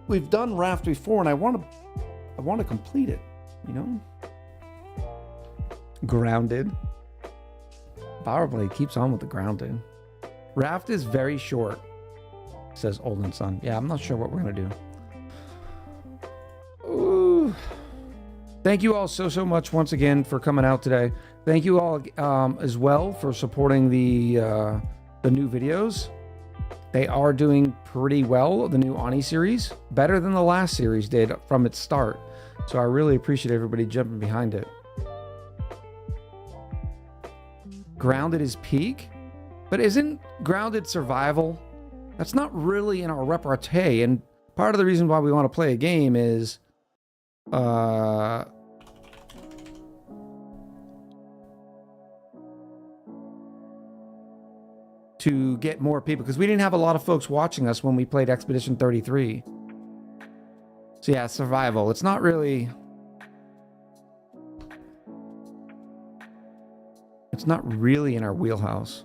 we've done Raft before, and I want to complete it, you know? Grounded. Powerblade keeps on with the grounded. Raft is very short, says Olden Son. Yeah, I'm not sure what we're going to do. Ooh. Thank you all so much once again for coming out today. Thank you all as well for supporting the new videos. They are doing pretty well, the new ONI series. Better than the last series did from its start. So I really appreciate everybody jumping behind it. Grounded is peak, but isn't Grounded survival? That's not really in our repartee, and part of the reason why we want to play a game is to get more people, because we didn't have a lot of folks watching us when we played Expedition 33. So yeah, survival. It's not really... It's not really in our wheelhouse.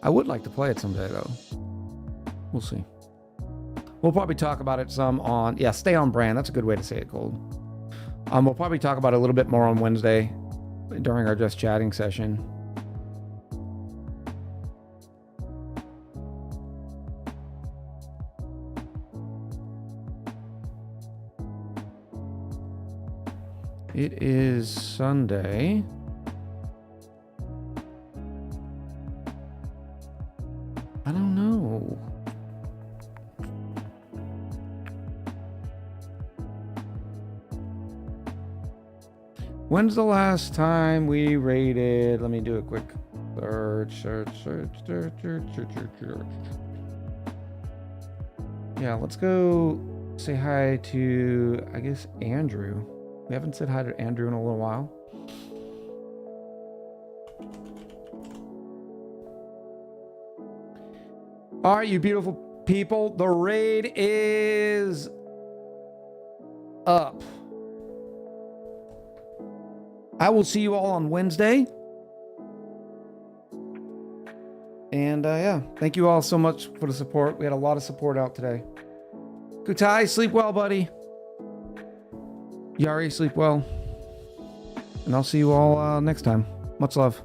I would like to play it someday, though. We'll see. We'll probably talk about it some on... Yeah, stay on brand. That's a good way to say it, Gold. We'll probably talk about it a little bit more on Wednesday during our Just Chatting session. It is Sunday. I don't know. When's the last time we raided? Let me do a quick search. Yeah, let's go say hi to, I guess, Andrew. We haven't said hi to Andrew in a little while. All right, you beautiful people. The raid is up. I will see you all on Wednesday. And yeah, thank you all so much for the support. We had a lot of support out today. Kutai, sleep well, buddy. Yari, sleep well. And I'll see you all next time. Much love.